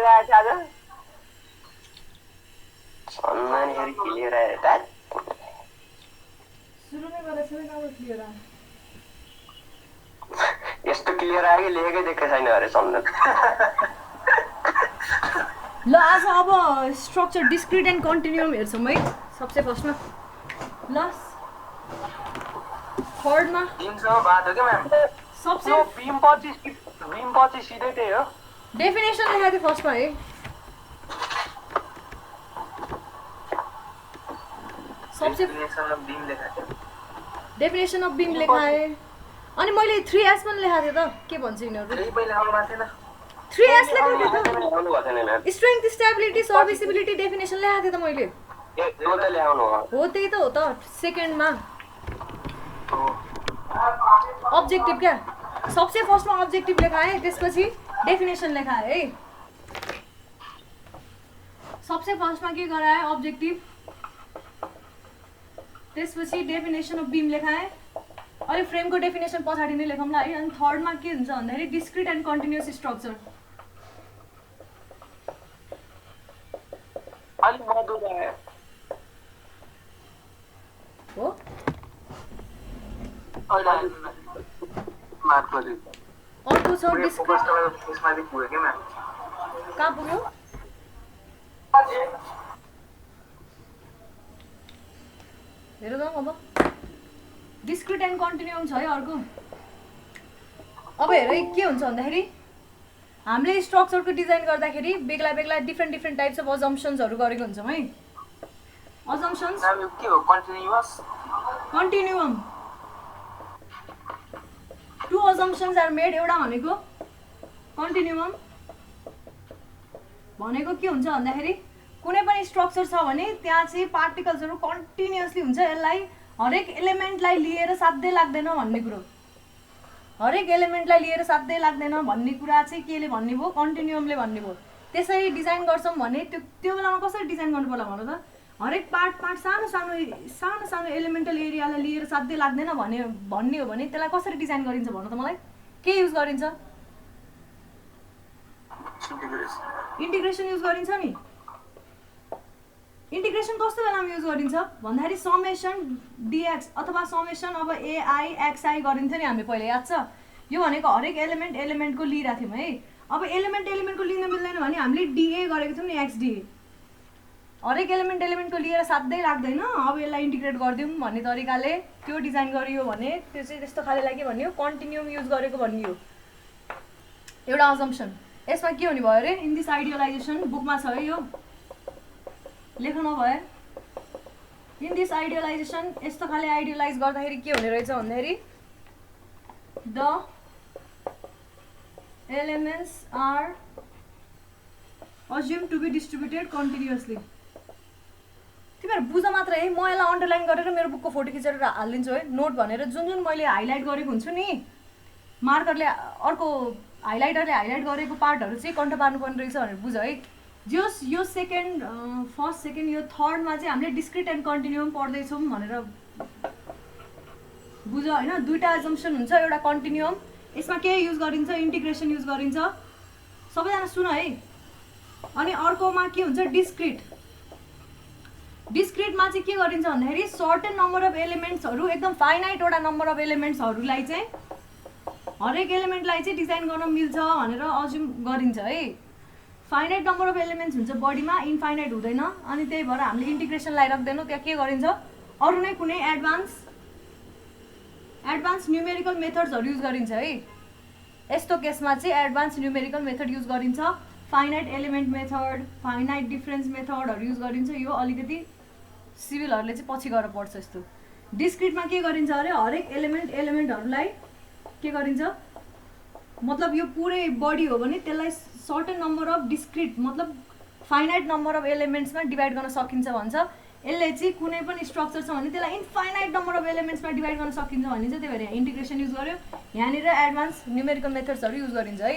लिएर आएछ आज सम्मानहरु के लिएर आए त सुरुमै गरेर छैन अब क्लियर आयो यस्तो क्लियर आयो कि लेखेकै देखेको छैन अरे सम्झन ल आज अब स्ट्रक्चर डिस्क्रिट एन्ड कन्टिन्युम हेर्छौँ है सबसे फर्स्टमा ल थर्डमा दिनसम्म बात हो क्या म्याम सबसे बिम पछि सिधै त्यही हो डेफिनेसन लेखाएको थियो फर्स्टमा है सबसे डेफिनेसन अफ बिम लेखाए अनि मैले 3S पनि लेखाएको थिएँ त के भन्छ यिनीहरू 3S लेखाएको थिएँ त स्ट्रेन्थ स्टेबिलिटी सर्भिसिबिलिटी डेफिनेसन लेखाएको थिएँ त मैले हो त्यही त हो त सेकेन्डमा अब्जेक्टिभ क्या सबसे फर्स्टमा अब्जेक्टिभ लेखाएँ त्यसपछि डेफिनेसन लेखाएँ है सबसे फर्स्टमा के गराएँ अब्जेक्टिभ त्यसपछि डेफिनेसन अफ बिम लेखाएँ अहिले फ्रेमको डेफिनेसन पछाडि नै लेखौँला है अनि थर्डमा के हुन्छ भन्दाखेरि डिस्क्रिट एन्ड कन्टिन्युअस स्ट्रक्चर हो अर्को छ डिस्क्रिट कहाँ पुग्यो हेर त अब डिस्क्रिट एन्ड कन्टिन्युम छ है अर्को अब हेर के हुन्छ भन्दाखेरि हामीले स्ट्रक्चरको डिजाइन गर्दाखेरि बेग्ला बेग्ला डिफ्रेन्ट टाइप्स अफ अजम्पसन्सहरू गरेको हुन्छौँ है अजम्पसन्स के हो कन्टिन्युम टु अजम्पसन्स आर मेड एउटा भनेको कन्टिन्युम भनेको के हुन्छ भन्दाखेरि कुनै पनि स्ट्रक्चर छ भने त्यहाँ चाहिँ पार्टिकल्सहरू कन्टिन्युअसली हुन्छ यसलाई हरेक एलिमेन्टलाई लिएर साध्यै लाग्दैन भन्ने कुरो हरेक एलिमेन्टलाई लिएर साध्यै लाग्दैन भन्ने कुरा चाहिँ केले भन्ने भयो कन्टिन्युमले भन्ने भयो त्यसरी डिजाइन गर्छौँ भने त्यो बेलामा कसरी डिजाइन गर्नु पर्ला भन त हरेक पार्ट सानो सानो एलिमेन्टल एरियालाई लिएर साध्यै लाग्दैन भन्ने हो भने त्यसलाई कसरी डिजाइन गरिन्छ भन त मलाई के युज गरिन्छ इन्टिग्रेसन युज गरिन्छ नि इन्टिग्रेसन कस्तो बेलामा युज गरिन्छ भन्दाखेरि समेसन डिएक्स अथवा समेसन अब एआई एक्सआई गरिन्थ्यो नि हामीले पहिला याद छ यो भनेको हरेक एलिमेन्टको लिइरहेको थियौँ है अब एलिमेन्टको लिन मिल्दैन भने हामीले डिए गरेको थियौँ नि एक्सडिए हरेक एलिमेन्टको लिएर साध्यै लाग्दैन अब यसलाई इन्टिग्रेट गरिदिउँ भन्ने तरिकाले त्यो डिजाइन गरियो भने त्यो चाहिँ त्यस्तो खाले के भन्ने हो कन्टिन्युम युज गरेको भन्ने हो एउटा अजम्पसन यसमा के हुने भयो अरे इन दिस आइडियलाइजेसन बुकमा छ है यो लेख्नु नभए इन दिस आइडियलाइजेसन यस्तो खाले आइडियलाइज गर्दाखेरि के हुने रहेछ भन्दाखेरि the elements are assumed to be distributed continuously तिमीहरु बुझ मात्र है म यसलाई अन्डरलाइन गरेर मेरो बुकको फोटो खिचेर हालिदिन्छु है नोट भनेर जुन मैले हाइलाइट गरेको हुन्छु नि मार्करले अर्को हाइलाइटरले हाइलाइट गरेको पार्टहरु चाहिँ कन्ट पार्नुपर्ने रहेछ भनेर बुझ है जस यो फर्स्ट सेकेन्ड यो थर्डमा चाहिँ हामीले डिस्क्रिट एन्ड कन्टिन्युम पढ्दै छौं भनेर बुझ हैन दुईटा अजम्पसन हुन्छ एउटा कन्टिन्युम यसमा के युज गरिन्छ इन्टिग्रेसन युज गरिन्छ सबैजना सुन है अनि अर्कोमा के हुन्छ डिस्क्रिटमा चाहिँ के गरिन्छ भन्दाखेरि सर्टेन नम्बर अफ एलिमेन्ट्सहरु एकदम फाइनाइट वटा नम्बर अफ एलिमेन्ट्सहरुलाई चाहिँ हरेक एलिमेन्टलाई चाहिँ डिजाइन गर्न मिल्छ भनेर अज्युम गरिन्छ है फाइनाइट नम्बर अफ एलिमेन्ट्स हुन्छ बडीमा इन्फाइनाइट हुँदैन अनि त्यही भएर हामीले इन्टिग्रेसन लाइराख्दैनौं त्यहाँ के गरिन्छ अरु नै कुनै एडभान्स न्युमेरिकल मेथड्सहरु युज गरिन्छ है यस्तो केसमा चाहिँ एडभान्स न्युमेरिकल मेथड युज गरिन्छ finite element method finite difference मेथडहरु युज गरिन्छ यो अलिकति सिभिलहरुले चाहिँ पछि गएर पढ्छ यस्तो डिस्क्रिटमा के गरिन्छ अरे हरेक एलिमेन्टहरुलाई के गरिन्छ मतलब यो पुरै बडी हो भने त्यसलाई सर्टेन नम्बर अफ डिस्क्रिट मतलब फाइनाइट नम्बर अफ एलिमेन्ट्समा डिभाइड गर्न सकिन्छ भन्छ यसले चाहिँ कुनै पनि स्ट्रक्चर छ भने त्यसलाई इन्फाइनाइट नम्बर अफ एलिमेन्ट्समा डिभाइड गर्न सकिन्छ भन्ने चाहिँ त्यही भएर यहाँ इन्टिग्रेसन युज गर्यो यहाँनिर एडभान्स न्युमेरिकल मेथड्सहरु युज गरिन्छ है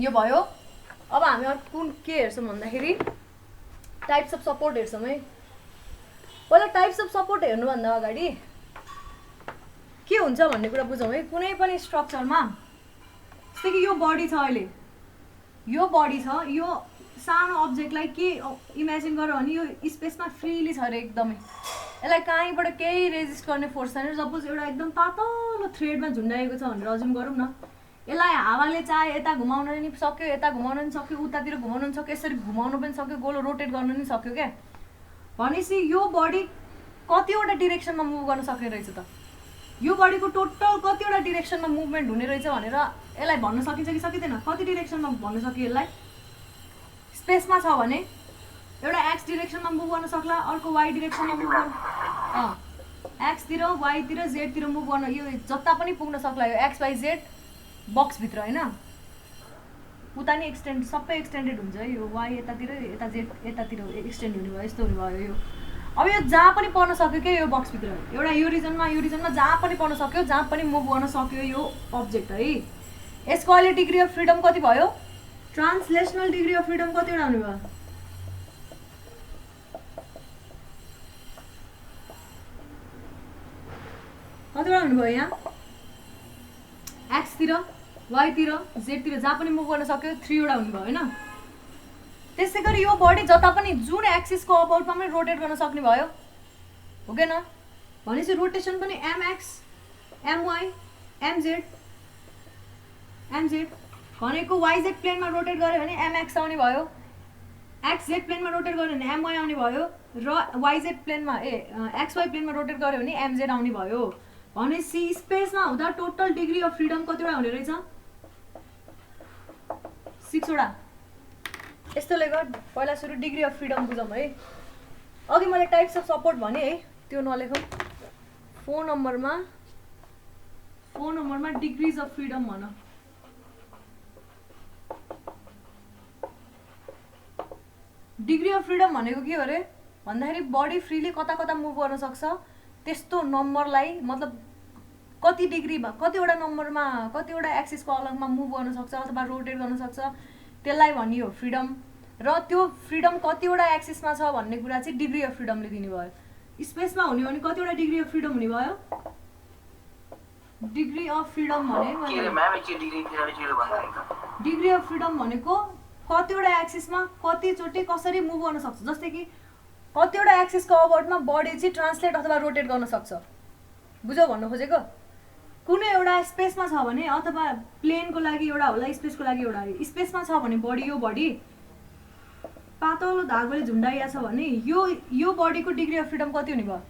यो भयो अब हामी अर्को कुन के हेर्छौं भन्दाखेरि टाइप्स अफ सपोर्ट हेर्छौं है पहिला टाइप्स अफ सपोर्ट हेर्नु भन्दा अगाडि के हुन्छ भन्ने कुरा बुझौं है कुनै पनि स्ट्रक्चरमा जस्तै कि यो बडी छ अहिले यो बडी छ, यो सानो अब्जेक्टलाई के इमेजिन गर भने यो स्पेसमा फ्रीली छ अरे एकदमै। यसलाई कहीँबाट केही रेजिस्ट गर्ने फोर्स छैन। सपोज एउटा एकदम पातलो थ्रेडमा झुन्डाएको छ भनेर अज्युम गरौँ न, यसलाई हावाले चाहे यता घुमाउन नि सक्यो, यता घुमाउन नि सक्यो, उतातिर घुमाउन नि सक्यो, यसरी घुमाउन पनि सक्यो, गोलो रोटेट गर्न नि सक्यो क्या। भनेपछि यो बडी कतिवटा डिरेक्सनमा मुभ गर्न सक्ने रहेछ त, यो बडीको टोटल कतिवटा डिरेक्सनमा मुभमेन्ट हुने रहेछ भनेर यसलाई भन्न सकिन्छ कि सकिँदैन? कति डिरेक्सनमा भन्न सकियो यसलाई? स्पेसमा छ भने एउटा एक्स डिरेक्सनमा मुभ गर्न सक्ला, अर्को वाइ डिरेक्सनमा मुभ गर्न, एक्सतिर वाइतिर जेडतिर मुभ गर्न, यो जता पनि पुग्न सक्ला। यो एक्स वाइ जेड बक्सभित्र होइन, उता नि एक्सटेन्ड सबै एक्सटेन्डेड हुन्छ है। यो वाइ यतातिर, यता जेड यतातिर एक्सटेन्ड हुने भयो, यस्तो हुने भयो। यो अब यो जहाँ पनि पर्न सक्यो क्या, यो बक्सभित्र एउटा यो रिजनमा जहाँ पनि पर्न सक्यो, जहाँ पनि मुभ गर्न सक्यो यो अब्जेक्ट है। यसको अहिले डिग्री अफ फ्रिडम कति भयो? ट्रान्सलेसनल डिग्री अफ फ्रिडम कतिवटा हुने भयो? कतिवटा हुनुभयो यहाँ? एक्सतिर वाइतिर जेडतिर जहाँ पनि मुभ गर्न सक्यो 3 वटा हुनुभयो होइन। त्यसै गरी यो बडी जता पनि जुन एक्सिसको अबाउटमा पनि रोटेट गर्न सक्ने भयो, हो कि न? भनेपछि रोटेसन पनि एमएक्स एमवाई एमजेड भनेको वाइजेड प्लेनमा रोटेट गऱ्यो भने एमएक्स आउने भयो, एक्सजेड प्लेनमा रोटेट गऱ्यो भने एमवाई आउने भयो, र वाइजेड प्लेनमा एक्सवाई प्लेनमा रोटेट गऱ्यो भने एमजेड आउने भयो। भनेपछि स्पेसमा हुँदा टोटल डिग्री अफ फ्रिडम कतिवटा हुने रहेछ? 6 वटा। यस्तोले गर्दा पहिला सुरु डिग्री अफ फ्रिडम बुझौँ है। अघि मैले टाइप्स अफ सपोर्ट भने है, त्यो नलेखौँ। फोन नम्बरमा डिग्रिज अफ फ्रिडम भन। डिग्री अफ फ्रिडम भनेको के हो अरे भन्दाखेरि बडी फ्रीली कता कता मुभ गर्न सक्छ त्यस्तो नम्बरलाई, मतलब कति डिग्रीमा कतिवटा नम्बरमा कतिवटा एक्सिसको अलगमा मुभ गर्न सक्छ अथवा रोटेट गर्न सक्छ, त्यसलाई भनियो फ्रिडम। र त्यो फ्रिडम कतिवटा एक्सिसमा छ भन्ने कुरा चाहिँ डिग्री अफ फ्रिडमले दिने भयो। स्पेसमा हुने भने कतिवटा डिग्री अफ फ्रिडम हुने भयो? Degree of freedom degree of freedom भनेको कतिवटा एक्सिसमा कतिचोटि कसरी मुभ गर्न सक्छ। जस्तै कि कतिवटा एक्सिसको अबाउटमा बडी चाहिँ ट्रान्सलेट अथवा रोटेट गर्न सक्छ। बुझ्यौ भन्नु खोजेको? कुनै एउटा स्पेसमा छ भने अथवा प्लेनको लागि एउटा होला, स्पेसको लागि एउटा। स्पेसमा छ भने बडी, यो बडी पातलो धागोले झुन्डाइया छ भने यो बडीको डिग्री अफ फ्रिडम कति हुने भयो?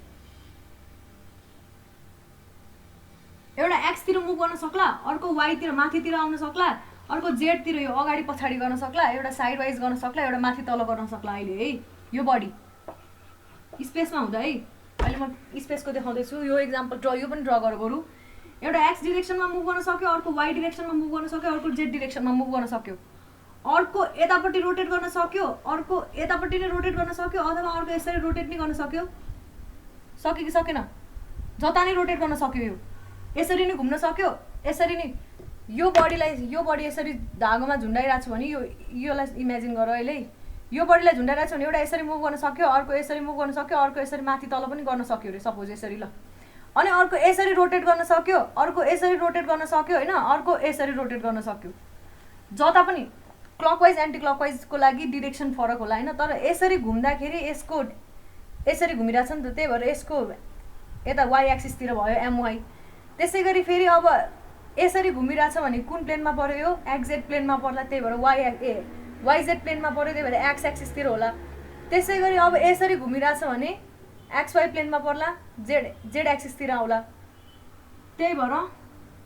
एउटा एक्सतिर मुभ गर्न सक्ला, अर्को वाइतिर माथितिर आउन सक्ला, अर्को जेडतिर यो अगाडि पछाडि गर्न सक्ला, एउटा साइड वाइज गर्न सक्ला, एउटा माथि तल गर्न सक्ला। अहिले है यो बडी स्पेसमा हुँदा है, अहिले म स्पेसको देखाउँदैछु। यो एक्जाम्पल यो पनि ड्र गरेर गरौँ। एउटा एक्स डिरेक्सनमा मुभ गर्न सक्यो, अर्को वाइ डिरेक्सनमा मुभ गर्न सक्यो, अर्को जेड डिरेक्सनमा मुभ गर्न सक्यो, अर्को यतापट्टि रोटेट गर्न सक्यो, अर्को यतापट्टि नै रोटेट गर्न सक्यो, अथवा अर्को यसरी रोटेट नै गर्न सक्यो। सक्यो कि सकेन? जता नै रोटेट गर्न सक्यो। यो यसरी नै घुम्न सक्यो, यसरी नै। यो बडी यसरी धागोमा झुन्डाइरहेको छ भने योलाई इमेजिन गर अहिले। यो बडीलाई झुन्डाइरहेको छ भने एउटा यसरी मुभ गर्न सक्यो, अर्को यसरी मुभ गर्न सक्यो, अर्को यसरी माथि तल पनि गर्न सक्यो अरे सपोज यसरी ल। अनि अर्को यसरी रोटेट गर्न सक्यो, अर्को यसरी रोटेट गर्न सक्यो होइन, अर्को यसरी रोटेट गर्न सक्यो। जता पनि क्लकवाइज एन्टी क्लकवाइजको लागि डिरेक्सन फरक होला होइन, तर यसरी घुम्दाखेरि यसको यसरी घुमिरहेछ नि त, त्यही भएर यसको यता वाइ एक्सिसतिर भयो एमवाई। त्यसै गरी फेरि अब यसरी घुमिरहेछ भने कुन प्लेनमा पर्यो? यो एक्सजेड प्लेनमा पर्ला, त्यही भएर वाइजेड प्लेनमा पर्यो, त्यही भएर एक्स एक्सिसतिर होला। त्यसै गरी अब यसरी घुमिरहेछ भने एक्सवाई प्लेनमा पर्ला, जेड एक्सिसतिर आउला। त्यही भएर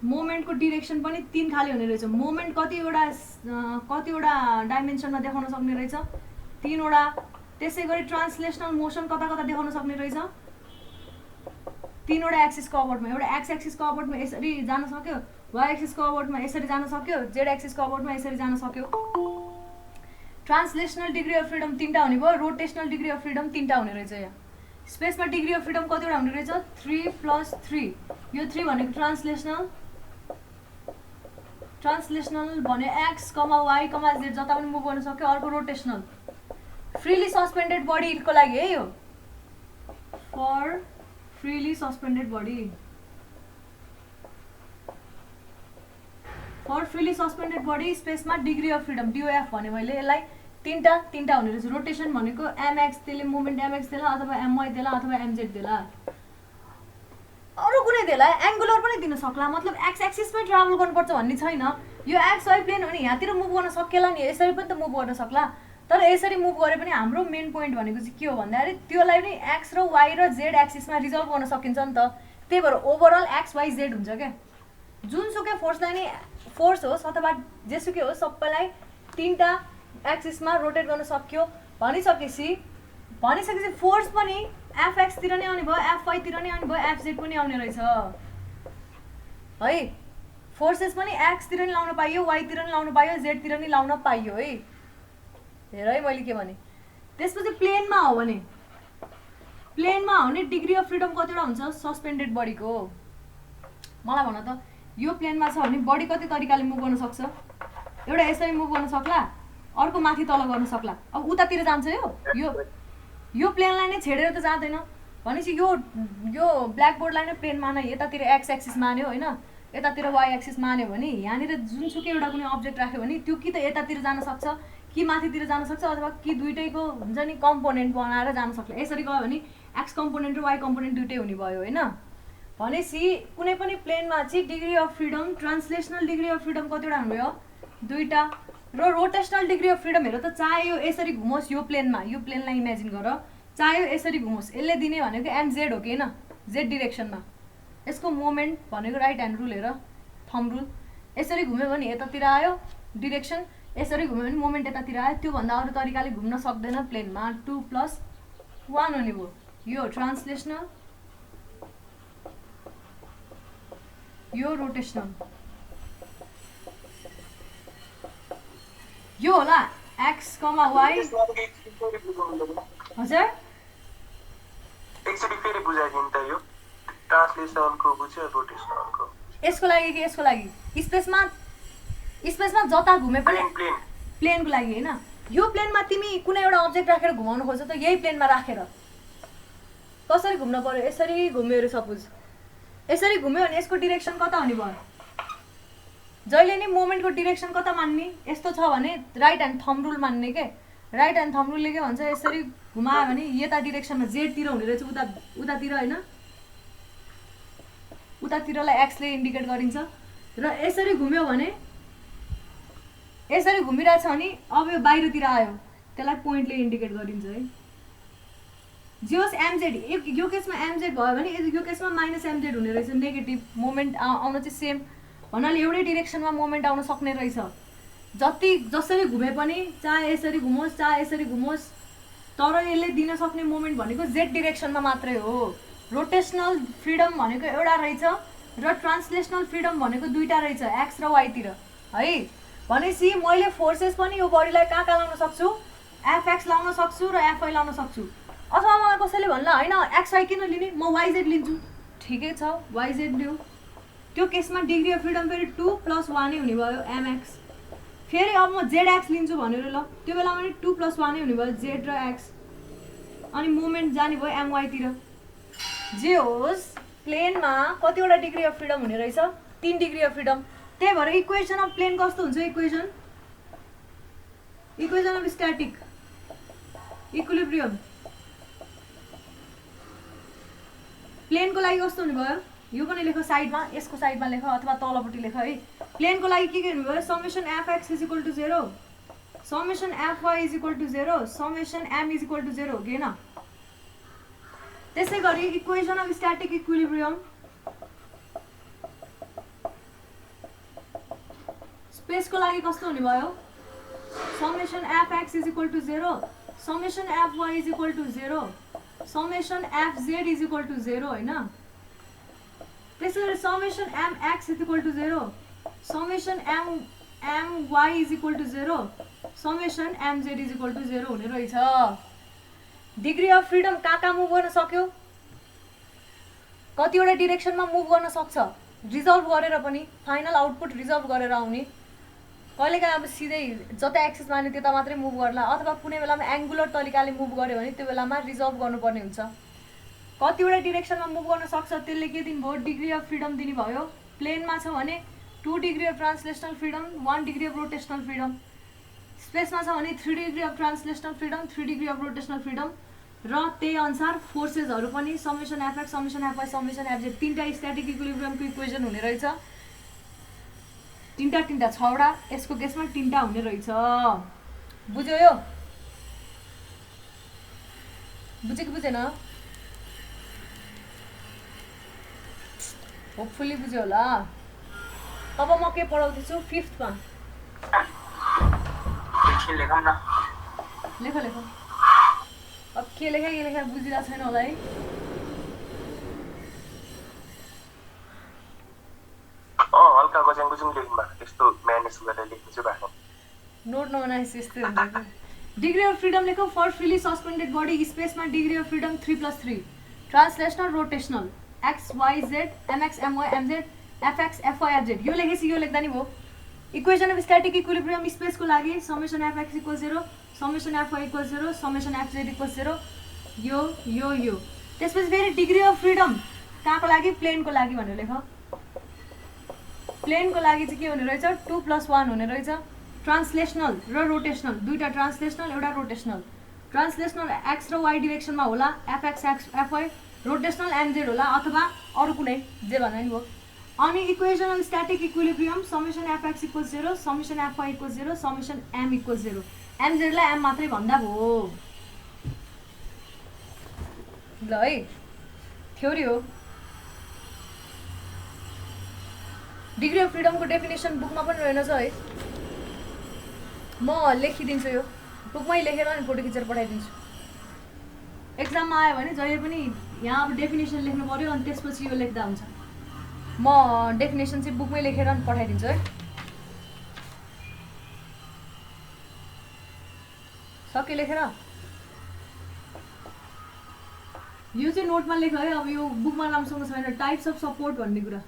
मोमेन्टको डिरेक्सन पनि 3 खाले हुने रहेछ। मोमेन्ट कतिवटा डाइमेन्सनमा देखाउन सक्ने रहेछ? 3 वटा। त्यसै गरी ट्रान्सलेसनल मोसन कता कता देखाउन सक्ने रहेछ? 3 वटा एक्सिसको अबाउटमा। एउटा एक्स एक्सिसको अबाउटमा यसरी जान सक्यो, वाइ एक्सिसको अबाउटमा यसरी जान सक्यो, जेड एक्सिसको अबाउटमा यसरी जान सक्यो। ट्रान्सलेसनल डिग्री अफ फ्रिडम 3टा हुने भयो, रोटेसनल डिग्री अफ फ्रिडम 3टा हुने रहेछ। यहाँ स्पेसमा डिग्री अफ फ्रिडम कतिवटा हुने रहेछ? 3 + 3। यो 3 भनेको ट्रान्सलेसनल भन्यो एक्स, वाइ, जेड जता पनि मुभ गर्न सक्यो। अर्को रोटेसनल फ्रीली सस्पेन्डेड बडीको लागि है, यो for freely suspended body. For freely suspended body स्पेसमा डिग्री अफ फ्रिडम डिओएफ भने मैले यसलाई तीनटा हुने रहेछ। रोटेसन भनेको एमएक्स त्यसले मोमेन्ट एमएक्स देला अथवा एमवाई देला अथवा एमजेड देला, अरू कुनै देला। एङ्गुलर पनि दिन सक्ला, मतलब एक्स एक्सिसमै ट्राभल गर्नुपर्छ भन्ने छैन। यो एक्स वाइ प्लेन हो नि, यहाँतिर मुभ गर्न सकेला नि, यसरी पनि त मुभ गर्न सक्ला। तर यसरी मुभ गरे पनि हाम्रो मेन पोइन्ट भनेको चाहिँ के हो भन्दाखेरि त्यसलाई पनि एक्स र वाइ र जेड एक्सिसमा रिजल्भ गर्न सकिन्छ नि त। त्यही भएर ओभरअल एक्स वाइ जेड हुन्छ क्या। जुनसुकै फोर्सलाई नै फोर्स होस् अथवा जेसुकै होस् सबैलाई तीनटा एक्सिसमा रोटेट गर्न सक्यो भनिसकेपछि फोर्स पनि एफएक्सतिर नै आउने भयो, एफवाईतिर नै आउने भयो, एफजेड पनि आउने रहेछ है। फोर्सेस पनि एक्सतिर नि लाउन पाइयो, वाइतिर नि लाउन पाइयो, जेडतिर नि लाउन पाइयो है। हेर है मैले के भने। त्यसपछि प्लेनमा हो भने डिग्री अफ फ्रिडम कतिवटा हुन्छ सस्पेन्डेड बडीको? मलाई भन त, यो प्लेनमा छ भने बडी कति तरिकाले मुभ गर्न सक्छ? एउटा यसरी मुभ गर्न सक्ला, अर्को माथि तल गर्न सक्ला। अब उतातिर जान्छ यो प्लेनलाई नै छेडेर त जाँदैन। भनेपछि यो ब्ल्याक बोर्डलाई नै प्लेन मान्यो, यतातिर एक्स एक्सिस मान्यो होइन, यतातिर वाइ एक्सिस मान्यो भने यहाँनिर जुनसुकै एउटा कुनै अब्जेक्ट राख्यो भने त्यो कि त यतातिर जान सक्छ कि माथितिर जान सक्छ अथवा कि दुइटैको हुन्छ नि कम्पोनेन्ट बनाएर जान सक्छ। यसरी गयो भने एक्स कम्पोनेन्ट र वाइ कम्पोनेन्ट दुइटै हुने भयो होइन। भनेपछि कुनै पनि प्लेनमा चाहिँ degree of freedom, translational degree of freedom कतिवटा हुनुभयो? दुईटा। र रोटेसनल डिग्री अफ फ्रिडम हेर त, चाहे यो यसरी घुमोस् यो प्लेनमा, यो प्लेनलाई इमेजिन गर, चाहे यो यसरी घुमोस्, यसले दिने भनेको एमजेड हो कि होइन, जेड डिरेक्सनमा। यसको मोमेन्ट भनेको राइट ह्यान्ड रुल हेर, थम्ब रुल। यसरी घुम्यो भने यतातिर आयो डिरेक्सन, यसरी घुम्यो भने मोमेन्ट यतातिर आयो। त्योभन्दा अरू तरिकाले घुम्न सक्दैन प्लेनमा। 2+1 हुने भयो। यो ट्रान्सलेसनल, यो रोटेसनल, यो होला एक्स कमा वाइ। हजुर एकचोटि फेरि बुझाइदिनु त यो ट्रान्सलेसनलको बुझ्यो रोटेसनलको। यसको लागि कि यसको लागि स्पेसमा जता घुमे पनि प्लेनको लागि होइन। यो प्लेनमा तिमी कुनै एउटा अब्जेक्ट राखेर घुमाउनु खोज्छ त यही प्लेनमा राखेर कसरी घुम्न पर्यो? यसरी घुम्यो अरे सपोज, यसरी घुम्यो भने यसको डिरेक्सन कता हुने भयो? जहिले नि मोमेन्टको डिरेक्सन कता मान्ने? यस्तो छ भने राइट ह्यान्ड थम्ब रुल मान्ने के। राइट ह्यान्ड थम्ब रुलले के भन्छ, यसरी घुमायो भने यता डिरेक्सनमा जेडतिर हुने रहेछ, उतातिर होइन, उतातिरलाई एक्सले इन्डिकेट गरिन्छ। र यसरी घुम्यो भने यसरी घुमिरहेछ भने अब यो बाहिरतिर आयो, त्यसलाई पोइन्टले इन्डिकेट गरिन्छ है। जे होस् एमजेड, यो केसमा एमजेड भयो भने यो केसमा माइनस एमजेड हुने रहेछ, नेगेटिभ मोमेन्ट आउन चाहिँ सेम भन्नाले एउटै डिरेक्सनमा मोमेन्ट आउन सक्ने रहेछ। जसरी घुमे पनि, चाहे यसरी घुमोस् चाहे यसरी घुमोस्, तर यसले दिन सक्ने मोमेन्ट भनेको जेड डिरेक्सनमा मात्रै हो। रोटेसनल फ्रिडम भनेको एउटा रहेछ र ट्रान्सलेसनल फ्रिडम भनेको दुईटा रहेछ, एक्स र वाइतिर है। भनेपछि मैले फोर्सेस पनि यो बडीलाई कहाँ लाउन सक्छु? एफएक्स लाउन सक्छु र एफवाई लाउन सक्छु। अथवा मलाई कसैले भन्ला होइन एक्सवाई किन लिने, म वाइजेड लिन्छु, ठिकै छ वाइजेड लिऊ। त्यो केसमा डिग्री अफ फ्रिडम फेरि 2+1 नै हुने भयो एमएक्स। फेरि अब म जेड एक्स लिन्छु भनेर ल, त्यो बेलामा पनि 2+1 नै हुने भयो जेड र एक्स। अनि मोमेन्ट जाने भयो एमवाईतिर। जे होस् प्लेनमा कतिवटा डिग्री अफ फ्रिडम हुने रहेछ? 3 डिग्री अफ फ्रिडम। त्यही भएर इक्वेसन अफ प्लेन कस्तो हुन्छ? इक्वेसन अफ स्ट्याटिक इक्विलिब्रियम प्लेनको लागि कस्तो हुने भयो? यो पनि लेख साइडमा, यसको साइडमा लेख अथवा तलपट्टि लेख है। प्लेनको लागि के हुने भयो? Summation F X is equal to 0, summation F Y is equal to 0, summation M is equal to 0 हो कि होइन? त्यसै गरी इक्वेसन अफ स्ट्याटिक इक्विलिब्रियम स्पेसको लागि कस्तो हुने भयो? Summation F X is equal to 0, summation F Y is equal to 0, summation F Z is equal to 0 होइन? त्यसै गरी summation M X is equal to 0, summation M Y is equal to 0, summation Mz is equal to 0 हुने रहेछ। डिग्री अफ फ्रिडम कहाँ move गर्न सक्यो? कतिवटा डिरेक्सनमा move गर्न सक्छ, रिजल्भ गरेर पनि फाइनल आउटपुट रिजल्भ गरेर आउने। कहिलेकाहीँ अब सिधै जता एक्सेस माने त्यता मात्रै मुभ गर्ला, अथवा कुनै बेलामा एङ्गुलर तरिकाले मुभ गर्यो भने त्यो बेलामा रिजल्भ गर्नुपर्ने हुन्छ। कतिवटा डिरेक्सनमा मुभ गर्न सक्छ, त्यसले के दिनुभयो? डिग्री अफ फ्रिडम दिनुभयो। प्लेनमा छ भने 2 degree of translational freedom 1 degree of rotational freedom स्पेसमा छ भने 3 degree of translational freedom 3 degree of rotational freedom र त्यही अनुसार फोर्सेसहरू पनि summation FX summation FY summation FZ तीनटा स्ट्याटिक इक्विलिब्रियमको इक्वेसन हुने रहेछ तीनटा छवटा यसको केसमा तीनटा हुने रहेछ बुझ्यो यो बुझ्यो कि बुझेन होपफुली बुझ्यो होला अब म के पढाउँदैछु 5th मा लेखौँ न लेख अब के लेखा बुझिरहेको छैन होला है हल्का गजाङ गुजुङ लेख्नु भएको त्यस्तो म्यानेज गरेर लेख्नु चाहिँ भएको नोट नबनाएपछि यस्तै हुन्छ डिग्री अफ फ्रिडम लेखौँ फर फ्रिली सस्पेन्डेड बडी स्पेसमा degree of freedom 3+3 translational rotational X Y Z MX MY MZ FX FY FZ यो लेखेपछि यो लेख्दा नि भयो इक्वेसन अफ स्ट्याटिक इक्विलिब्रियम स्पेसको लागि summation FX equal 0 summation FY equal 0 summation FZ equal 0 यो त्यसपछि फेरि डिग्री अफ फ्रिडम कहाँको लागि प्लेनको लागि भनेर लेख प्लेनको लागि चाहिँ के हुने रहेछ 2+1 हुने रहेछ ट्रान्सलेसनल र रोटेसनल दुईटा ट्रान्सलेसनल एउटा रोटेसनल ट्रान्सलेसनल एक्स र वाई डिरेक्सनमा होला FX X FY rotational MZ होला अथवा अरू कुनै जे भन्दा नि भयो अनि equation of static equilibrium summation FX equal 0 summation FY equal 0 summation M equal 0 एमजेडलाई एम मात्रै भन्दा भयो ल है थ्योरी हो डिग्री अफ फ्रिडमको डेफिनेसन बुकमा पनि रहेनछ है म लेखिदिन्छु यो बुकमै लेखेर अनि फोटो खिचेर पठाइदिन्छु एक्जाममा आयो भने जहिले पनि यहाँ अब डेफिनेसन लेख्नु पर्यो अनि त्यसपछि यो लेख्दा हुन्छ म डेफिनेसन चाहिँ बुकमै लेखेर अनि पठाइदिन्छु है सके लेखेर यो चाहिँ नोटमा लेख है अब यो बुकमा राम्रोसँग छैन टाइप्स अफ सपोर्ट भन्ने कुरा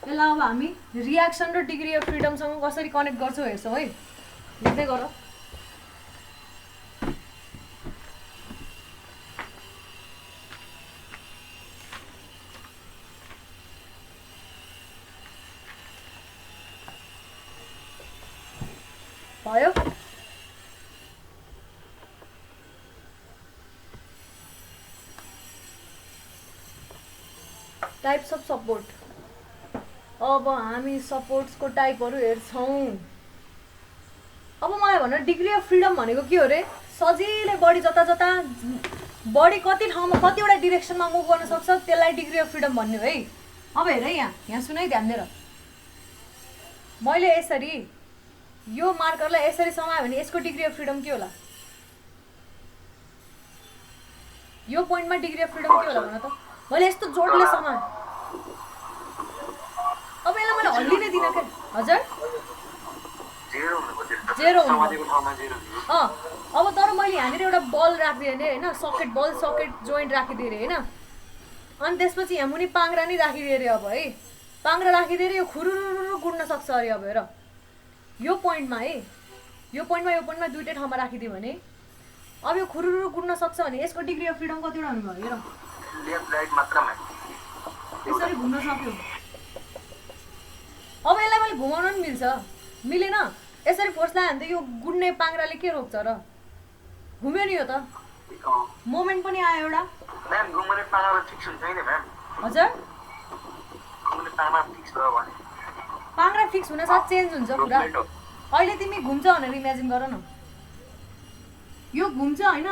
यसलाई अब हामी रियाक्सन र डिग्री अफ फ्रिडमसँग कसरी कनेक्ट गर्छौँ हेर्छौँ है लेख्दै गर भयो टाइप्स अफ सपोर्ट अब हामी सपोर्ट्सको टाइपहरू हेर्छौँ अब मलाई भन डिग्री अफ फ्रिडम भनेको के हो रे सजिलै बडी जता जता बडी कति ठाउँमा कतिवटा डिरेक्सनमा मुभ गर्न सक्छ त्यसलाई डिग्री अफ फ्रिडम भन्ने हो है अब हेर है यहाँ सुन है ध्यान दिएर मैले यसरी यो मार्करलाई यसरी समायो भने यसको डिग्री अफ फ्रिडम के होला यो पोइन्टमा डिग्री अफ फ्रिडम के होला भन त मैले यस्तो जोडले समाएँ अब यसलाई मैले हल्लिनै दिन के हजुर जेरो अब तर मैले यहाँनिर एउटा बल राखिदिएँ अरे होइन सकेट बल सकेट जोइन्ट राखिदिएँ अरे होइन अनि त्यसपछि यहाँ मुनि पाङ्रा नै राखिदिएँ अरे अब है पाङ्रा राखिदिएर यो खुरुरु गुड्न सक्छ अरे अब हेर यो पोइन्टमा है यो पोइन्टमा दुईटै ठाउँमा राखिदियो भने अब यो खुरुरु गुड्न सक्छ भने यसको डिग्री अफ फ्रिडम कतिवटा हुनुभयो हेर लेफ्ट राइट मात्रमा यसरी घुम्न सक्यो अब यसलाई मैले घुमाउन पनि मिल्छ मिलेन यसरी फोर्स लगायो भने त यो गुड्ने पाङ्राले के रोक्छ र घुम्यो नि यो त मोमेन्ट पनि आयो एउटा म्याम घुम्ने पाङ्रा फिक्स हुन्छ नि म्याम हजुर घुम्ने पाङ्रा फिक्स भयो भने पाङ्रा फिक्स हुन साथ चेन्ज हुन्छ पुरा अहिले तिमी घुम्छ भनेर इमेजिन गर न यो घुम्छ होइन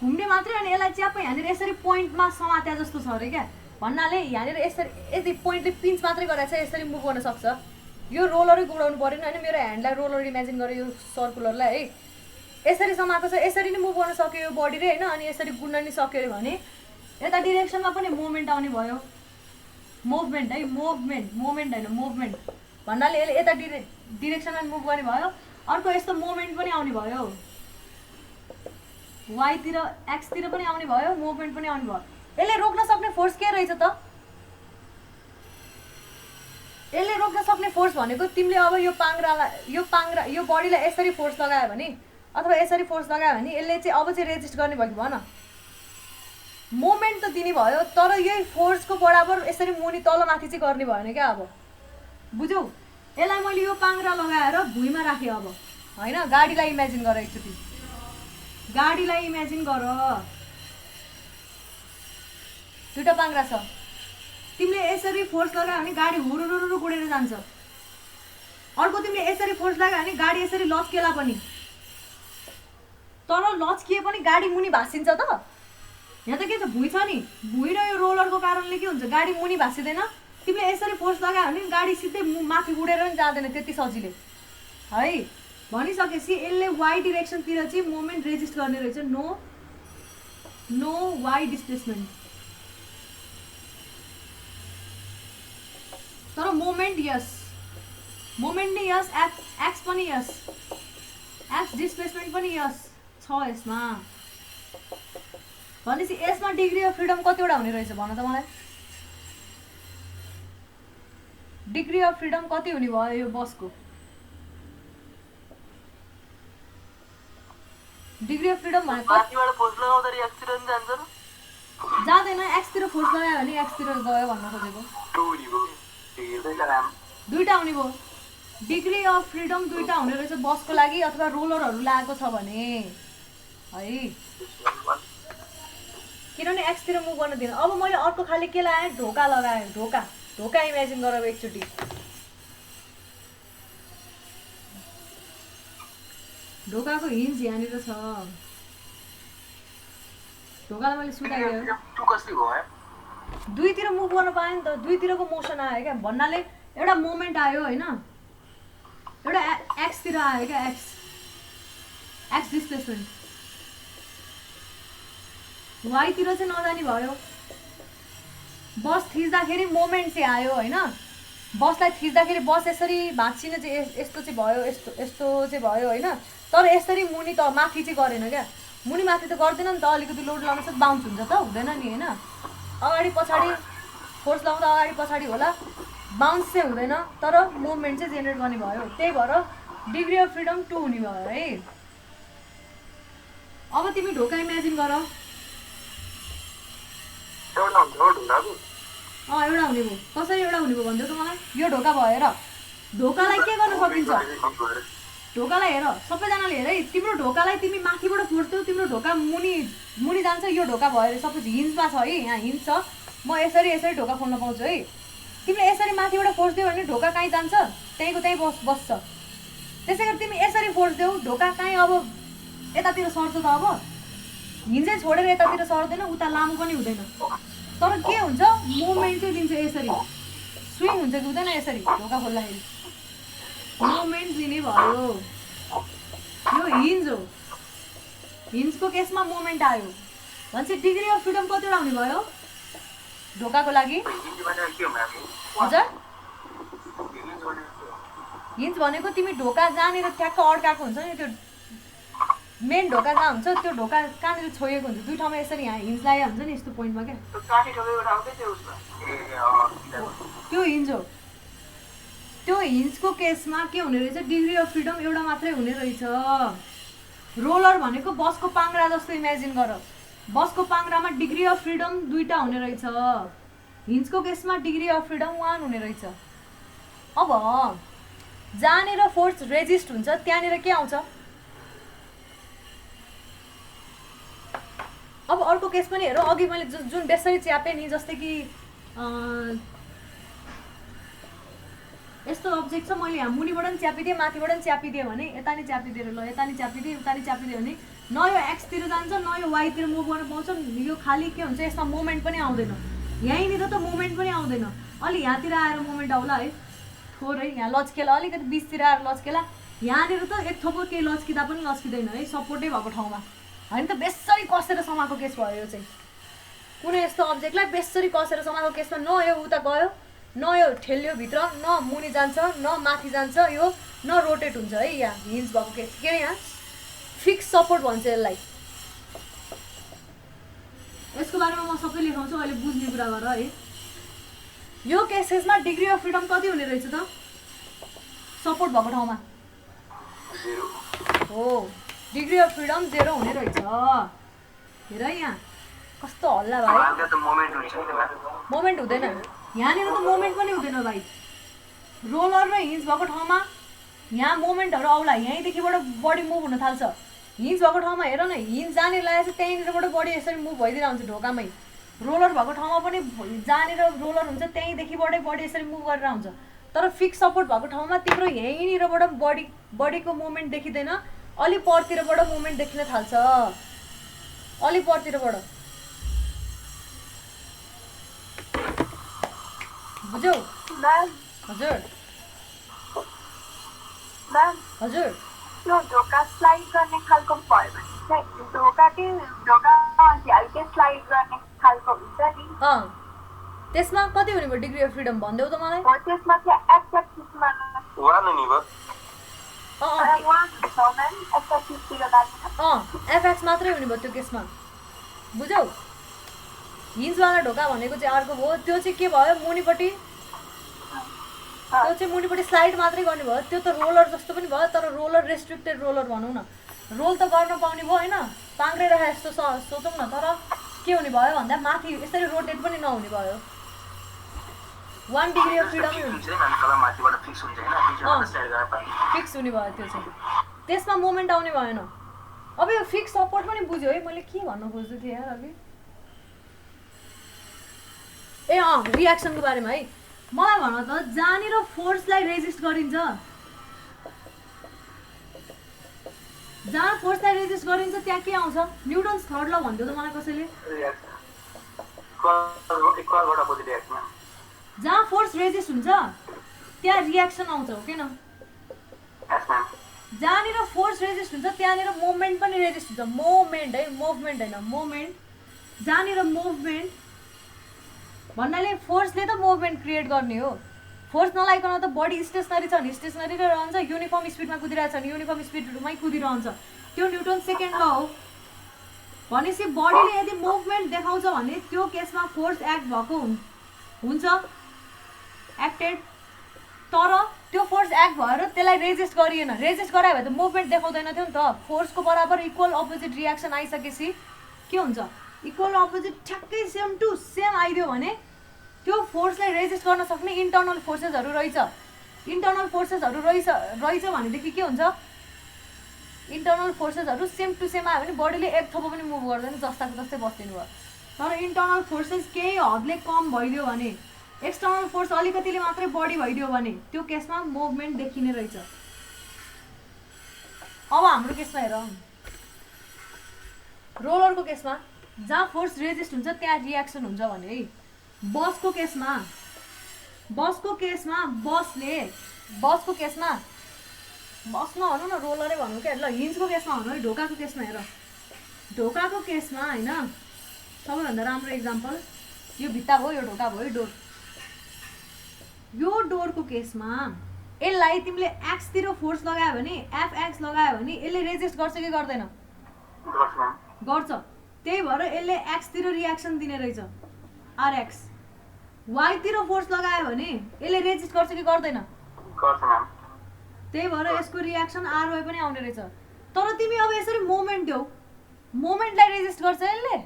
घुम्ने मात्रै अनि यसलाई च्याप्पै यहाँनिर यसरी पोइन्टमा समात्या जस्तो छ अरे क्या भन्नाले यहाँनिर यसरी यदि पोइन्टले पिन्च मात्रै गरेर चाहिँ यसरी मुभ गर्न सक्छ यो रोलरै गुडाउनु परेन होइन मेरो ह्यान्डलाई रोलर इमेजिन गरेँ यो सर्कुलरलाई है यसरी समाएको छ यसरी नै मुभ गर्न सक्यो यो बडीले होइन अनि यसरी गुड्न नि सक्यो अरे भने यता डिरेक्सनमा पनि मोमेन्ट आउने भयो मुभमेन्ट है मोमेन्ट होइन मुभमेन्ट भन्नाले यसले यता डिरेक्सनमा मुभ गर्ने भयो अर्को यस्तो मोमेन्ट पनि आउने भयो वाइतिर एक्सतिर पनि आउने भयो मुभमेन्ट पनि आउने भयो यसले रोक्न सक्ने फोर्स के रहेछ त यसले रोक्न सक्ने फोर्स भनेको तिमीले अब यो बडीलाई यसरी फोर्स लगायो भने अथवा यसरी फोर्स लगायो भने यसले चाहिँ अब चाहिँ रेजिस्ट गर्ने भयो कि भन मोमेन्ट त दिने भयो तर यही फोर्सको बराबर यसरी मुनि तल माथि चाहिँ गर्ने भएन क्या अब बुझ्यौ यसलाई मैले यो पाङ्ग्रा लगाएर भुइँमा राखेँ अब होइन गाडीलाई इमेजिन गर एकचोटि गाडीलाई इमेजिन गर दुईटा पाङ्ग्रा छ तिमीले यसरी फोर्स लगायो भने गाडी हुरुरुरु गुडेर जान्छ अर्को तिमीले यसरी फोर्स लगायो भने गाडी यसरी लच्केला पनि तर लच्किए पनि गाडी मुनि भाँसिन्छ त यहाँ त के छ भुइँ छ नि भुइँ र यो रोलरको कारणले के हुन्छ गाडी मुनि भाँसिँदैन तिमीले यसरी फोर्स लगायो भने गाडी सिधै माथि उडेर पनि जाँदैन त्यति सजिलै है भनिसकेपछि यसले वाइ डिरेक्सनतिर चाहिँ मोमेन्ट रेजिस्ट गर्ने रहेछ नो वाइ डिस्प्लेसमेन्ट तर मोमेन्ट यस मोमेन्ट नि यस एक्स पनि यस एक्स डिस्प्लेसमेन्ट पनि यस छ यसमा भनेपछि यसमा डिग्री अफ फ्रिडम कतिवटा हुने रहेछ भन त मलाई डिग्री अफ फ्रिडम कति हुने भयो यो बसको डिग्री अफ फ्रिडम भने माथिबाट फोर्स लगाउँदाखेरि एक्सतिर नि जान्छ र जाँदैन एक्सतिर फोर्स लगायो भने एक्सतिर गयो भन्न खोजेको दुईटा हुने भयो डिग्री अफ फ्रिडम दुईटा हुने रहेछ बसको लागि अथवा रोलरहरू लागेको छ भने है किनभने एक्सतिर मुभ गर्न दिनु अब मैले अर्को खाले के लगाएँ ढोका लगाएँ ढोका इमेजिन गर एकचोटि ढोकाको हिन्ज यहाँनिर छ ढोकालाई मैले सुताइदिएँ दुईतिर मुभ गर्न पाएँ नि त दुईतिरको मोसन आयो क्या भन्नाले एउटा मोमेन्ट आयो होइन एउटा एक्सतिर आयो क्या एक्स डिस्प्लेसमेन्ट वाइतिर चाहिँ नजाने भयो बस थिच्दाखेरि मोमेन्ट चाहिँ आयो होइन बसलाई थिच्दाखेरि बस यसरी भाँचिने चाहिँ यस्तो चाहिँ भयो यस्तो चाहिँ भयो होइन तर यसरी मुनि त माथि चाहिँ गरेन क्या मुनि माथि त गर्दैन नि त अलिकति लोड लगाउनु सक्छ बाउन्स हुन्छ त हुँदैन नि होइन अगाडि पछाडि फोर्स लगाउँदा अगाडि पछाडि होला बाउन्स चाहिँ हुँदैन तर मुभमेन्ट चाहिँ जेनेरेट गर्ने भयो त्यही भएर डिग्री अफ फ्रिडम 2 हुने भयो है अब तिमी ढोका इमेजिन गर एउटा हुने भयो कसरी एउटा हुने भयो भनिदेऊ त मलाई यो ढोका भयो र ढोकालाई के गर्न सकिन्छ ढोकालाई हेर सबैजनाले हेर है तिम्रो ढोकालाई तिमी माथिबाट फोर्छौ तिम्रो ढोका मुनि जान्छ यो ढोका भयो अरे सपोज हिन्जमा छ है यहाँ हिन्ज छ म यसरी ढोका खोल्न पाउँछु है तिमीले यसरी माथिबाट फोर्स दियौ भने ढोका कहीँ जान्छ त्यहीँको त्यहीँ बस्छ त्यसै गरी तिमी यसरी फोर्स देऊ ढोका कहीँ अब यतातिर सर्छ त अब हिन्जै छोडेर यतातिर सर्दैन उता लामो पनि हुँदैन तर के हुन्छ मुभमेन्ट चाहिँ दिन्छ यसरी स्विङ हुन्छ कि हुँदैन यसरी ढोका खोल्दाखेरि मुभमेन्ट दिने भयो यो हिन्ज हो हिन्जको केसमा मुभमेन्ट आयो भनेपछि डिग्री अफ फ्रिडम कतिवटा हुने भयो ढोकाको लागि हजुर हिन्ज भनेको तिमी ढोका जहाँनिर ठ्याक्क अड्काएको हुन्छ नि त्यो मेन ढोका जहाँ हुन्छ त्यो ढोका कहाँनिर छोएको हुन्छ दुई ठाउँमा यसरी यहाँ हिन्ज लागेको हुन्छ नि यस्तो पोइन्टमा क्या त्यो हिन्ज हो त्यो हिन्जको केसमा के हुने रहेछ डिग्री अफ फ्रिडम एउटा मात्रै हुने रहेछ रोलर भनेको बसको पाङ्ग्रा जस्तो इमेजिन गर बसको पाङ्ग्रामा डिग्री अफ फ्रिडम दुईटा हुने रहेछ हिन्जको केसमा डिग्री अफ फ्रिडम 1 हुने रहेछ अब जहाँनिर फोर्स रेजिस्ट हुन्छ त्यहाँनिर के आउँछ अब अर्को केस पनि हेरौँ अघि मैले जुन बेसरी च्यापेँ नि जस्तै कि यस्तो अब्जेक्ट छ मैले यहाँ मुनिबाट पनि च्यापिदिएँ माथिबाट पनि च्यापिदिएँ भने यता नि च्यापिदिएर ल यता नि च्यापिदिएँ उता नि च्यापिदिएँ भने न यो एक्सतिर जान्छ न यो वाइतिर मुभ गर्न पाउँछ यो खालि के हुन्छ यसमा मोमेन्ट पनि आउँदैन यहीँनिर त मोमेन्ट पनि आउँदैन अलि यहाँतिर आएर मोमेन्ट आउला है थोरै यहाँ लच्केला अलिकति बिचतिर आएर लच्केला यहाँनिर त एक थोपो केही लच्किँदा पनि लच्किँदैन है सपोर्टै भएको ठाउँमा होइन त बेसरी कसेर समाएको केस भयो यो चाहिँ कुनै यस्तो अब्जेक्टलाई बेसरी कसेर समाएको केसमा न यो उता गयो न यो ठेल्यो भित्र न मुनि जान्छ न माथि जान्छ यो न रोटेट हुन्छ है यहाँ हिन्ज भएको केस के यहाँ फिक्स सपोर्ट भन्छ यसलाई यसको बारेमा म सबै लेखाउँछु अहिले बुझ्ने कुरा गर है यो केसेसमा डिग्री अफ फ्रिडम कति हुने रहेछ त सपोर्ट भएको ठाउँमा 0 हो डिग्री अफ फ्रिडम 0 हुने रहेछ हेर यहाँ कस्तो हल्ला भाइ हल्का त मोमेन्ट हुन्छ नि त्यसमा मोमेन्ट हुँदैन यहाँनिर त मोमेन्ट पनि हुँदैन भाइ रोलर र हिन्ज भएको ठाउँमा यहाँ मोमेन्टहरू आउला यहीँदेखिबाट बडी मुभ हुन थाल्छ हिन्ज भएको ठाउँमा हेर न हिन्ज जहाँनिर लागेको छ त्यहीँनिरबाट बडी यसरी मुभ भइदिएर हुन्छ ढोकामै रोलर भएको ठाउँमा पनि जहाँनिर रोलर हुन्छ त्यहीँदेखिबाटै बडी यसरी मुभ गरेर हुन्छ तर फिक्स सपोर्ट भएको ठाउँमा तिम्रो यहीँनिरबाट बडीको मुभमेन्ट देखिँदैन अलि परतिरबाट मुभमेन्ट देखिन थाल्छ अलि परतिरबाट बुझ्यौ हजुर हजुर त्यो ढोका स्लाइड गर्ने खालको भयो भने चाहिँ ढोकामाथि हल्के स्लाइड गर्ने खालको हुन्छ नि त्यसमा कति हुने भयो डिग्री अफ फ्रिडम भनिदेऊ त मलाई हो त्यसमा चाहिँ एक्सर्साइजमा वान नि भयो एफएक्स मात्रै हुने भयो त्यो केसमा बुझ्यौ हिन्जवाला ढोका भनेको चाहिँ अर्को भयो त्यो चाहिँ के भयो मुनिपट्टि त्यो चाहिँ मुनिपट्टि स्लाइड मात्रै गर्ने भयो त्यो त रोलर जस्तो पनि भयो तर रोलर रेस्ट्रिक्टेड रोलर भनौँ न रोल त गर्न पाउने भयो होइन पाङ्ग्रे राखे जस्तो सोचौँ न तर के हुने भयो भन्दा माथि यसरी रोटेट पनि नहुने भयो 1 डिग्री अफ फ्रिडम फिक्स हुने भयो त्यो चाहिँ त्यसमा मोमेन्ट आउने भएन अब यो फिक्स सपोर्ट पनि बुझ्यो है मैले के भन्न खोज्दै थिएँ यार अघि ए रियाक्सनको बारेमा है मलाई भन त जहाँनिर फोर्सलाई रेजिस्ट गरिन्छ जहाँ फोर्सलाई रेजिस्ट गरिन्छ त्यहाँ के आउँछ न्युटन्स थर्ड ल भनिदियो त मलाई कसैले जहाँ फोर्स रेजिस्ट हुन्छ त्यहाँ रियाक्सन आउँछ हो किन जहाँनिर फोर्स रेजिस्ट हुन्छ त्यहाँनिर मुभमेन्ट पनि रेजिस्ट हुन्छ मुभमेन्ट है मुभमेन्ट होइन मुभमेन्ट जहाँनिर मुभमेन्ट भन्नाले फोर्सले त मुभमेन्ट क्रिएट गर्ने हो फोर्स नलाइकन त बडी स्टेसनरी छ नि स्टेसनरी नै रहन्छ युनिफर्म स्पिडमा कुदिरहेछ नि युनिफर्म स्पिडमै कुदिरहन्छ त्यो न्युटन सेकेन्ड ल हो भनेपछि बडीले यदि मुभमेन्ट देखाउँछ भने त्यो केसमा फोर्स एक्ट भएको हुन्छ एक्टेड तर त्यो फोर्स एक्ट भएर त्यसलाई रेजिस्ट गरिएन रेजिस्ट गरायो भने त मुभमेन्ट देखाउँदैन थियो नि त फोर्सको बराबर इक्वल अपोजिट रियाक्सन आइसकेपछि के हुन्छ इक्वल अपोजिट ठ्याक्कै सेम टु सेम आइदियो भने त्यो फोर्सलाई रेजिस्ट गर्न सक्ने इन्टर्नल फोर्सेसहरू रहेछ इन्टर्नल फोर्सेसहरू रहेछ भनेदेखि के हुन्छ इन्टर्नल फोर्सेसहरू सेम टु सेम आयो भने बडीले एक थोपो पनि मुभ गर्दैन जस्ताको जस्तै बस्दिनु भयो तर इन्टर्नल फोर्सेस केही हदले कम भइदियो भने एक्सटर्नल फोर्स अलिकतिले मात्रै बढी भइदियो भने त्यो केसमा मुभमेन्ट देखिने रहेछ अब हाम्रो केसमा हेर रोलरको केसमा जहाँ फोर्स रेजिस्ट हुन्छ त्यहाँ रियाक्सन हुन्छ भने है बसको केसमा बस नभनौँ न रोलरै भनौँ क्या ल हिन्जको केसमा भनौँ है ढोकाको केसमा हेर ढोकाको केसमा होइन सबैभन्दा राम्रो इक्जाम्पल यो भित्ता भयो यो ढोका भयो डोर यो डोरको केसमा यसलाई तिमीले एक्सतिर फोर्स लगायो भने एफएक्स लगायो भने यसले रेजिस्ट गर्छ कि गर्दैन गर्छ त्यही भएर यसले एक्सतिर रियाक्सन दिने रहेछ आरएक्स वाइतिर फोर्स लगायो भने यसले रेजिस्ट गर्छ कि गर्दैन त्यही भएर यसको रियाक्सन आरवाई पनि आउने रहेछ तर तिमी अब यसरी मोमेन्ट देऊ मोमेन्टलाई रेजिस्ट गर्छ यसले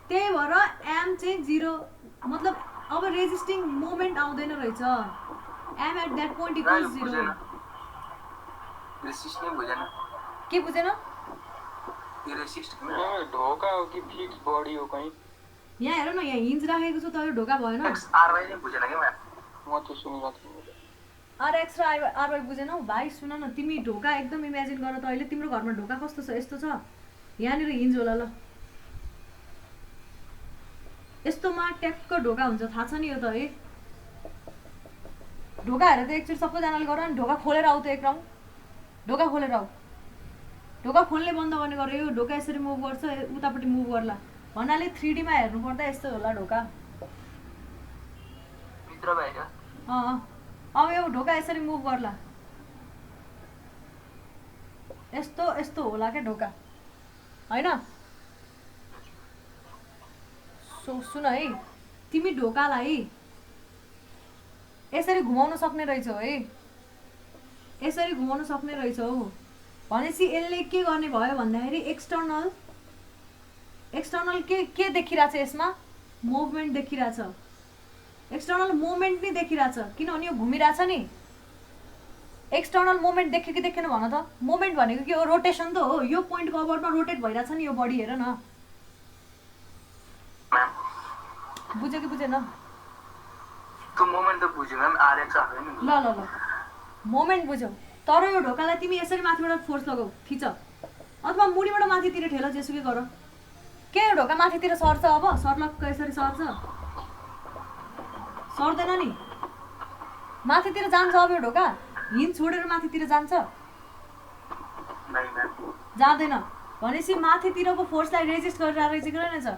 त्यही भएर एम चाहिँ 0 मतलब अब रेजिस्टिङ मोमेन्ट आउँदैन रहेछ M at that point equals 0 के बुझेन ढोका हो कि फिक्स बडी हो कहीं यहाँ हेर न यहाँ हिन्ज राखेको छु तर ढोका भएन म त सुनिरहेको थिएँ आरएक्स र आरवाई बुझेनौ भाइ सुन न तिमी ढोका एकदम इमेजिन गर त अहिले तिम्रो घरमा ढोका कस्तो छ यस्तो छ यहाँनिर हिन्ज होला ल यस्तोमा ट्याक्क ढोका हुन्छ थाहा छ नि यो त है ढोका हेरेर त एकचोटि सबैजनाले गर नि ढोका खोलेर आऊ त एक राउन्ड ढोका खोलेर आऊ ढोका खोल्ने बन्द गर्ने गरे यो ढोका यसरी मुभ गर्छ उतापट्टि मुभ गर्ला भन्नाले 3D मा हेर्नु पर्दा यस्तो होला ढोका भित्र बाहिर अब यो ढोका यसरी मुभ गर्ला यस्तो यस्तो होला के ढोका हैन सुन है तिमी ढोकालाई यसरी घुमाउन सक्ने रहेछौ है यसरी घुमाउन सक्ने रहेछौ भनेपछि यसले के गर्ने भयो भन्दाखेरि एक्सटर्नल के देखिरहेछ यसमा मुभमेन्ट देखिरहेछ एक्सटर्नल मुभमेन्ट नि देखिरहेछ किनभने यो घुमिरहेछ नि एक्सटर्नल मुभमेन्ट देख्यो कि देखेन भन त मुभमेन्ट भनेको के हो रोटेसन त हो यो पोइन्टको अबाउटमा रोटेट भइरहेछ नि यो बडी हेर न बुझ्यो कि बुझेन त्यो मोमेन्ट त बुझ्यो म्याम आरएक्स आफै नि ल ल ल मोमेन्ट बुझ्यौ तर यो ढोकालाई तिमी यसरी माथिबाट फोर्स लगाऊ थिच अथवा मुडीबाट माथितिर ठेल जेसुकै गर के यो ढोका माथितिर सर्छ अब सर्लक्क यसरी सर्छ सर्दैन नि माथितिर जान्छ अब यो ढोका हिन्ज छोडेर माथितिर जान्छ नै म्याम जाँदैन भनेपछि माथितिरको फोर्सलाई रेजिस्ट गरेर रहेछ कि रहेनछ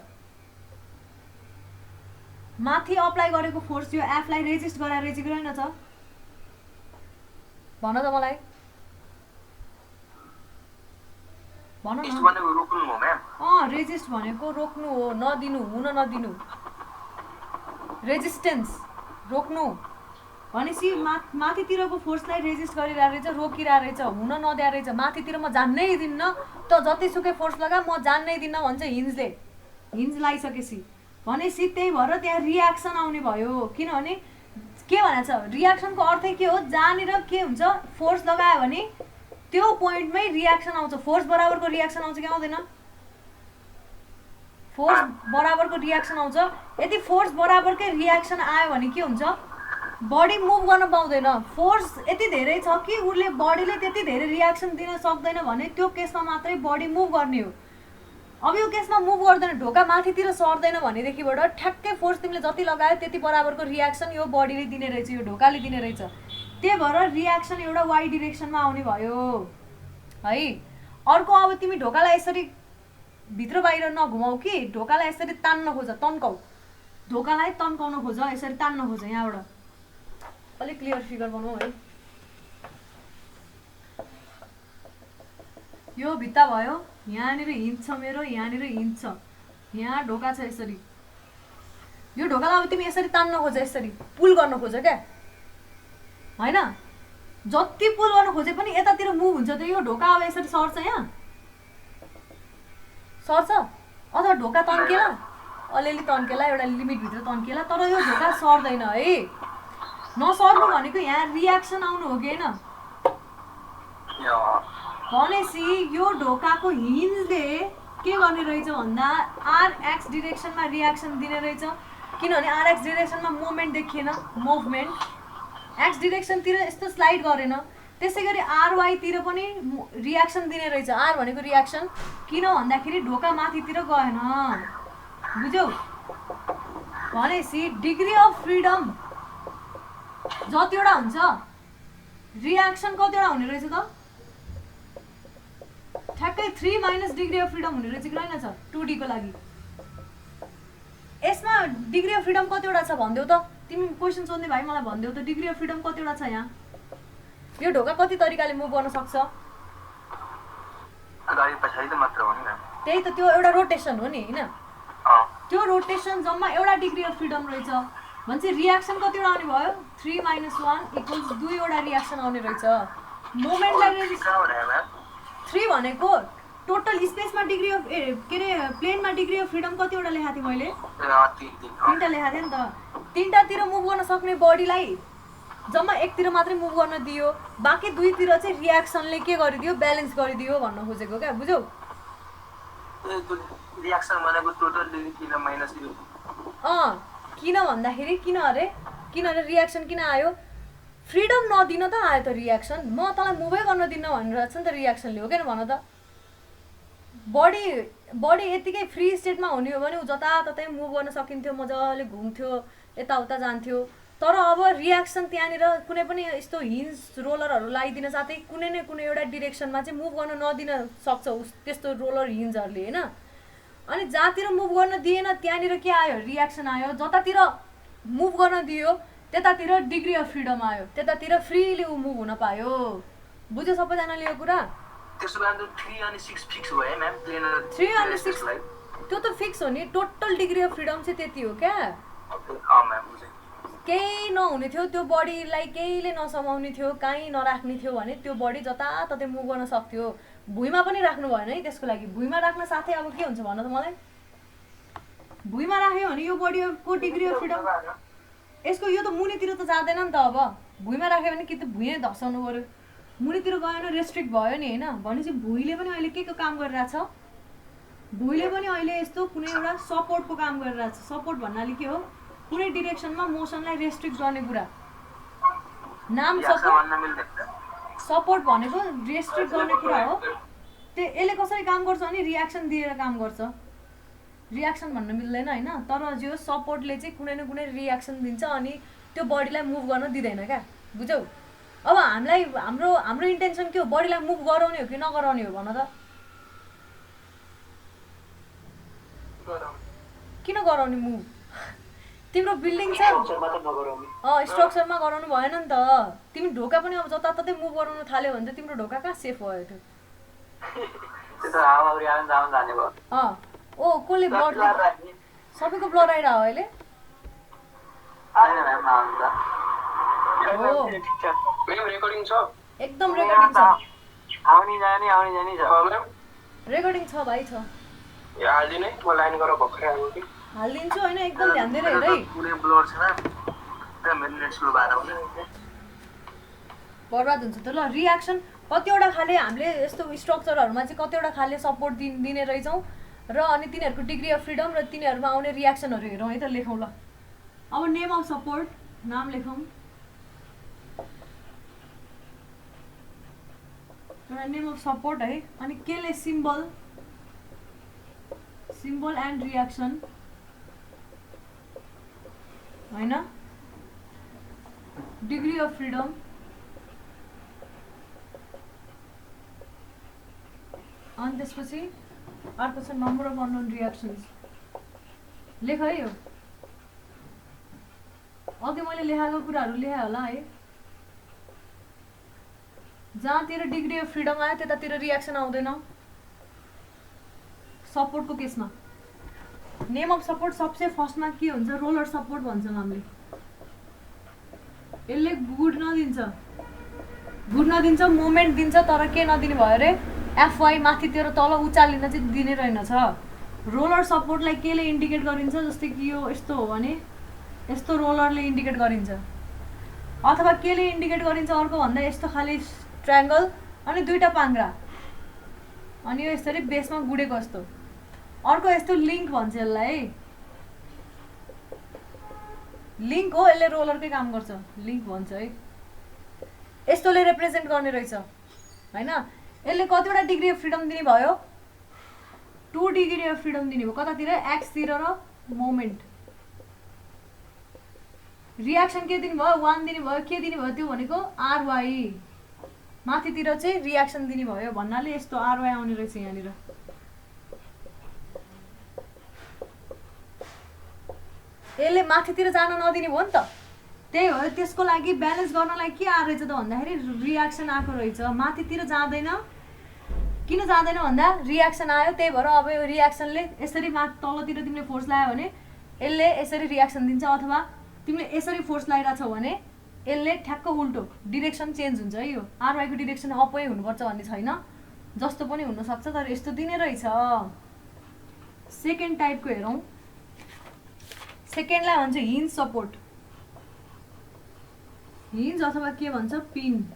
माथि अप्लाई गरेको फोर्स यो एफलाई रेजिस्ट गरेर रहेछ कि रहेनछ भन त मलाई भन टेस्ट न भनेको रोक्नु हो म्याम रेजिस्ट भनेको रोक्नु हो नदिनु हुन नदिनु रेजिस्टेन्स रोक्नु भनेपछि माथितिरको फोर्सलाई रेजिस्ट गरिरहेको रहेछ रोकिरहेको रहेछ हुन नदिएको रहेछ माथितिर म जान्नै दिन्न त जतिसुकै फोर्स लगा म जान्नै दिन्न भन्छ हिन्जले हिन्ज लगाइसकेपछि भनेपछि त्यही भएर त्यहाँ रियाक्सन आउने भयो किनभने के भनेको छ रियाक्सनको अर्थै के हो जहाँनिर के हुन्छ फोर्स लगायो भने त्यो पोइन्टमै रियाक्सन आउँछ फोर्स बराबरको रियाक्सन आउँछ कि आउँदैन फोर्स बराबरको रियाक्सन आउँछ यदि फोर्स बराबरकै रियाक्सन आयो भने के हुन्छ बडी मुभ गर्न पाउँदैन फोर्स यति धेरै छ कि उसले बडीले त्यति धेरै रियाक्सन दिन सक्दैन भने त्यो केसमा मात्रै बडी मुभ गर्ने हो अब यो केसमा मुभ गर्दैन ढोका माथितिर सर्दैन भनेदेखिबाट ठ्याक्कै फोर्स तिमीले जति लगायो त्यति बराबरको रियाक्सन यो बडीले दिने रहेछ यो ढोकाले दिने रहेछ त्यही भएर रियाक्सन एउटा वाइ डिरेक्सनमा आउने भयो है अर्को अब तिमी ढोकालाई यसरी भित्र बाहिर नघुमाऊ कि ढोकालाई यसरी तान्न खोज तन्काऊ ढोकालाई तन्काउन खोज यसरी तान्न खोज यहाँबाट अलिक क्लियर फिगर बनाऊ है यो भित्ता भयो यहाँनिर हिन्ज छ मेरो यहाँनिर हिन्ज छ यहाँ ढोका छ यसरी यो ढोकालाई अब तिमी यसरी तान्न खोज यसरी पुल गर्न खोज क्या हैन जति पुल गर्न खोजे पनि यतातिर मुभ हुन्छ त यो ढोका अब यसरी सर्छ यहाँ सर्छ अथवा ढोका तन्केला अलिअलि तन्केला एउटा लिमिटभित्र तन्केला तर यो ढोका सर्दैन है नसर्नु भनेको यहाँ रियाक्सन आउनु हो कि होइन भनेपछि यो ढोकाको हिन्जले के गर्ने रहेछ भन्दा आरएक्स डिरेक्सनमा रियाक्सन दिने रहेछ किनभने आरएक्स डिरेक्सनमा मुभमेन्ट देखिएन मुभमेन्ट एक्स डिरेक्सनतिर यस्तो स्लाइड गरेन त्यसै गरी आरवाईतिर पनि रियाक्सन दिने रहेछ आर भनेको रियाक्सन किन भन्दाखेरि ढोका माथितिर गएन बुझ्यौ भनेपछि डिग्री अफ फ्रिडम जतिवटा हुन्छ रियाक्सन कतिवटा हुने रहेछ त ठ्याक्कै 3 माइनस डिग्री अफ फ्रिडम हुने रहेछ कि रहेन छ 2D को लागि यसमा डिग्री अफ फ्रिडम कतिवटा छ भन्देऊ त तिमी क्वेसन सोध्ने भाइ मलाई भन्देऊ त डिग्री अफ फ्रिडम कतिवटा छ यहाँ यो ढोका कति तरिकाले मुभ गर्न सक्छ अगाडि पछाडि त मात्र हो नि त्यही त त्यो एउटा रोटेसन हो नि हैन त्यो रोटेसन जम्मा एउटा डिग्री अफ फ्रिडम रहेछ भन्छ रियाक्सन कतिवटा आउने भयो 3 - 1 = 2 वटा रियाक्सन आउने रहेछ मोमेन्टलाई रेजिस्ट 3 भनेको टोटल स्पेसमा डिग्री अफ के रे प्लेनमा डिग्री अफ फ्रिडम कतिवटा लेखा थिए मैले 3टा लेखा थिए नि त 3टातिर मुभ गर्न सक्ने बडीलाई जम्मा एकतिर मात्रै मुभ गर्न दियो बाँकी दुईतिर चाहिँ रियाक्सनले के गरिदियो ब्यालेन्स गरिदियो भन्न खोजेको क्या बुझ्यौ रियाक्सन भनेको टोटल डिग्री किन माइनस किन भन्दाखेरि किन अरे रियाक्सन किन आयो फ्रिडम नदिन त आयो त रियाक्सन म तँलाई मुभै गर्न दिन्न भनेर छ नि त रियाक्सनले हो किन भन त बडी यतिकै फ्री स्टेटमा हुने हो भने उ जताततै मुभ गर्न सकिन्थ्यो मजाले घुम्थ्यो यताउता जान्थ्यो तर अब रियाक्सन त्यहाँनिर कुनै पनि यस्तो हिन्ज रोलरहरू लगाइदिन साथै कुनै न कुनै एउटा डिरेक्सनमा चाहिँ मुभ गर्न नदिन सक्छ त्यस्तो रोलर हिन्जहरूले होइन अनि जहाँतिर मुभ गर्न दिएन त्यहाँनिर के आयो रियाक्सन आयो जतातिर मुभ गर्न दियो त्यतातिर डिग्री अफ फ्रिडम आयो त्यतातिर फ्रीली मुभ हुन पायो बुझ्यो सबैजनाले यो कुरा त्यसो भए 3 अनि 6 फिक्स भयो है म्याम प्लेन 3 अनि 6 त्यो त फिक्स हो नि टोटल डिग्री अफ फ्रिडम चाहिँ त्यति हो क्या म्याम बुझे केही नहुने थियो त्यो बडीलाई केहीले नसमाउने थियो कहीँ नराख्ने थियो भने त्यो बडी जताततै मुभ गर्न सक्थ्यो भुइँमा पनि राख्नु भएन है त्यसको लागि भुइँमा राख्न साथै अब के हुन्छ भन त मलाई भुइँमा राख्यो भने यो बडीको डिग्री अफ फ्रिडम यसको यो त मुनितिर त जाँदैन नि त। अब भुइँमा राख्यो भने कि त भुइँ धसाउनु पर्यो, मुनितिर गयो भने रेस्ट्रिक्ट भयो नि होइन। भनेपछि भुइँले पनि अहिले के को काम गरिरहेछ, भुइँले पनि अहिले यस्तो कुनै एउटा सपोर्टको काम गरिरहेछ। सपोर्ट भन्नाले के हो, कुनै डिरेक्सनमा मोसनलाई रेस्ट्रिक्ट गर्ने कुरा, नाम सपोर्ट भनेको रेस्ट्रिक्ट गर्ने कुरा हो। यसले कसरी काम गर्छ भने रियाक्सन दिएर काम गर्छ। रियाक्सन भन्न मिल्दैन होइन, तर जो सपोर्टले चाहिँ कुनै न कुनै रियाक्सन दिन्छ अनि त्यो बडीलाई मुभ गर्न दिँदैन क्या, बुझ्यौ। अब हामीलाई हाम्रो इन्टेन्सन के हो, बडीलाई मुभ गराउने हो कि नगराउने हो भन त। किन गराउने मुभ, तिम्रो बिल्डिङ छ स्ट्रक्चरमा गराउनु भएन नि त। तिमी ढोका पनि अब जताततै मुभ गराउनु थाल्यो भने त तिम्रो ढोका कहाँ सेफ भयो त्यो। ओ कसले ब्लड सबैको ब्लड आइरह हो अहिले। रेकर्डिङ छ एकदम रेकर्डिङ छ, आउने जाने छ। रेकर्डिङ छ भाइ छ। यो हालिदिनु है, म लाइन गरेर भर्खरै आएको कि हालिदिन्छु होइन, एकदम ध्यान दिएर हेर है। कुनै ब्लड छैन त मिनिट स्लो भएर हुन्छ बर्बाद हुन्छ त। ल रियाक्सन कतिवटा खाले हामीले यस्तो स्ट्रक्चरहरूमा चाहिँ कतिवटा खाले सपोर्ट दिने रहेछौँ र अनि तिनीहरूको डिग्री अफ फ्रिडम र तिनीहरूमा आउने रियाक्सनहरू हेरौँ है त। लेखौँ ल। अब नेम अफ सपोर्ट नाम लेखौँ, एउटा नेम अफ सपोर्ट है। अनि केले सिम्बल एन्ड रियाक्सन होइन, डिग्री अफ फ्रिडम अनि त्यसपछि अर्को छ नम्बर अफ अननोन रियाक्सन्स। लेख है यो, अघि मैले लेखाएको कुराहरू लेखाएँ होला है। जहाँतिर डिग्री अफ फ्रिडम आयो त्यतातिर रियाक्सन आउँदैन सपोर्टको केसमा। नेम अफ सपोर्ट सबसे फर्स्टमा के हुन्छ, रोलर सपोर्ट भन्छौँ हामीले। यसले घुर्न दिन्छ मोमेन्ट दिन्छ, तर के नदिने भयो अरे एफवाई माथितिर तल उचालिन चाहिँ दिने रहेनछ। रोलर सपोर्टलाई केले इन्डिकेट गरिन्छ, जस्तै कि यो यस्तो हो भने यस्तो रोलरले इन्डिकेट गरिन्छ, अथवा केले इन्डिकेट गरिन्छ अर्को भन्दा यस्तो खाले ट्रायङ्गल अनि दुईटा पाङ्ग्रा अनि यो यसरी बेसमा गुडेको जस्तो। अर्को यस्तो लिङ्क भन्छ यसलाई, लिङ्क हो, यसले रोलरकै काम गर्छ, लिङ्क भन्छ है। यस्तोले रिप्रेजेन्ट गर्ने रहेछ होइन। यसले कतिवटा डिग्री अफ फ्रिडम दिने भयो, 2 डिग्री अफ फ्रिडम दिने भयो, कतातिर एक्सतिर र मोमेन्ट। रियाक्सन के दिने भयो, 1 दिने भयो। के दिने भयो त्यो भनेको आरवाई, माथितिर चाहिँ रियाक्सन दिने भयो भन्नाले यस्तो आरवाई आउने रहेछ यहाँनिर। यसले माथितिर जान नदिने भयो नि त, त्यही हो। त्यसको लागि ब्यालेन्स गर्नलाई के आएको रहेछ त भन्दाखेरि रियाक्सन आएको रहेछ, माथितिर जाँदैन। किन जाँदैन भन्दा रियाक्सन आयो, त्यही भएर अब यो रियाक्सनले यसरी तलतिर तिमीले फोर्स लगायो भने यसले यसरी रियाक्सन दिन्छ, अथवा तिमीले यसरी फोर्स लगाइरहेछौ भने यसले ठ्याक्क उल्टो डिरेक्सन चेन्ज हुन्छ है। यो आरवाईको डिरेक्सन अपै हुनुपर्छ भन्ने छैन, जस्तो पनि हुनसक्छ, तर यस्तो दिने रहेछ। सेकेन्ड टाइपको हेरौँ, सेकेन्डलाई भन्छ हिन्ज सपोर्ट, हिन्ज अथवा के भन्छ पिन।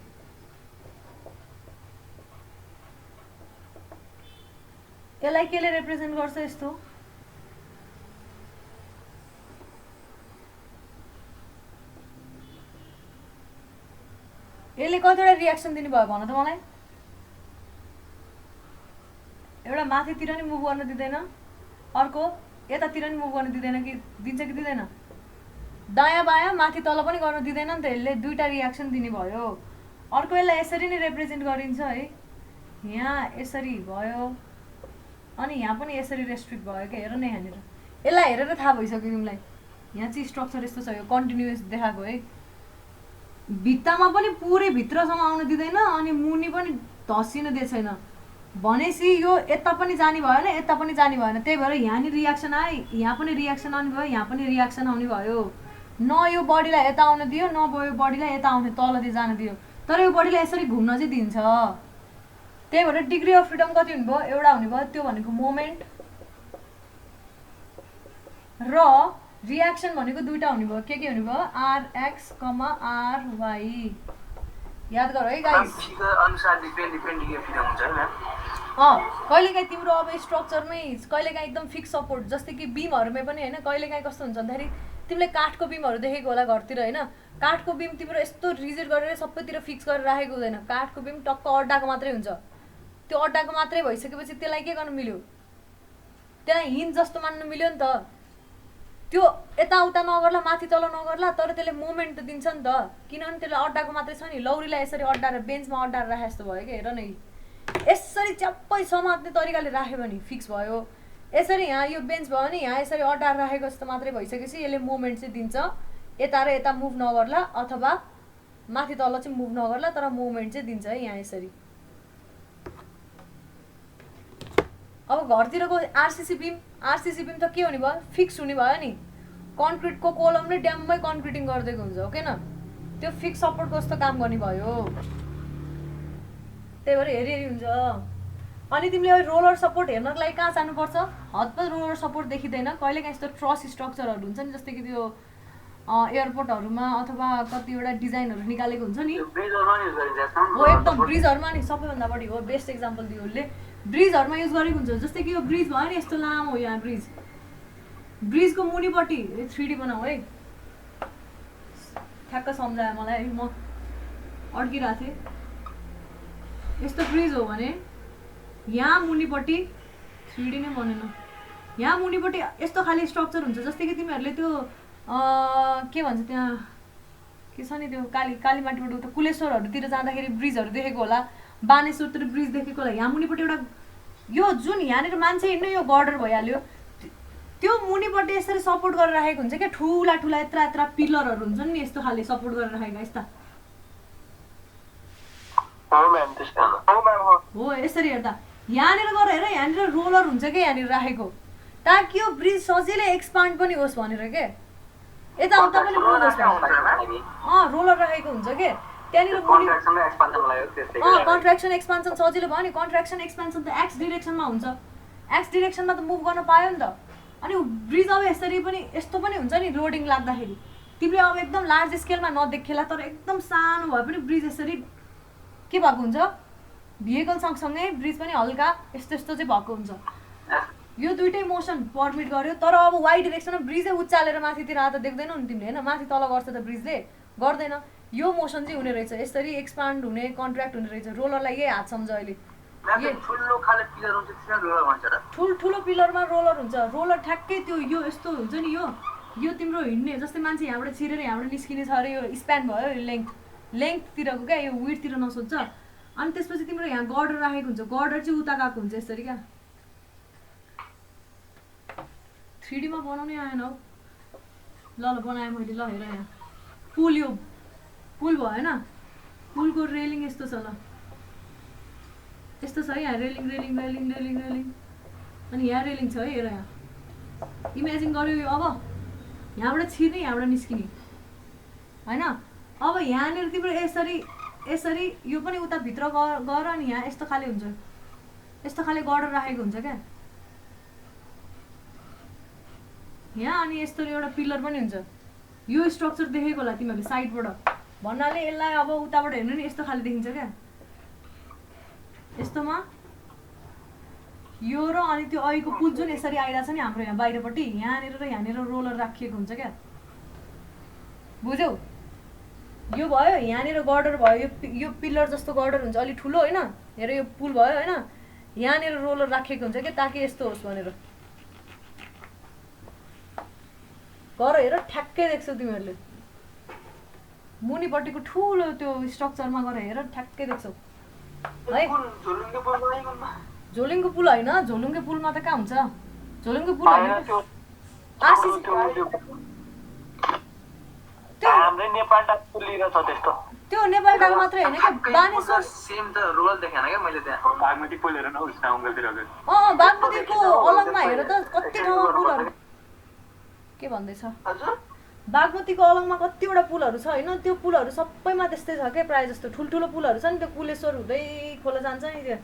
यसलाई केले रिप्रेजेन्ट गर्छ, यस्तो यसले कतिवटा रियाक्सन दिने भयो भन त मलाई। एउटा माथितिर नि मुभ गर्न दिँदैन, अर्को यतातिर नि मुभ गर्न दिँदैन कि दिन्छ कि दिँदैन, दायाँ बायाँ माथि तल पनि गर्न दिँदैन नि त। यसले दुईटा रियाक्सन दिने भयो। अर्को यसलाई यसरी नै रिप्रेजेन्ट गरिन्छ है, यहाँ यसरी भयो अनि यहाँ पनि यसरी रेस्ट्रिक्ट भयो क्या। हेर न यहाँनिर, यसलाई हेरेर थाहा भइसक्यो तिमीलाई, यहाँ चाहिँ स्ट्रक्चर यस्तो छ, यो कन्टिन्युस देखाएको है। भित्तामा पनि पुरै भित्रसम्म आउन दिँदैन अनि मुनि पनि धसिन दिएको छैन भनेपछि यो यता पनि जाने भएन, यता पनि जाने भएन। त्यही भएर यहाँ नि रियाक्सन आयो, यहाँ पनि रियाक्सन आउने भयो, यहाँ पनि रियाक्सन आउने भयो। न यो बडीलाई यता आउन दियो, न यो बडीलाई यता आउने तलतिर जान दियो, तर यो बडीलाई यसरी घुम्न चाहिँ दिन्छ। त्यही भएर डिग्री अफ फ्रिडम कति हुने भयो, एउटा हुने भयो, त्यो भनेको मोमेन्ट। र रियाक्सन भनेको दुईटा हुने भयो के हुने भयो RX, RY याद गर है गाइस फिगर अनुसार डिफरेन्ट यो फिगर हुन्छ हैन कहिलेकाहीँ तिम्रो अब स्ट्रक्चरमै कहिलेकाहीँ एकदम फिक्स सपोर्ट जस्तै कि बिमहरुमै पनि हैन कहिलेकाहीँ कस्तो हुन्छ भन्दाखेरि तिमीले काठको बिमहरु देखेको होला घरतिर हैन काठको बिम तिम्रो यस्तो रिजिड गरेर सबैतिर फिक्स गरेर राखेको हुँदैन काठको बिम टक्क अड्डाको मात्रै हुन्छ त्यो अड्डाको मात्रै भइसकेपछि त्यसलाई के गर्न मिल्यो त्यहाँ हिन्ज जस्तो मान्न मिल्यो नि त त्यो यताउता नगर्ला माथि तल नगर्ला तर त्यसले मोमेन्ट त दिन्छ नि त किनभने त्यसले अड्डाको मात्रै छ नि लौरीलाई यसरी अड्डाएर बेन्चमा अड्डाएर राखे जस्तो भयो के हेर न यसरी च्याप्पै समात्ने तरिकाले राख्यो भने फिक्स भयो यसरी यहाँ यो बेन्च भयो नि यहाँ यसरी अड्डाएर राखेको जस्तो मात्रै भइसकेपछि यसले मोमेन्ट चाहिँ दिन्छ यता र यता मुभ नगर्ला अथवा माथि तल चाहिँ मुभ नगर्ला तर मोमेन्ट चाहिँ दिन्छ है यहाँ यसरी अब घरतिरको आरसीसी बिम त के हुने भयो फिक्स हुने भयो नि कन्क्रिटको कोलमले ड्याममै कन्क्रिटिङ गरिदिएको हुन्छ हो न त्यो फिक्स सपोर्टको जस्तो काम गर्ने भयो त्यही भएर हेरी हुन्छ अनि तिमीले रोलर सपोर्ट हेर्नको लागि कहाँ जानुपर्छ हतपत रोलर सपोर्ट देखिँदैन कहिलेकाहीँ यस्तो ट्रस स्ट्रक्चरहरू हुन्छ नि जस्तै कि त्यो एयरपोर्टहरूमा अथवा कतिवटा डिजाइनहरू निकालेको हुन्छ नि हो एकदम ब्रिजहरूमा नि सबैभन्दा बढी हो बेस्ट एक्जाम्पल दियो उसले ब्रिजहरूमा युज गरेको हुन्छ जस्तै कि यो ब्रिज भयो नि यस्तो लामो हो यहाँ ब्रिजको मुनिपट्टि 3D बनाऊ है ठ्याक्क सम्झायो मलाई म अड्किरहेको थिएँ यस्तो ब्रिज हो भने यहाँ मुनिपट्टि 3D नै बनेन यहाँ मुनिपट्टि यस्तो खाले स्ट्रक्चर हुन्छ जस्तै कि तिमीहरूले त्यो के भन्छ त्यहाँ के छ नि त्यो कालीमाटीबाट उता कुलेश्वरहरूतिर जाँदाखेरि ब्रिजहरू देखेको होला बानेश्वरतिर ब्रिज देखेको होला यहाँ मुनिपट्टि एउटा यो जुन यहाँनिर मान्छे हिँड्ने यो गर्डर भइहाल्यो त्यो मुनिपट्टि यसरी सपोर्ट गरेर राखेको हुन्छ क्या ठुला ठुला यत्रा पिलरहरू हुन्छन् नि यस्तो खाले सपोर्ट गरेर राखेका यस्ता हो यसरी हेर्दा यहाँनिर गएर हेर यहाँनिर रोलर हुन्छ क्या यहाँनिर राखेको ताकि यो ब्रिज सजिलै एक्सपान्ड पनि होस् भनेर के यताउता पनि मुभ होस् रोलर राखेको हुन्छ के त्यहाँनिर कन्ट्र्याक्सन एक्सपान्सन सजिलो भयो नि कन्ट्र्याक्सन एक्सपान्सन त एक्स डिरेक्सनमा हुन्छ एक्स डिरेक्सनमा त मुभ गर्न पायो नि त अनि ब्रिज अब यसरी पनि यस्तो पनि हुन्छ नि लोडिङ लाग्दाखेरि तिमीले अब एकदम लार्ज स्केलमा नदेखेला तर एकदम सानो भए पनि ब्रिज यसरी के भएको हुन्छ भेहिकल सँगसँगै ब्रिज पनि हल्का यस्तो चाहिँ भएको हुन्छ यो दुईटै मोसन पर्मिट गर्यो तर अब वाइ डिरेक्सनमा ब्रिजै उचालेर माथितिर आएर देख्दैनौ नि तिमीले हैन माथि तल गर्छ त ब्रिजले गर्दैन यो मोसन चाहिँ हुने रहेछ यसरी एक्सपान्ड हुने कन्ट्र्याक्ट हुने रहेछ रोलरलाई यही हात सम्झ अहिले ठुलो पिलरमा रोलर हुन्छ रोलर ठ्याक्कै त्यो यो यस्तो हुन्छ नि यो तिम्रो हिँड्ने जस्तै मान्छे यहाँबाट छिरेर यहाँबाट निस्किने छ अरे यो स्प्यान भयो यो लेन्थतिरको क्या यो विड्थतिर नसोच्छ अनि त्यसपछि तिम्रो यहाँ गर्डर राखेको हुन्छ गर्डर चाहिँ उता गएको हुन्छ यसरी क्या 3D मा बनाउनै आएन हौ ल बनाएँ मैले ल हेर यहाँ पुल भयो हैन पुलको रेलिङ यस्तो छ ल यस्तो छ है यहाँ रेलिङ अनि यहाँ रेलिङ छ है हेर यहाँ इमेजिन गर्यो यो अब यहाँबाट छिर्ने यहाँबाट निस्किने हैन अब यहाँनिर तिम्रो यसरी यो पनि उता भित्र गएर अनि यहाँ यस्तो खाले हुन्छ यस्तो खाले गर्डर राखेको हुन्छ क्या यहाँ अनि यस्तो एउटा पिलर पनि हुन्छ यो स्ट्रक्चर देखेको होला तिमीहरूले साइडबाट भन्नाले यसलाई अब उताबाट हेर्नु नि यस्तो खाले देखिन्छ क्या यस्तोमा यो र अनि त्यो अहिलेको पुल जुन यसरी आइरहेछ नि हाम्रो यहाँ बाहिरपट्टि यहाँनिर र यहाँनिर रोलर राखिएको हुन्छ क्या बुझ्यौ यो भयो यहाँनिर गर्डर भयो यो पिलर जस्तो गर्डर हुन्छ अलि ठुलो हैन हेर यो पुल भयो हैन यहाँनिर रोलर राखिएको हुन्छ क्या ताकि यस्तो होस् भनेर गर हेर ठ्याक्कै देख्छौ तिमीहरूले मुनिपट्टिको ठुलो त्यो स्ट्रक्चरमा गएर हेर ठ्याक्कै देख्छौ है झोलुङको पुल होइन झोलुङको पुलमा त कहाँ हुन्छ झोलुङको पुल होइन त्यो नेपाल डाक मात्रै होइन क्या बानेश्वर सेम त रोल देखेन क्या मैले त्यहाँ बागमती पुल हेर न उस्ता अंगलतिरको बागमतीको अलङमा हेर त कति ठाउँमा पुलहरू के भन्दैछ बागमतीको अलङमा कतिवटा पुलहरू छ हैन त्यो पुलहरू सबैमा त्यस्तै छ के प्राय जस्तो ठुलठुलो पुलहरू छ नि त्यो कुलेश्वर हुँदै खोला जान्छ नि त्यो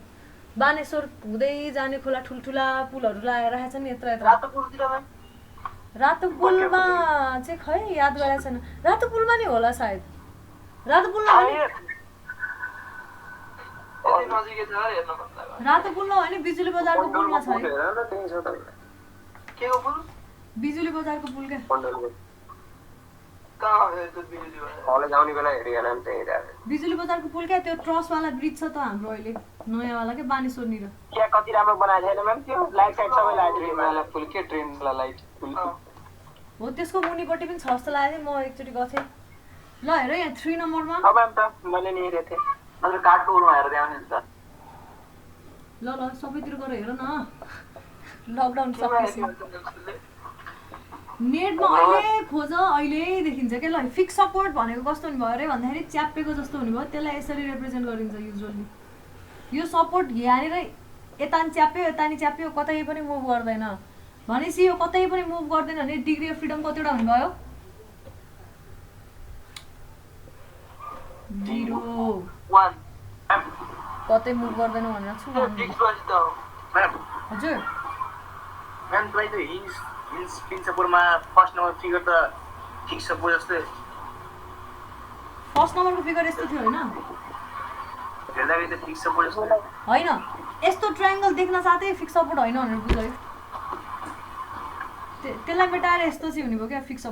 बानेश्वर हुँदै जाने खोला ठुलठुला पुलहरू राखेछ नि यत्रा रातो पुलमा चाहिँ खै याद गरेको छैन रातो पुलमा नि होला सायद रातो पुलमा नजिकै छ हेर्न मन लाग्यो रातो पुलमा होइन बिजुली बजारको पुलमा छ है हेर न त्यही छ त के को पुल बिजुली बजारको पुल क्या पण्डलको कहाँ हो त्यो बिजुली बजार कलेज आउने बेला हेरिएन नि त्यही हेरेर बिजुली बजारको पुल क्या त्यो ट्रसवाला ब्रिज छ त हाम्रो अहिले नयाँवाला क्या बानेश्वरनिर क्या कति राम्रो बनाएको छैन म्याम त्यो लाइट साइड सबै ट्रेन वाला पुल के ट्रेन वाला लाइट पुल हो त्यसको मुनिपट्टि पनि छ जस्तो लाग्यो म एकचोटि गएको थिएँ ल हेर यहाँ 3 नम्बरमा अब म्याम त मैले नि हेरेको थिएँ हजुर काठको उरमा हेरेर आउने त ल सबैतिर गएर हेर न लकडाउन सकेपछि नेटमा अहिले खोज अहिले देखिन्छ क्या ल फिक्स सपोर्ट भनेको कस्तो हुने भयो अरे भन्दाखेरि च्याप्पेको जस्तो हुने भयो त्यसलाई यसरी रिप्रेजेन्ट गरिन्छ युजुअली यो सपोर्ट यहाँनिर यता नि च्याप्यो यता नि च्याप्यो कतै पनि मुभ गर्दैन भनेपछि यो कतै पनि मुभ गर्दैन भने डिग्री अफ फ्रिडम कतिवटा हुने भयो 0 1 कतै मुभ गर्दैन भनेर छु फिक्स बजी त हो म्याम हजुर म्याम तपाईँ त्यो हिल्स प्रिन्सिपलमा फर्स्ट नम्बर फिगर त फिक्स सपोर्ट जस्तै फर्स्ट नम्बरको फिगर यस्तो थियो होइन हेर्दाखेरि त फिक्स सपोर्ट जस्तै होइन यस्तो ट्रायङ्गल देख्न साथै फिक्स सपोर्ट होइन भनेर बुझ है त्यसलाई मेटाएर यस्तो चाहिँ हुने भयो क्या फिक्स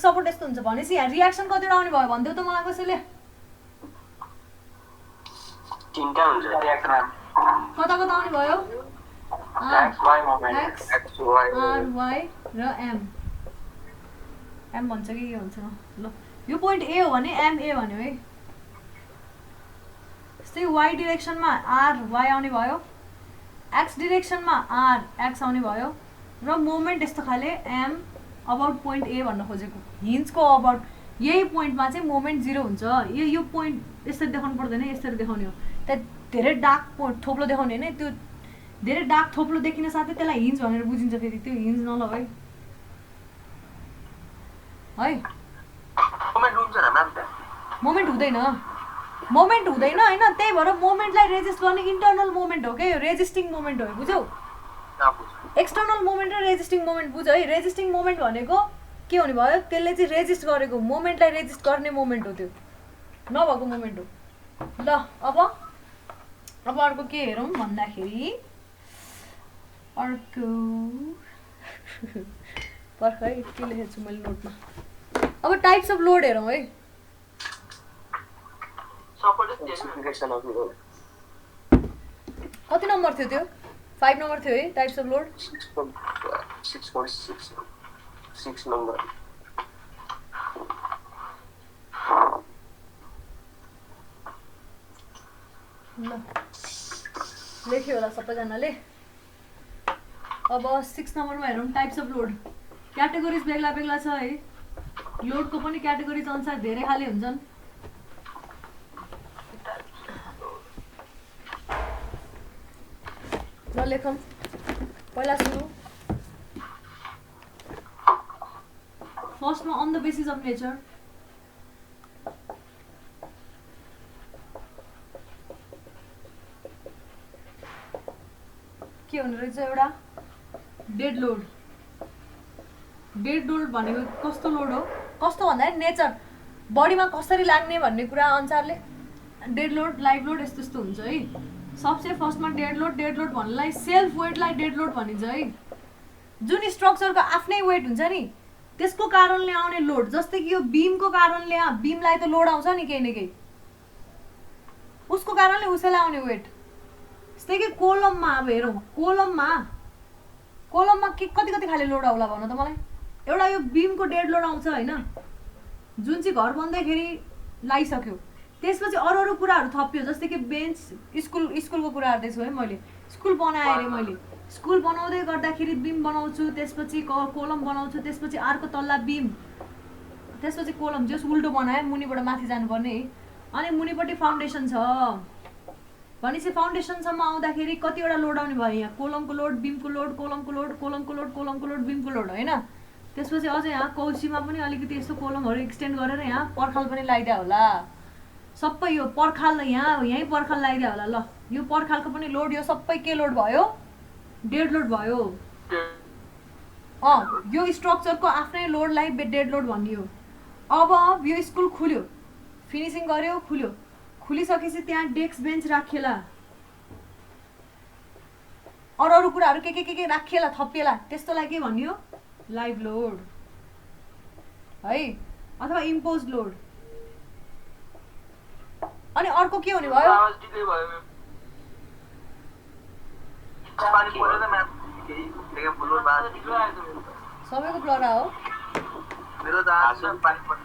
सपोर्ट यस्तो हुन्छ भनेपछि यहाँ रियाक्सन कतिवटा आउने भयो भनिदेऊ त मलाई कसैले तिनटा हुन्छ रियाक्सन कता कता आउने भयो X Y moment X Y R Y र एम भन्छ कि के भन्छ ल यो पोइन्ट ए हो भने एम ए भन्यो है यस्तै वाइ डिरेक्सनमा आर वाइ आउने भयो एक्स डिरेक्सनमा आर एक्स आउने भयो र मोमेन्ट यस्तो खाले एम अबाउट पोइन्ट ए भन्न खोजेको हिन्जको अबाउट यही पोइन्टमा चाहिँ मोमेन्ट 0 हुन्छ यो पोइन्ट यसरी देखाउनु पर्दैन यसरी देखाउने हो त्यहाँ धेरै डार्क थोप्लो देखाउने होइन त्यो धेरै डार्क थोप्लो देखिन साथै त्यसलाई हिन्ज भनेर बुझिन्छ फेरि त्यो हिन्ज नल है मोमेन्ट हुन्छ न म्याम त मोमेन्ट हुँदैन होइन त्यही भएर मोमेन्टलाई रेजिस्ट गर्ने इन्टर्नल मोमेन्ट हो क्या यो रेजिस्टिङ मोमेन्ट हो बुझ्यौ एक्सटर्नल मोमेन्ट र रेजिस्टिङ मोमेन्ट बुझ है रेजिस्टिङ मोमेन्ट भनेको के हुने भयो त्यसले चाहिँ रेजिस्ट गरेको मोमेन्टलाई रेजिस्ट गर्ने मोमेन्ट हो त्यो नभएको मोमेन्ट हो ल अब अर्को के हेरौँ भन्दाखेरि अर्को पर्ख है के लेखेको छु मैले नोटमा अब टाइप्स अफ लोड हेरौँ है सपोर्ट थिएन स्पेसिफिकेसन अफ लोड कति नम्बर थियो त्यो 5 नम्बर थियो है टाइप्स अफ लोड 6 नम्बर ल लेख्यो होला सबैजनाले अब 6 नम्बरमा हेरौँ टाइप्स अफ लोड क्याटेगोरिज बेग्ला बेग्ला छ है लोडको पनि क्याटेगोरिज अनुसार धेरै खाले हुन्छन् ल लेखौँ पहिला सुरु फर्स्टमा on the basis of nature के हुने रहेछ एउटा डेड लोड भनेको कस्तो लोड हो कस्तो भन्दाखेरि नेचर बडीमा कसरी लाग्ने भन्ने कुरा अनुसारले डेड लोड लाइभ लोड यस्तो यस्तो हुन्छ है सबसे फर्स्टमा डेड लोड भन्नलाई सेल्फ वेटलाई डेड लोड भनिन्छ है जुन स्ट्रक्चरको आफ्नै वेट हुन्छ नि त्यसको कारणले आउने लोड जस्तै कि यो बीमको कारणले बीमलाई त लोड आउँछ नि केही न केही उसको कारणले उसैलाई आउने वेट जस्तै कि कोलममा अब हेरौँ कोलममा कति खाले लोड आउला भन त मलाई एउटा यो बीमको डेड लोड आउँछ होइन जुन चाहिँ घर बन्दैखेरि लागिसक्यो त्यसपछि अरू कुराहरू थप्यो जस्तै कि बेन्च स्कुलको कुरा गर्दैछु है मैले स्कुल बनाएँ अरे मैले स्कुल बनाउँदै गर्दाखेरि बीम बनाउँछु त्यसपछि कोलम बनाउँछु त्यसपछि अर्को तल्ला बीम त्यसपछि कोलम जस उल्टो बनाएँ मुनिबाट माथि जानुपर्ने है अनि मुनिपट्टि फाउन्डेसन छ भनेपछि फाउन्डेसनसम्म आउँदाखेरि कतिवटा लोड आउने भयो यहाँ कोलमको लोड बीमको लोड कोलमको लोड बीमको लोड होइन त्यसपछि अझ यहाँ कौसीमा पनि अलिकति यस्तो कोलमहरू एक्सटेन्ड गरेर यहाँ पर्खाल पनि लगाइदिया होला सबै यो पर्खाल यहीँ पर्खाल लगाइदिया होला ल यो पर्खालको पनि लोड यो सबै के लोड भयो डेड लोड भयो। यो स्ट्रक्चरको आफ्नै लोडलाई डेड लोड भनियो। अब यो स्कुल खुल्यो, फिनिसिङ गर्यो, खुल्यो, खुलिसकेपछि त्यहाँ डेस्क बेन्च राखिएला, अरू कुराहरू के राखिएला, थपिएला, त्यस्तोलाई के भनियो? लाइभ लोड है, अथवा इम्पोज लोड। अनि अर्को के हुने भयो? आवाज डिले भयो। पानी परेर म्याम केही फुल बास ढिलो आयो त मेरो। सबैको ब्लर हो। मेरो त आज पानी पर्छ।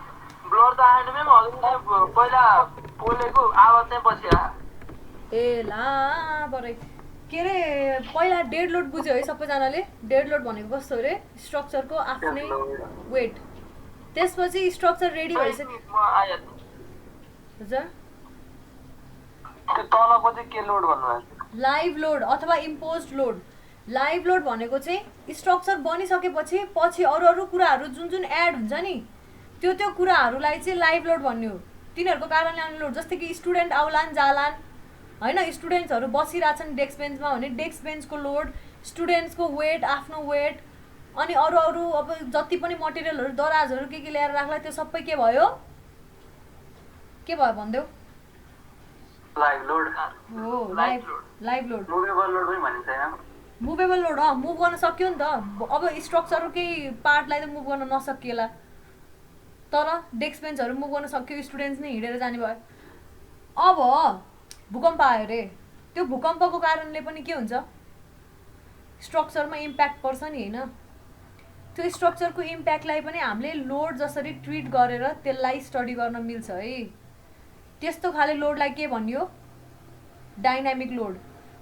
ब्लर त आएन म्याम, हजुर पहिला बोलेको आवाज चाहिँ पछि आयो। ए ला बरै के अरे पहिला डेड लोड बुझ्यो है सबैजनाले? डेड लोड भनेको कस्तो अरे? स्ट्रक्चरको आफ्नै वेट। त्यसपछि स्ट्रक्चर रेडी भइसक्यो। म आयो हजुर त्यो तलको चाहिँ के लोड भन्नुभएको? लाइभ लोड अथवा इम्पोज्ड लोड। लाइभ लोड भनेको चाहिँ स्ट्रक्चर बनिसकेपछि पछि अरू कुराहरू जुन जुन एड हुन्छ नि त्यो कुराहरूलाई चाहिँ लाइभ लोड भन्ने हो। तिनीहरूको कारणले आउने लोड, जस्तै कि स्टुडेन्ट आउलान् जालान् होइन, स्टुडेन्ट्सहरू बसिरहेछन् डेस्क बेन्चमा भने डेस्क बेन्चको लोड, स्टुडेन्ट्सको वेट, आफ्नो वेट, अनि अरू अब जति पनि मटेरियलहरू दराजहरू के ल्याएर राख्ला त्यो सबै के भयो? के भयो भनिदेऊ? लाइभ लोड हो लाइभ लोड। मुभेबल लोड पनि भनिन्छ हैन? मुभेबल लोड मुभ गर्न सक्यो नि त। अब स्ट्रक्चरकै पार्टलाई त मुभ गर्न नसकिएला, तर डेस्क बेन्चहरू मुभ गर्न सक्यो, स्टुडेन्ट्स नै हिँडेर जाने भयो। अब भूकम्प आयो रे, त्यो भूकम्पको कारणले पनि के हुन्छ? स्ट्रक्चरमा इम्प्याक्ट पर्छ नि होइन? त्यो स्ट्रक्चरको इम्प्याक्टलाई पनि हामीले लोड जसरी ट्रिट गरेर त्यसलाई स्टडी गर्न मिल्छ है। त्यस्तो खाले लोडलाई के भनियो? डाइनामिक लोड,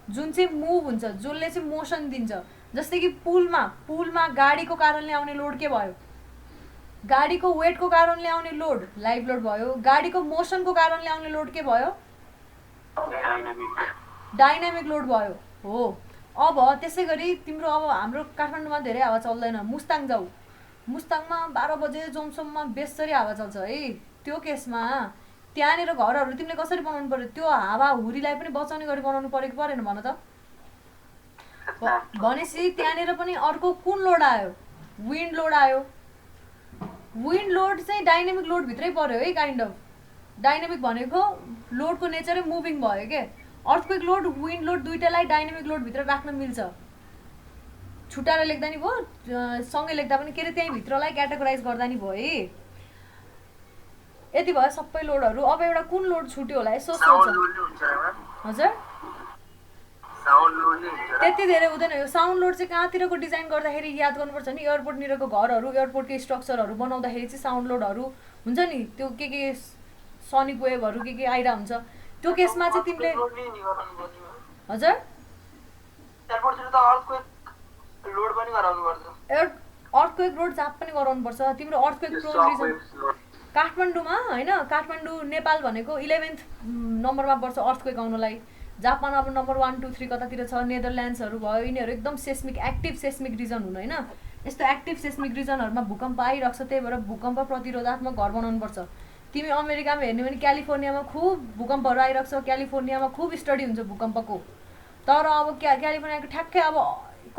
जुन चाहिँ मुभ हुन्छ, जसले चाहिँ मोसन दिन्छ। जस्तै कि पुलमा गाडीको कारणले आउने लोड के भयो? गाडीको वेटको कारणले आउने लोड लाइभ लोड भयो। गाडीको मोसनको कारणले आउने लोड के भयो? डाइनामिक लोड भयो। हो अब त्यसै गरी तिम्रो अब हाम्रो काठमाडौँमा धेरै हावा चल्दैन, मुस्ताङ जाऊ, मुस्ताङमा 12 बजे जोमसोममा बेसरी हावा चल्छ है। त्यो केसमा त्यहाँनिर घरहरू तिमीले कसरी बनाउनु पर्यो? त्यो हावा हुरीलाई पनि बचाउने गरी बनाउनु परेको परेन भन त? भनेपछि त्यहाँनिर पनि अर्को कुन लोड आयो? विन्ड लोड आयो। विन्ड लोड चाहिँ डाइनामिक लोड भित्रै पर्यो है, काइन्ड अफ। डाइनामिक भनेको लोडको नेचरै मुभिङ भयो के। अर्थक्वेक लोड, विन्ड लोड दुइटालाई डाइनामिक लोड भित्र राख्न मिल्छ। छुट्याएर लेख्दा नि भयो, सँगै लेख्दा पनि के अरे त्यही भित्रलाई क्याटेगोराइज गर्दा नि भयो है। यति भयो सबै लोडहरू। अब एउटा कुन लोड छुट्यो होला यसो सोच। हजुर त्यति धेरै हुँदैन। यो साउन्ड लोड चाहिँ कहाँतिरको डिजाइन गर्दाखेरि याद गर्नुपर्छ नि, एयरपोर्टनिरको घरहरू, एयरपोर्टकै स्ट्रक्चरहरू बनाउँदाखेरि चाहिँ साउन्ड लोडहरू हुन्छ नि, त्यो के सनिक वेभहरू के आइरहेको हुन्छ। त्यो केसमा चाहिँ तिमीले हजुर एयरपोर्टतिर त अर्थक्वेक लोड पनि गराउनुपर्छ। अर्थक्वेक लोड जहाँ पनि गराउनुपर्छ। तिम्रो अर्थक्वेक प्रोन रिजन काठमाडौँमा होइन, काठमाडौँ नेपाल भनेको 11th नम्बरमा पर्छ अर्थक्वेक आउनलाई। जापान अब नम्बर 1, 2, 3 कतातिर छ। नेदरल्यान्ड्सहरू भयो, यिनीहरू एकदम सेस्मिक एक्टिभ सेस्मिक रिजन हुनु होइन। यस्तो एक्टिभ सेस्मिक रिजनहरूमा भूकम्प आइरहेको छ, त्यही भएर भूकम्प प्रतिरोधात्मक घर बनाउनुपर्छ। तिमी अमेरिकामा हेर्ने भने क्यालिफोर्नियामा खुब भूकम्पहरू आइरहेको छ, क्यालिफोर्नियामा खुब स्टडी हुन्छ भूकम्पको। तर अब क्यालिफोर्नियाको ठ्याक्कै अब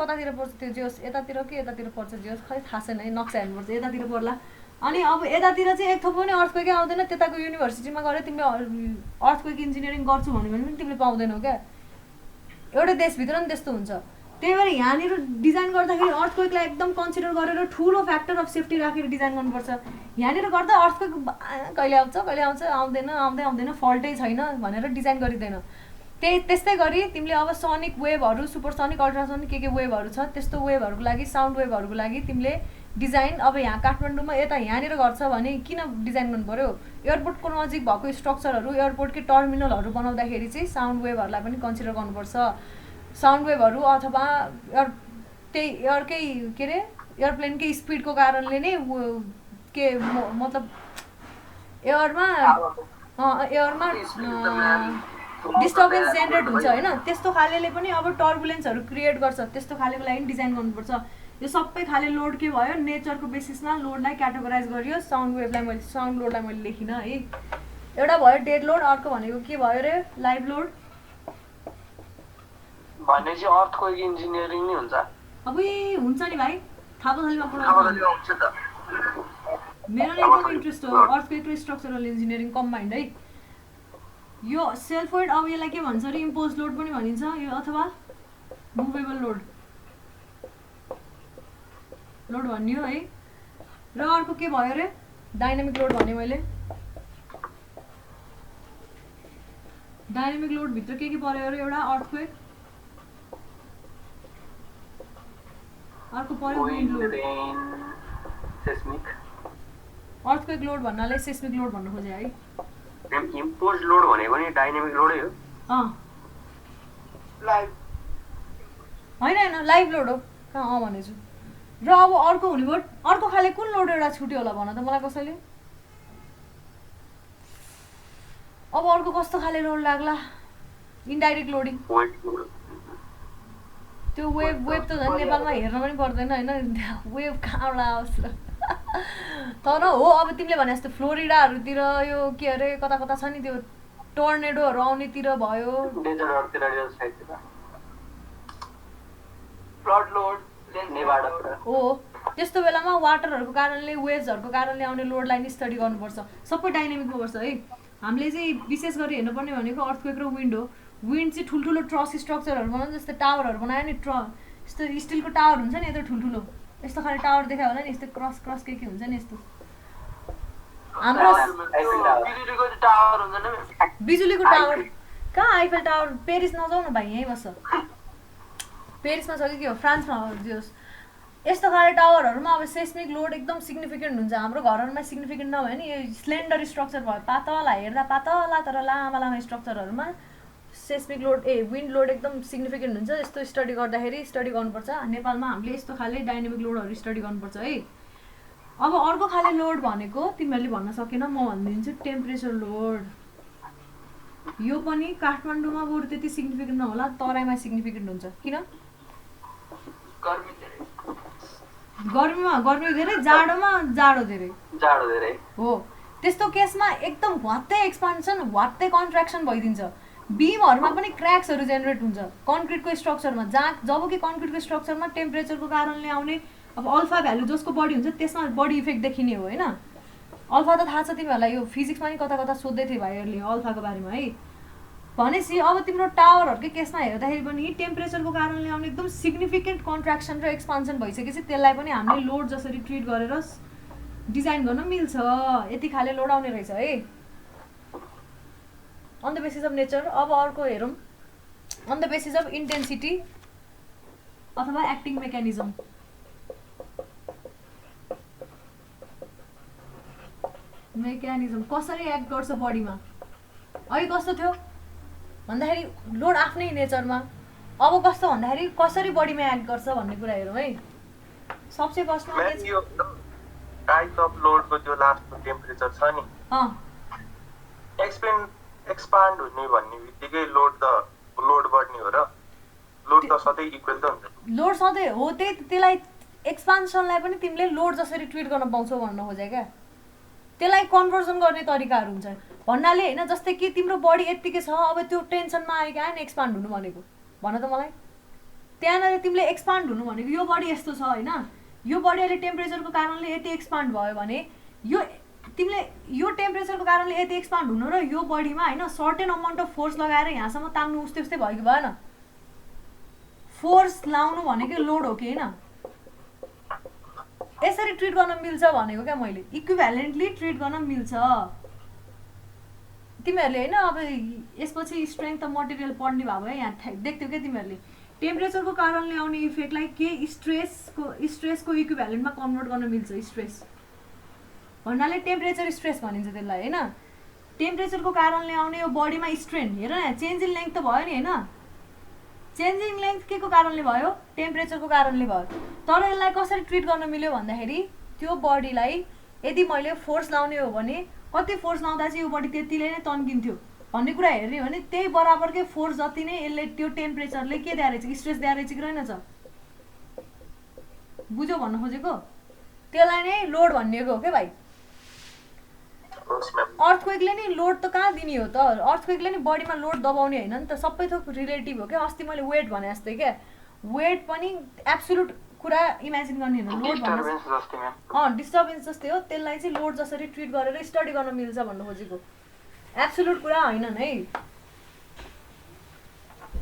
कतातिर पर्छ त्यो जियोस्, यतातिर कि यतातिर पर्छ जियोस्, खै थाहा छैन है, नक्सा हेर्नुपर्छ, यतातिर पर्ला। अनि अब यतातिर चाहिँ एक थोक पनि अर्थक्वेकै आउँदैन। त्यताको युनिभर्सिटीमा गएर तिमीले अर्थक्वेक इन्जिनियरिङ गर्छु भन्यो भने पनि तिमीले पाउँदैनौ क्या। एउटै देशभित्र नि त्यस्तो हुन्छ। त्यही भएर यहाँनिर डिजाइन गर्दाखेरि अर्थक्वेकलाई एकदम कन्सिडर गरेर ठुलो फ्याक्टर अफ सेफ्टी राखेर डिजाइन गर्नुपर्छ। यहाँनिर गर्दा अर्थक्वेक कहिले आउँछ कहिले आउँछ, आउँदैन फल्टै छैन भनेर डिजाइन गरिँदैन। त्यस्तै गरी तिमीले अब सनिक वेभहरू, सुपरसनिक, अल्ट्रासनिक के वेभहरू छ, त्यस्तो वेभहरूको लागि, साउन्ड वेभहरूको लागि तिमीले डिजाइन अब यहाँ काठमाडौँमा यहाँनिर गर्छ भने किन डिजाइन गर्नु पर्यो? एयरपोर्टको नजिक भएको स्ट्रक्चरहरू, एयरपोर्टकै टर्मिनलहरू बनाउँदाखेरि चाहिँ साउन्ड वेभहरूलाई पनि कन्सिडर गर्नुपर्छ। साउन्ड वेभहरू अथवा त्यही एयरकै के अरे एयरप्लेनकै स्पिडको कारणले नै के मतलब एयरमा डिस्टर्बेन्स जेनेरेट हुन्छ होइन, त्यस्तो खालेले पनि अब टर्बुलेन्सहरू क्रिएट गर्छ। त्यस्तो खालेको लागि डिजाइन गर्नुपर्छ। यो सबै खाले लोड के भयो? नेचरको बेसिसमा लोडलाई क्याटेगोराइज गरियो। साउन्ड लोडलाई मैले लेखिनँ है। एउटा भयो डेड लोड, अर्को भनेको के भयो रे? Live load. भनेपछि अर्थक्वेक इन्जिनियरिङ नै हुन्छ। अब हुन्छ नि भाइ, थापाथलीमा अब पढाउँछ। हुन्छ त मेरो नै एकदम इन्ट्रेस्ट हो अर्थक्वेक र स्ट्रक्चरल इन्जिनियरिङ कम्बाइन्ड है। यो सेल्फ वेट, अब यसलाई के भन्छ अरे इम्पोज लोड पनि भनिन्छ यो, अथवा मुभेबल लोड भन्ने हो है। र अर्को के भयो अरे डाइनामिक लोड भने मैले। डाइनामिक लोड भित्र के पर्यो अरे एउटा अर्थक्वेक, अर्को पर्यो wind load. Seismic earthquake load भन्नाले सेस्मिक लोड भन्नु खोजे है। इम्पोज लोड भनेको नि डाइनामिक लोडै हो। लाइभ होइन लाइभ लोड हो कहाँ भनेछु। र अब अर्को हुने भयो, अर्को खाले कुन लोड एउटा छुट्यो होला भन त मलाई कसैले। अब अर्को कस्तो खाले लोड लाग्ला, इन्डाइरेक्ट लोडिङ। त्यो वेभ त झन् नेपालमा हेर्न पनि पर्दैन होइन, वेभ कहाँबाट आओस् र। तर हो अब तिमीले भने जस्तो फ्लोरिडाहरूतिर यो के अरे कता कता छ नि त्यो टर्नेडोहरू आउनेतिर भयो, डेजर्टहरूतिर साइडतिर फ्लड लोड नेभाडातिर। हो त्यस्तो बेलामा वाटरहरूको कारणले वेभ्सहरूको कारणले आउने लोडलाई नि स्टडी गर्नुपर्छ। सबै डाइनामिकमा पर्छ है। हामीले चाहिँ विशेष गरी हेर्नुपर्ने भनेको अर्थक्वेक र विन्ड हो। विन्ड चाहिँ ठुल्ठुलो ट्रस स्ट्रक्चरहरू बनाउँछ, जस्तै टावरहरू बनायो नि, यस्तो स्टिलको टावर हुन्छ नि यत्रो ठुल्ठुलो, यस्तो खाले टावर देखायो होला नि, यस्तो क्रस क्रस के हुन्छ नि यस्तो। हाम्रो बिजुलीको टावर हुन्छ नि, बिजुलीको टावर कहाँ, आइफेल टावर। पेरिस नजाऊ न भाइ, यहीँ बस्छ। पेरिसमा छ कि के हो, फ्रान्समा होस्। यस्तो खाले टावरहरूमा अब सेस्मिक लोड एकदम सिग्निफिकेन्ट हुन्छ। हाम्रो घरहरूमा सिग्निफिकेन्ट नभए नि यो स्लेन्डर स्ट्रक्चर भयो, पातला हेर्दा पातला तर लामा लामा स्ट्रक्चरहरूमा सेस्मिक लोड विन्ड लोड एकदम सिग्निफिकेन्ट हुन्छ। यस्तो स्टडी गर्दाखेरि स्टडी गर्नुपर्छ। नेपालमा हामीले यस्तो खाले डाइनामिक लोडहरू स्टडी गर्नुपर्छ है। अब अर्को खाले लोड भनेको तिमीहरूले भन्न सकेन, म भनिदिन्छु टेम्परेचर लोड। यो पनि काठमाडौँमा बरु त्यति सिग्निफिकेन्ट नहोला, तराईमा सिग्निफिकेन्ट हुन्छ। किन? गर्मीमा गर्मी धेरै, जाडोमा जाडो धेरै हो। त्यस्तो केसमा एकदम भ्वात्तै एक्सपान्सन भ्वात्तै कन्ट्र्याक्सन भइदिन्छ। बिमहरूमा पनि क्र्याक्सहरू जेनेरेट हुन्छ कन्क्रिटको स्ट्रक्चरमा, जब कि कन्क्रिटको स्ट्रक्चरमा टेम्परेचरको कारणले आउने अब अल्फा भ्यालु जसको बढी हुन्छ त्यसमा बढी इफेक्ट देखिने हो होइन। अल्फा त थाहा छ तिमीहरूलाई, यो फिजिक्समा नि कता कता सोध्दै थिए भाइहरूले अल्फाको बारेमा है। भनेपछि अब तिम्रो टावरहरूकै केसमा हेर्दाखेरि पनि टेम्परेचरको कारणले आउने एकदम सिग्निफिकेन्ट कन्ट्र्याक्सन र एक्सपान्सन भइसकेपछि त्यसलाई पनि हामीले लोड जसरी ट्रिट गरेर डिजाइन गर्न मिल्छ। यति खाले लोड आउने रहेछ है on the basis of nature. अब अर्को हेरौँ, on the basis of intensity अथवा एक्टिङ मेकानिजम। कसरी एक्ट गर्छ बडीमा। अहिले कस्तो थियो भन्दाखेरि लोड आफ्नै नेचरमा, अब कस्तो भन्दाखेरि कसरी बडीमा एक्ट गर्छ भन्ने कुरा हेरौँ है। सबसे फर्स्टमा यो टाइप अफ लोडको त्यो लास्टको टेम्परेचर छ नि, एक्सपान्ड हुने भन्ने बित्तिकै लोड बढ्ने हो र लोड त सधैँ इक्वल त हुन्छ। लोड सधैँ हो, त्यसलाई एक्सपान्सनलाई पनि तिमीले लोड जसरी ट्रिट गर्न पाउँछौ भन्न खोजे क्या। त्यसलाई कन्भर्जन गर्ने तरिकाहरू हुन्छ भन्नाले होइन। जस्तै कि तिम्रो बडी यत्तिकै छ, अब त्यो टेन्सनमा आयो क्या नि एक्सपान्ड हुनु भनेको, भन त मलाई। त्यहाँनिर तिमीले एक्सपान्ड हुनु भनेको यो बडी यस्तो छ होइन, यो बडी अहिले टेम्परेचरको कारणले यति एक्सपान्ड भयो भने यो तिमीले यो टेम्परेचरको कारणले यति एक्सपान्ड हुनु र यो बडीमा होइन सर्टेन अमाउन्ट अफ फोर्स लगाएर यहाँसम्म तान्नु उस्तै उस्तै भयो कि भएन। फोर्स लाउनु भनेको लोड हो कि होइन। यसरी ट्रिट गर्न मिल्छ भनेको क्या मैले, इक्विभ्यालेन्टली ट्रिट गर्न मिल्छ। तिमीहरूले होइन अब यसपछि स्ट्रेन्थ अफ मटेरियल पढ्ने भयो है, यहाँ देख्थ्यौ क्या तिमीहरूले टेम्परेचरको कारणले आउने इफेक्टलाई के स्ट्रेसको इक्विभ्यालेन्टमा कन्भर्ट गर्न मिल्छ। स्ट्रेस भन्नाले टेम्परेचर स्ट्रेस भनिन्छ त्यसलाई होइन। टेम्परेचरको कारणले आउने यो बडीमा स्ट्रेन हेर न, चेन्ज इन लेन्थ त भयो नि होइन। चेन्ज इन लेन्थ के को कारणले भयो, टेम्परेचरको कारणले भयो। तर यसलाई कसरी ट्रिट गर्न मिल्यो भन्दाखेरि त्यो बडीलाई यदि मैले फोर्स लाउने हो भने कति फोर्स लाउँदा चाहिँ यो बडी त्यतिले नै तन्किन्थ्यो भन्ने कुरा हेर्ने हो भने त्यही बराबरकै फोर्स जति नै यसले त्यो टेम्परेचरले के दिएर रहेछ, स्ट्रेस दिएर रहेछ कि रहेनछ। बुझ्यौ भन्न खोजेको, त्यसलाई नै लोड भनिएको हो क्या भाइ। होस् म्याम अर्थक्वेकले नि लोड त कहाँ दिने हो त अर्थक्वेकले नि बडीमा लोड दबाउने होइन नि त सबै थोक रिलेटिभ हो क्या अस्ति मैले वेट भने जस्तै क्या वेट पनि एब्सोल्युट कुरा इमेजिन गर्ने होइन लोड भन्नु डिस्टर्बेन्स जस्तै म्याम डिस्टर्बेन्स जस्तै हो त्यसलाई चाहिँ लोड जसरी ट्रिट गरेर स्टडी गर्न मिल्छ भन्नु खोजेको एब्सोल्युट कुरा होइनन् है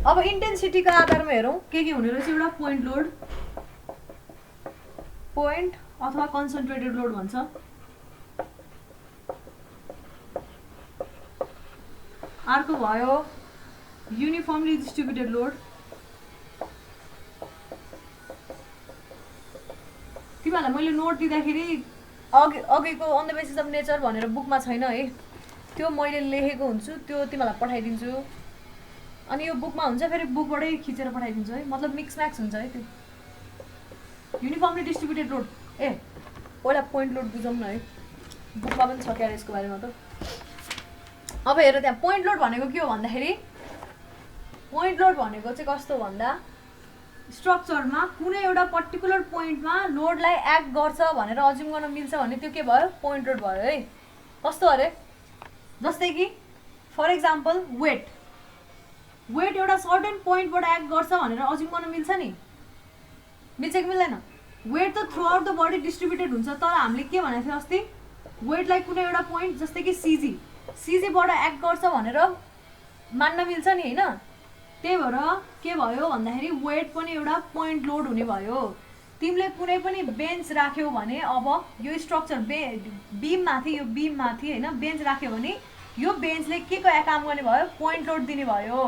अब इन्टेन्सिटीको आधारमा हेरौँ के हुने रहेछ एउटा पोइन्ट लोड पोइन्ट अथवा कन्सन्ट्रेटेड लोड भन्छ अर्को भयो युनिफर्मली डिस्ट्रिब्युटेड लोड तिमीहरूलाई मैले नोट दिँदाखेरि अघिको on the basis of nature भनेर बुकमा छैन है त्यो मैले लेखेको हुन्छु त्यो तिमीहरूलाई पठाइदिन्छु अनि यो बुकमा हुन्छ फेरि बुकबाटै खिचेर पठाइदिन्छु है मतलब मिक्स म्याक्स हुन्छ है त्यो युनिफर्मली डिस्ट्रिब्युटेड लोड पहिला पोइन्ट लोड बुझौँ न है बुकमा पनि छ क्या यसको बारेमा त अब हेर त्यहाँ पोइन्ट लोड भनेको के हो भन्दाखेरि पोइन्ट लोड भनेको चाहिँ कस्तो भन्दा स्ट्रक्चरमा कुनै एउटा पर्टिकुलर पोइन्टमा लोडलाई एक्ट गर्छ भनेर अज्युम गर्न मिल्छ भने त्यो के भयो पोइन्ट लोड भयो है कस्तो अरे जस्तै कि फर इक्जाम्पल वेट एउटा सर्टेन पोइन्टबाट एक्ट गर्छ भनेर अज्युम गर्न मिल्छ नि मिल्छ कि मिल्दैन वेट त throughout the body distributed हुन्छ तर हामीले के भनेको थियो अस्ति वेटलाई कुनै एउटा पोइन्ट जस्तै कि सिजीबाट एक्ट गर्छ भनेर मान्न मिल्छ नि होइन त्यही भएर के भयो भन्दाखेरि वेट पनि एउटा पोइन्ट लोड हुने भयो तिमीले कुनै पनि बेन्च राख्यौ भने अब यो स्ट्रक्चर बिममाथि यो बिममाथि होइन बेन्च राख्यो भने यो बेन्चले के काम गर्ने भयो पोइन्ट लोड दिने भयो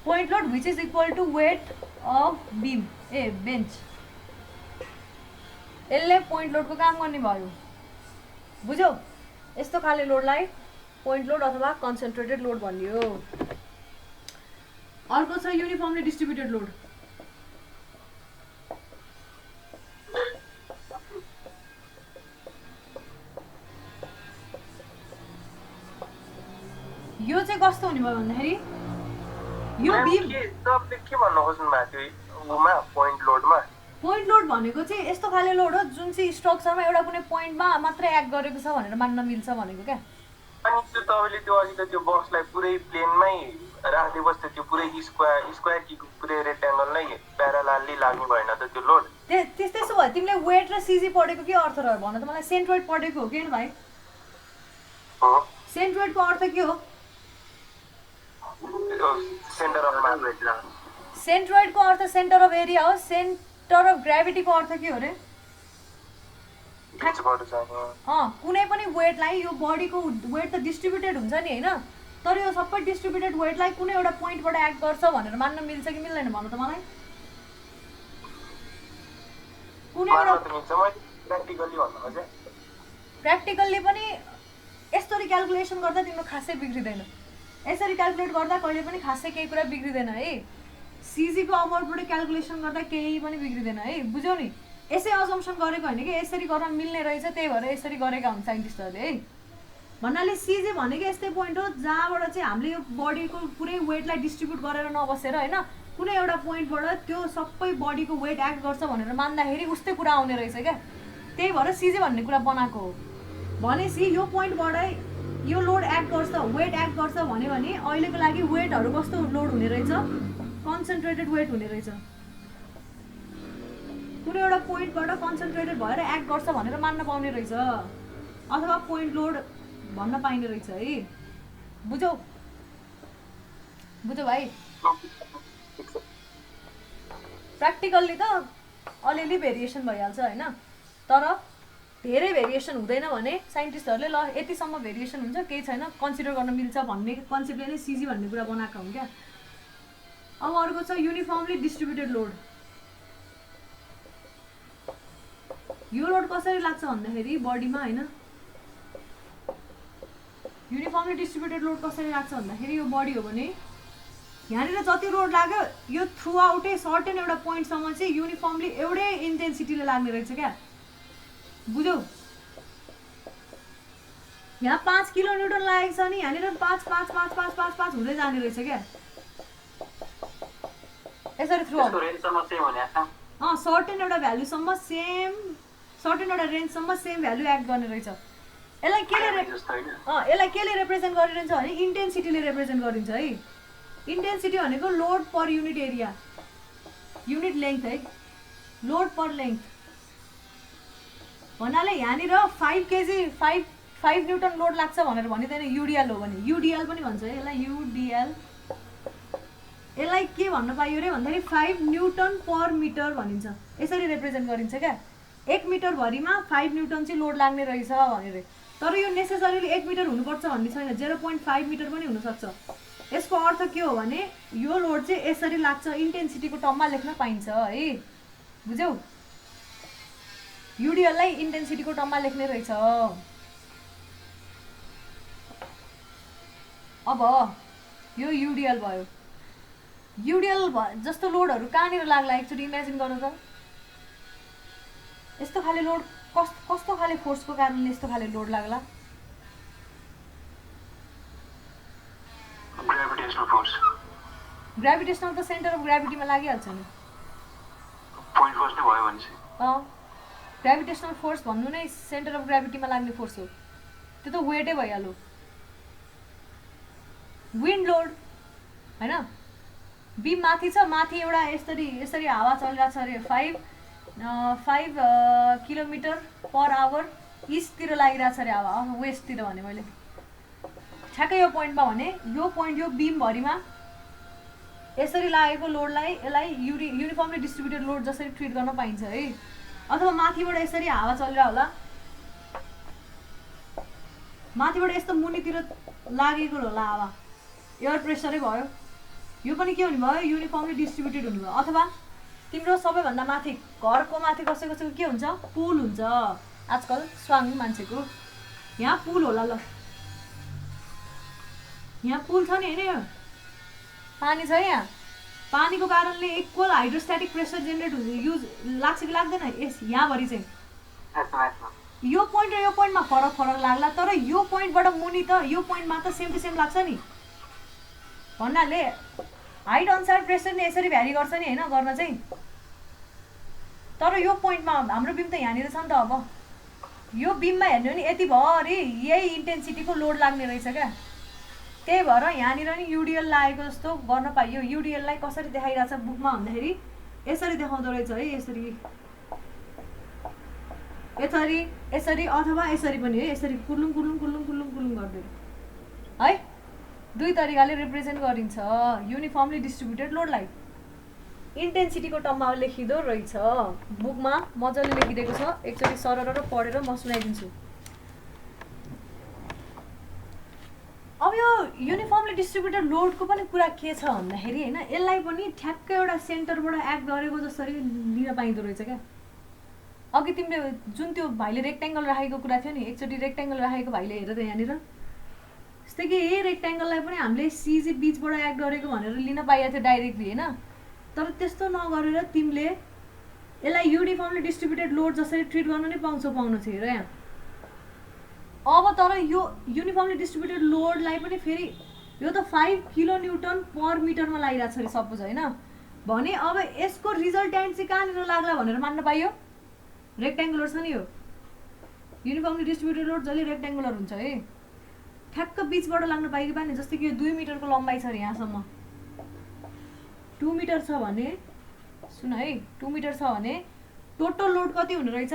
point load which is equal to weight of beam bench यसले पोइन्ट लोडको काम गर्ने भयो बुझ्यौ यस्तो खाले लोडलाई पोइन्ट लोड अथवा कन्सन्ट्रेटेड लोड भनियो अर्को छ युनिफर्मली डिस्ट्रिब्युटेड लोड यो चाहिँ कस्तो हुने भयो भन्दाखेरि यो बिम तपाईँले के भन्नु खोज्नु भएको थियो उमा पोइन्ट लोडमा पोइन्ट लोड भनेको चाहिँ यस्तो खाले लोड हो जुन चाहिँ स्ट्रक्चरमा एउटा कुनै पोइन्टमा मात्रै एक्ट गरेको छ भनेर मान्न मिल्छ भनेको क्या अनि त्यो तपाईँले त्यो अघि त त्यो बक्सलाई पुरै प्लेनमै राखिदिएपछि त त्यो पुरै स्क्वायर कि पुरै रेक्ट्याङ्गल नै प्यारालाली लाग्ने भएन त त्यो लोड त्यसो भयो तिमीले वेट र सिजी पढेको के अर्थ रह्यो भन त मलाई सेन्ट्रोइड पढेको हो कि भाइ सेन्ट्रोइडको अर्थ के हो सेन्टर अफ मास सेन्ट्रोइडको अर्थ सेन्टर अफ एरिया हो सेन्टर अफ ग्राभिटीको अर्थ के हो रे कुनै पनि वेटलाई यो बडीको वेट त डिस्ट्रिब्युटेड हुन्छ नि होइन तर यो सबै डिस्ट्रिब्युटेड वेटलाई कुनै एउटा पोइन्टबाट एक्ट गर्छ भनेर मान्न मिल्छ कि मिल्दैन भन त मलाई कुनै एउटा प्र्याक्टिकल्ली पनि यस्तरी क्यालकुलेसन गर्दा तिम्रो खासै बिग्रिँदैन यसरी क्यालकुलेट गर्दा कहिले पनि खासै केही कुरा बिग्रिँदैन है सिजीको अबाउटबाट क्यालकुलेसन गर्दा केही पनि बिग्रिँदैन है बुझ्यौ नि यसै अजम्सन गरेको होइन कि यसरी गर्न मिल्ने रहेछ त्यही भएर यसरी गरेका हुन् साइन्टिस्टहरूले है भन्नाले सिजी भनेको यस्तै पोइन्ट हो जहाँबाट चाहिँ हामीले यो बडीको पुरै वेटलाई डिस्ट्रिब्युट गरेर नबसेर होइन कुनै एउटा पोइन्टबाट त्यो सबै बडीको वेट एक्ट गर्छ भनेर मान्दाखेरि उस्तै कुरा आउने रहेछ क्या त्यही भएर सिजी भन्ने कुरा बनाएको हो भनेपछि यो पोइन्टबाट यो लोड एक्ट गर्छ वेट एक्ट गर्छ भन्यो भने अहिलेको लागि वेटहरू कस्तो लोड हुने रहेछ कन्सन्ट्रेटेड वेट हुने रहेछ कुनै एउटा पोइन्टबाट कन्सन्ट्रेटेड भएर एक्ट गर्छ भनेर मान्न पाउने रहेछ अथवा पोइन्ट लोड भन्न पाइने रहेछ है बुझ्यौ भाइ प्र्याक्टिकल्ली त अलिअलि भेरिएसन भइहाल्छ होइन तर धेरै भेरिएसन हुँदैन भने साइन्टिस्टहरूले ल यतिसम्म भेरिएसन हुन्छ केही छैन कन्सिडर गर्न मिल्छ भन्ने कन्सेप्टले नै सिजी भन्ने कुरा बनाएको हुन् क्या अब अर्को छ युनिफर्मली डिस्ट्रिब्युटेड लोड यो लोड कसरी लाग्छ भन्दाखेरि बडीमा होइन युनिफर्मली डिस्ट्रिब्युटेड लोड कसरी लाग्छ भन्दाखेरि यो बडी हो भने यहाँनिर जति लोड लाग्यो यो थ्रु आउटै सर्टेन एउटा पोइन्टसम्म चाहिँ युनिफर्मली एउटै इन्टेन्सिटीले लाग्ने रहेछ क्या बुझ्यौ यहाँ 5 किलोन्युटन लागेको छ नि यहाँनिर 5 हुँदै जाने रहेछ क्या यसरी थ्रु सर्टेन एउटा भ्यालुसम्म सेम सर्टेन एउटा रेन्जसम्म सेम भ्यालु एक्ट गर्ने रहेछ यसलाई केले जस्तो होइन यसलाई केले रिप्रेजेन्ट गरिरहन्छ भने इन्टेन्सिटीले रिप्रेजेन्ट गरिन्छ है। इन्टेन्सिटी भनेको load per unit area, unit length है, लोड पर लेन्थ भन्नाले यहाँनिर 5 केजी 5 न्युटन लोड लाग्छ भनेर भनिँदैन। युडिएल हो भने युडिएल पनि भन्छ है यसलाई, युडिएल। यसलाई के भन्न पाइयो रे भन्दाखेरि 5 न्युटन पर मिटर भनिन्छ, यसरी रिप्रेजेन्ट गरिन्छ क्या। 1 मिटर भरिमा 5 न्युटन चाहिँ लोड लाग्ने रहेछ भनेर। तर यो नेसेसरीली 1 मिटर हुनुपर्छ भन्ने छैन, 0.5 मिटर पनि हुनसक्छ। यसको अर्थ के हो भने यो लोड चाहिँ यसरी लाग्छ, इन्टेन्सिटीको टर्ममा लेख्न पाइन्छ है, बुझ्यौ? युडिएललाई इन्टेन्सिटीको टर्ममा लेख्ने रहेछ। अब यो युडिएल भयो। युडिएल जस्तो लोडहरू कहाँनिर लाग्ला एकचोटि इमेजिन गर्नु त। यस्तो खाले लोड कस्तो खाले फोर्सको कारणले यस्तो खाले लोड लाग्ला? Gravitational force. ग्राभिटेसनल त सेन्टर अफ ग्राभिटीमा लागिहाल्छ नि। पोइन्ट फोर्स नै भयो भने चाहिँ ग्राभिटेसनल फोर्स भन्नु नै सेन्टर अफ ग्राभिटीमा लाग्ने फोर्स हो, त्यो त वेटै भइहाल्यो। विन्ड लोड हैन, बीम माथि छ, माथि एउटा यसरी हावा चलिरहेको छ अरे 5 किलोमिटर पर आवर इस्टतिर लागिरहेको छ अरे हावा, वेस्टतिर भने मैले ठ्याक्कै यो पोइन्टमा भने यो पोइन्ट यो बीमभरिमा यसरी लागेको लोडलाई यसलाई युनिफर्मली डिस्ट्रिब्युटेड लोड जसरी ट्रिट गर्न पाइन्छ है। अथवा माथिबाट यसरी हावा चलिरह होला, माथिबाट यस्तो मुनितिर लागेको होला हावा, एयर प्रेसरै भयो। यो पनि के हुने भयो, युनिफर्मली डिस्ट्रिब्युटेड हुने भयो। अथवा तिम्रो सबैभन्दा माथि घरको माथि कसैको के हुन्छ, पुल हुन्छ आजकल स्वाङ मान्छेको, यहाँ पुल होला ल, यहाँ पुल छ नि हैन, पानी छ यहाँ, पानीको कारणले इक्वल हाइड्रोस्ट्याटिक प्रेसर जेनेरेट हुन्छ, युज लाग्छ कि लाग्दैन यस यहाँभरि चाहिँ। यो पोइन्ट र यो पोइन्टमा फरक लाग्ला, तर यो पोइन्टबाट मुनि त यो पोइन्टमा त सेम टु सेम लाग्छ नि। भन्नाले हाइट अनुसार प्रेसर नि यसरी भ्यारी गर्छ नि हैन, गर्न चाहिँ। तर यो पोइन्टमा हाम्रो बिम त यहाँनिर छ नि त। अब यो बिममा हेर्नु नि यति भरि यही इन्टेन्सिटीको लोड लाग्ने रहेछ क्या। त्यही भएर यहाँनिर नि युडिएल लागेको जस्तो गर्न पाइयो। युडिएललाई कसरी देखाइरहेछ बुकमा भन्दाखेरि यसरी देखाउँदो रहेछ है, यसरी अथवा यसरी पनि है, यसरी कुलुङ गर्दै है, दुई तरिकाले रिप्रेजेन्ट गरिन्छ युनिफर्मली डिस्ट्रिब्युटेड लोडलाई। इन्टेन्सिटीको टर्ममा लेखिदो रहेछ, बुकमा मजाले लेखिदिएको छ। एकचोटि सरर पढेर म सुनाइदिन्छु। अब यो युनिफर्मली डिस्ट्रिब्युटेड लोडको पनि कुरा के छ भन्दाखेरि हैन, यसलाई पनि ठ्याक्कै एउटा सेन्टरबाट एक्ट गरेको जसरी लिन पाइँदो रहेछ क्या। अघि तिमीले जुन त्यो भाइले रेक्ट्याङ्गल राखेको कुरा थियो नि, एकचोटि रेक्ट्याङ्गल राखेको भाइले हेर त यहाँनिर, जस्तै कि यही रेक्ट्याङ्गललाई पनि हामीले सिजी बीचबाट एक्ट गरेको भनेर लिन पाइएको थियो डाइरेक्टली हैन। तर त्यस्तो नगरेर तिमीले यसलाई युनिफर्मली डिस्ट्रिब्युटेड लोड जसरी ट्रिट गर्न नै पाउँछ छ हेर यहाँ। अब तर यो युनिफर्मली डिस्ट्रिब्युटेड लोडलाई पनि फेरि यो त 5 किलो न्युटन पर मिटरमा लागिरहेको छ अरे सपोज हैन भने, अब यसको रिजल्टेन्ट चाहिँ कहाँनिर लाग्ला भनेर मान्न पाइयो। रेक्ट्याङ्गुलर छ नि यो युनिफर्मली डिस्ट्रिब्युटेड लोड, जहिले रेक्ट्याङ्गुलर हुन्छ है। ठ्याक्क बीचबाट लाग्न पाइयो कि पाएन। जस्तै कि यो 2 मिटरको लम्बाइ छ अरे यहाँसम्म, 2 मिटर छ भने सुन है, 2 मिटर छ भने टोटल लोड कति हुने रहेछ,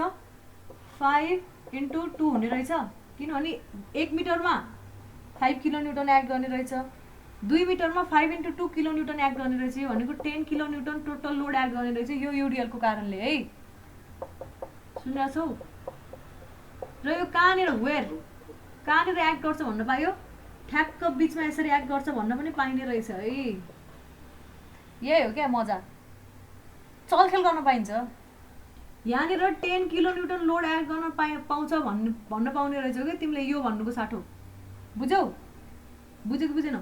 5 × 2 हुने रहेछ। किनभने 1 मिटरमा 5 किलो न्युटन एक्ट गर्ने रहेछ, 2 मिटरमा 5 × 2 किलो न्युटन एक्ट गर्ने रहेछ। यो भनेको 10 kilo newton total load act गर्ने रहेछ यो युडिएलको कारणले है। सुनिरहेछौ? र यो कहाँनिर कहाँनिर एक्ट गर्छ भन्न पायो, ठ्याक्क बिचमा यसरी एक्ट गर्छ भन्न पनि पाइने रहेछ है। यही हो क्या मजा, चलखेल गर्न पाइन्छ। यहाँनिर 10 किलो न्युटन लोड एक्ट गर्न पाउँछ भन्न पाउने रहेछ कि तिमीले। यो भन्नुको साटो बुझ्यौ? बुझ्यो कि बुझेनौ?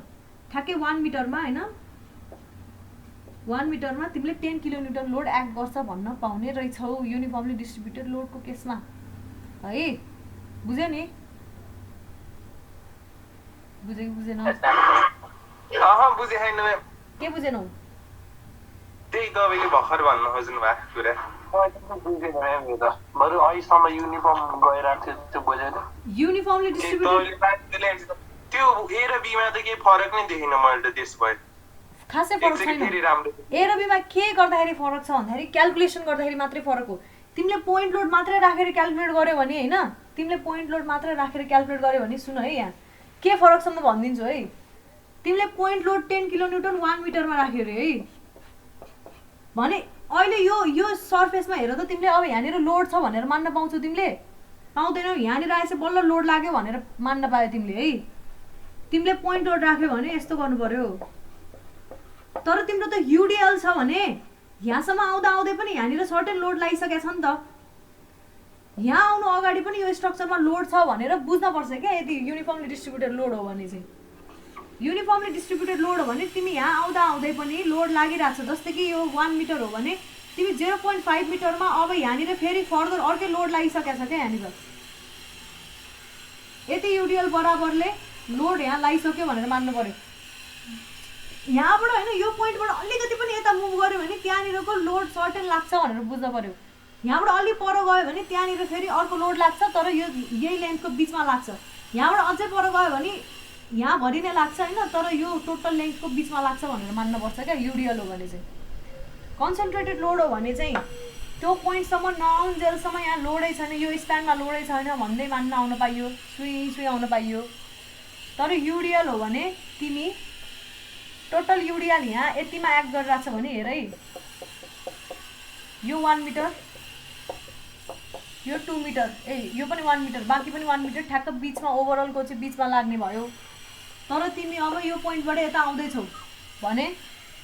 ठ्याक्कै 1 मिटरमा हैन, 1 मिटरमा तिमीले 10 किलो न्युटन लोड एक्ट गर्छ भन्न पाउने रहेछौ युनिफर्मली डिस्ट्रिब्युटेड लोडको केसमा है। बुझ्यौ नि? बुझ्यो कि बुझेनौ? बुझे छैन म्याम। के बुझेनौ? त्यही तपाईँले भर्खर भन्न खोज्नु भएको कुरा। बरु अहिलेसम्म युनिफर्म गइरहेको थियो त्यो बुझेन युनिफर्मली डिस्ट्रिब्युटेड त्यो ए र बीमा त केही फरक नै देखिनँ मैले त त्यस भए खासै फरक छैन ए र बीमा के गर्दाखेरि फरक छ भन्दाखेरि क्याल्कुलेसन गर्दाखेरि मात्रै फरक हो तिमीले पोइन्ट लोड मात्रै राखेर क्याल्कुलेट गर्यो भने हैन तिमीले पोइन्ट लोड मात्रै राखेर क्याल्कुलेट गर्यो भने सुन है यहाँ के फरक छ म भनिदिन्छु है तिमीले पोइन्ट लोड 10 किलोन्युटन 1 मिटरमा राख्यो रे है भने अहिले यो सर्फेसमा हेर त तिमीले अब यहाँनिर लोड छ भनेर मान्न पाउँछौ तिमीले पाउँदैनौ यहाँनिर आएछ बल्ल लोड लाग्यो भनेर मान्न पायो तिमीले है तिमीले पोइन्ट लोड राख्यो भने यस्तो गर्नु पर्यो तर तिम्रो त युडिएल छ भने यहाँसम्म आउँदा आउँदै पनि यहाँनिर सर्टेन लोड लागिसकेको छ नि त यहाँ आउनु अगाडि पनि यो स्ट्रक्चरमा लोड छ भनेर बुझ्न पर्छ क्या यदि युनिफर्मली डिस्ट्रिब्युटेड लोड हो भने चाहिँ युनिफर्मली डिस्ट्रिब्युटेड लोड हो भने तिमी यहाँ आउँदा आउँदै पनि लोड लागिरहेछ जस्तै कि यो 1 मिटर हो भने तिमी 0.5 मिटरमा अब यहाँनिर फेरि फर्दर अर्कै लोड लागिसकेको छ क्या यहाँनिर यति युडिएल बराबरले लोड यहाँ लागिसक्यो भनेर मान्नु पर्यो यहाँबाट होइन यो पोइन्टबाट अलिकति पनि यता मुभ गर्यो भने त्यहाँनिरको लोड सर्टेन लाग्छ भनेर बुझ्न पर्यो यहाँबाट अलि पर गयो भने त्यहाँनिर फेरि अर्को लोड लाग्छ तर यो यही लेन्थको बिचमा लाग्छ यहाँबाट अझै पर गयो भने यहाँ भरि नै लाग्छ होइन तर यो टोटल लेन्थको बिचमा लाग्छ भनेर मान्नुपर्छ क्या युडिएल हो भने चाहिँ कन्सन्ट्रेटेड लोड हो भने चाहिँ त्यो पोइन्टसम्म नआउन्जेलसम्म यहाँ लोडै छैन यो स्प्यानमा लोडै छैन भन्दै मान्न आउन पाइयो सुई आउन पाइयो तर युडिएल हो भने तिमी टोटल युडिएल यहाँ यतिमा एक्ट गरिरहेछ भने हेर है यो 1 मिटर यो 2 मिटर यो पनि 1 मिटर बाँकी पनि 1 मिटर ठ्याक्क बिचमा ओभरअलको चाहिँ बिचमा लाग्ने भयो तर तिमी अब यो पोइन्टबाट यता आउँदैछौ भने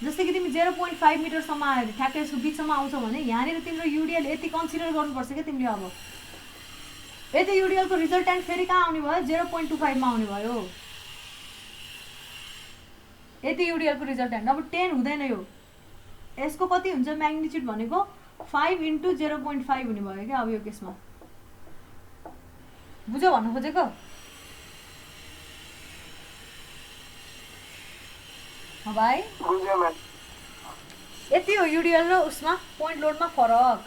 जस्तै कि तिमी 0.5 मिटरसम्म आयो ठ्याक्क यसको बिचमा आउँछौ भने यहाँनिर तिम्रो युडिएल यति कन्सिडर गर्नुपर्छ क्या तिमीले अब यति युडिएलको रिजल्टेन्ट फेरि कहाँ आउने भयो 0.25 मा आउने भयो यति युडिएलको रिजल्टेन्ट अब 10 हुँदैन यो यसको कति हुन्छ म्याग्निट्युड भनेको 5 × 0.5 हुने भयो क्या अब यो केसमा बुझ्यौ भन्नु खोजेको भाइ यति हो युडिएल र उसमा पोइन्ट लोडमा फरक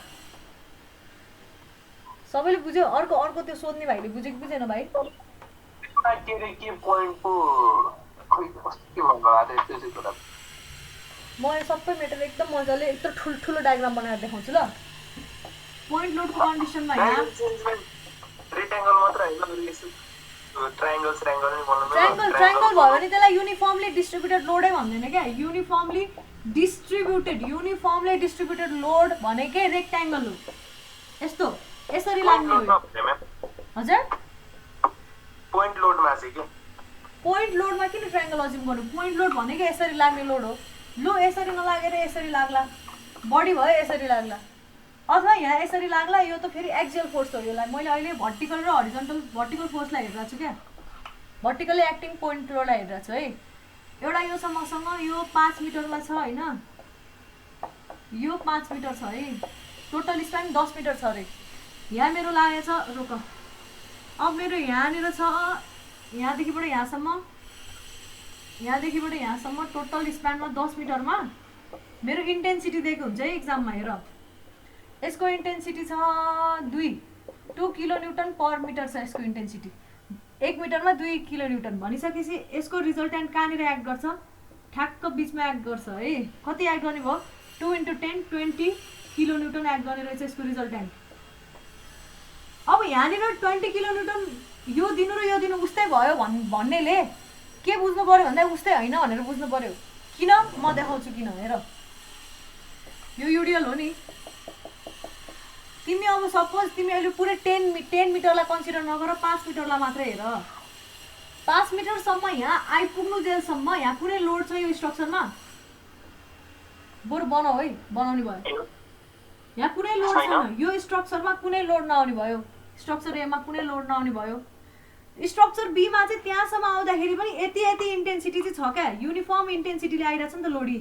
सबैले बुझ्यो अर्को त्यो सोध्ने भाइले बुझ्यो कि बुझेन भाइ के पोइन्टको के भन्नुभएको थियो त्यो कुरा म सबै मेटर एकदम मजाले एकदम ठुलो डायग्राम बनाएर देखाउँछु ल पोइन्ट लोडको कन्डिसनमा यहाँ रेक्टेंगल मात्र हैन ट्रायंगल नै भन्नु ट्रायंगल भयो भने त्यसलाई युनिफर्मली डिस्ट्रिब्युटेड लोडै भन्दैन क्या युनिफर्मली डिस्ट्रिब्युटेड लोड भनेकै रेक्टेंगल हो यस्तो यसरी लाग्ने हो हजुर पोइन्ट लोडमा चाहिँ के पोइन्ट लोडमा किन ट्रायंगल अज्युम गर्नु पोइन्ट लोड भनेकै यसरी लाग्ने लोड हो लो यसरी नलागेर यसरी लाग्ला बडी भयो यसरी लाग्ला अथवा यहाँ यसरी लाग्ला यो त फेरि एक्सियल फोर्स हो यसलाई मैले अहिले भर्टिकल र हरिजन्टल भर्टिकल फोर्सलाई हेरिरहेको छु क्या भर्टिकली एक्टिङ पोइन्ट लोडलाई हेरिरहेको छु है एउटा यो सँगसँग यो 5 मिटरला छ हैन यो 5 मिटर छ है टोटल स्प्यान 10 मिटर छ रे यहाँ मेरो लागेछ रोक अब मेरो यहाँनिर छ यहाँदेखिबाट यहाँसम्म टोटल स्प्यानमा 10 मिटरमा मेरो इन्टेन्सिटी दिएको हुन्छ है एक्जाममा हेर यसको इन्टेन्सिटी छ 2 किलोन्युटन पर मिटर छ यसको इन्टेन्सिटी 1 मिटरमा 2 किलोन्युटन भनिसकेपछि यसको रिजल्टेन्ट कहाँनिर एक्ट गर्छ ठ्याक्क बिचमा एक्ट गर्छ है कति एक्ट गर्ने भयो 2 × 10 20 किलोन्युटन एक्ट गर्ने रहेछ यसको रिजल्टेन्ट अब यहाँनिर 20 किलोन्युटन यो दिनु र यो दिनु उस्तै भयो भन्नेले के बुझ्नु पर्यो भन्दा उस्तै हैन भनेर बुझ्नु पर्यो किन म देखाउँछु किन हेर यो युडिएल हो नि तिमी अब सपोज तिमी अहिले पुरै 10 मिटरलाई कन्सिडर नगर 5 मिटरलाई मात्रै हेर 5 मिटरसम्म यहाँ आइपुग्नु जेलसम्म यहाँ कुनै लोड छ यो स्ट्रक्चरमा बरु बनाऊ है बनाउने भयो यहाँ कुनै लोड छैन यो स्ट्रक्चरमा कुनै लोड नआउने भयो स्ट्रक्चर ए मा कुनै लोड नआउने भयो स्ट्रक्चर बी मा चाहिँ त्यहाँसम्म आउँदाखेरि पनि यति इन्टेन्सिटी चाहिँ छ क्या युनिफर्म इन्टेन्सिटीले आइरहेछ नि त लोडी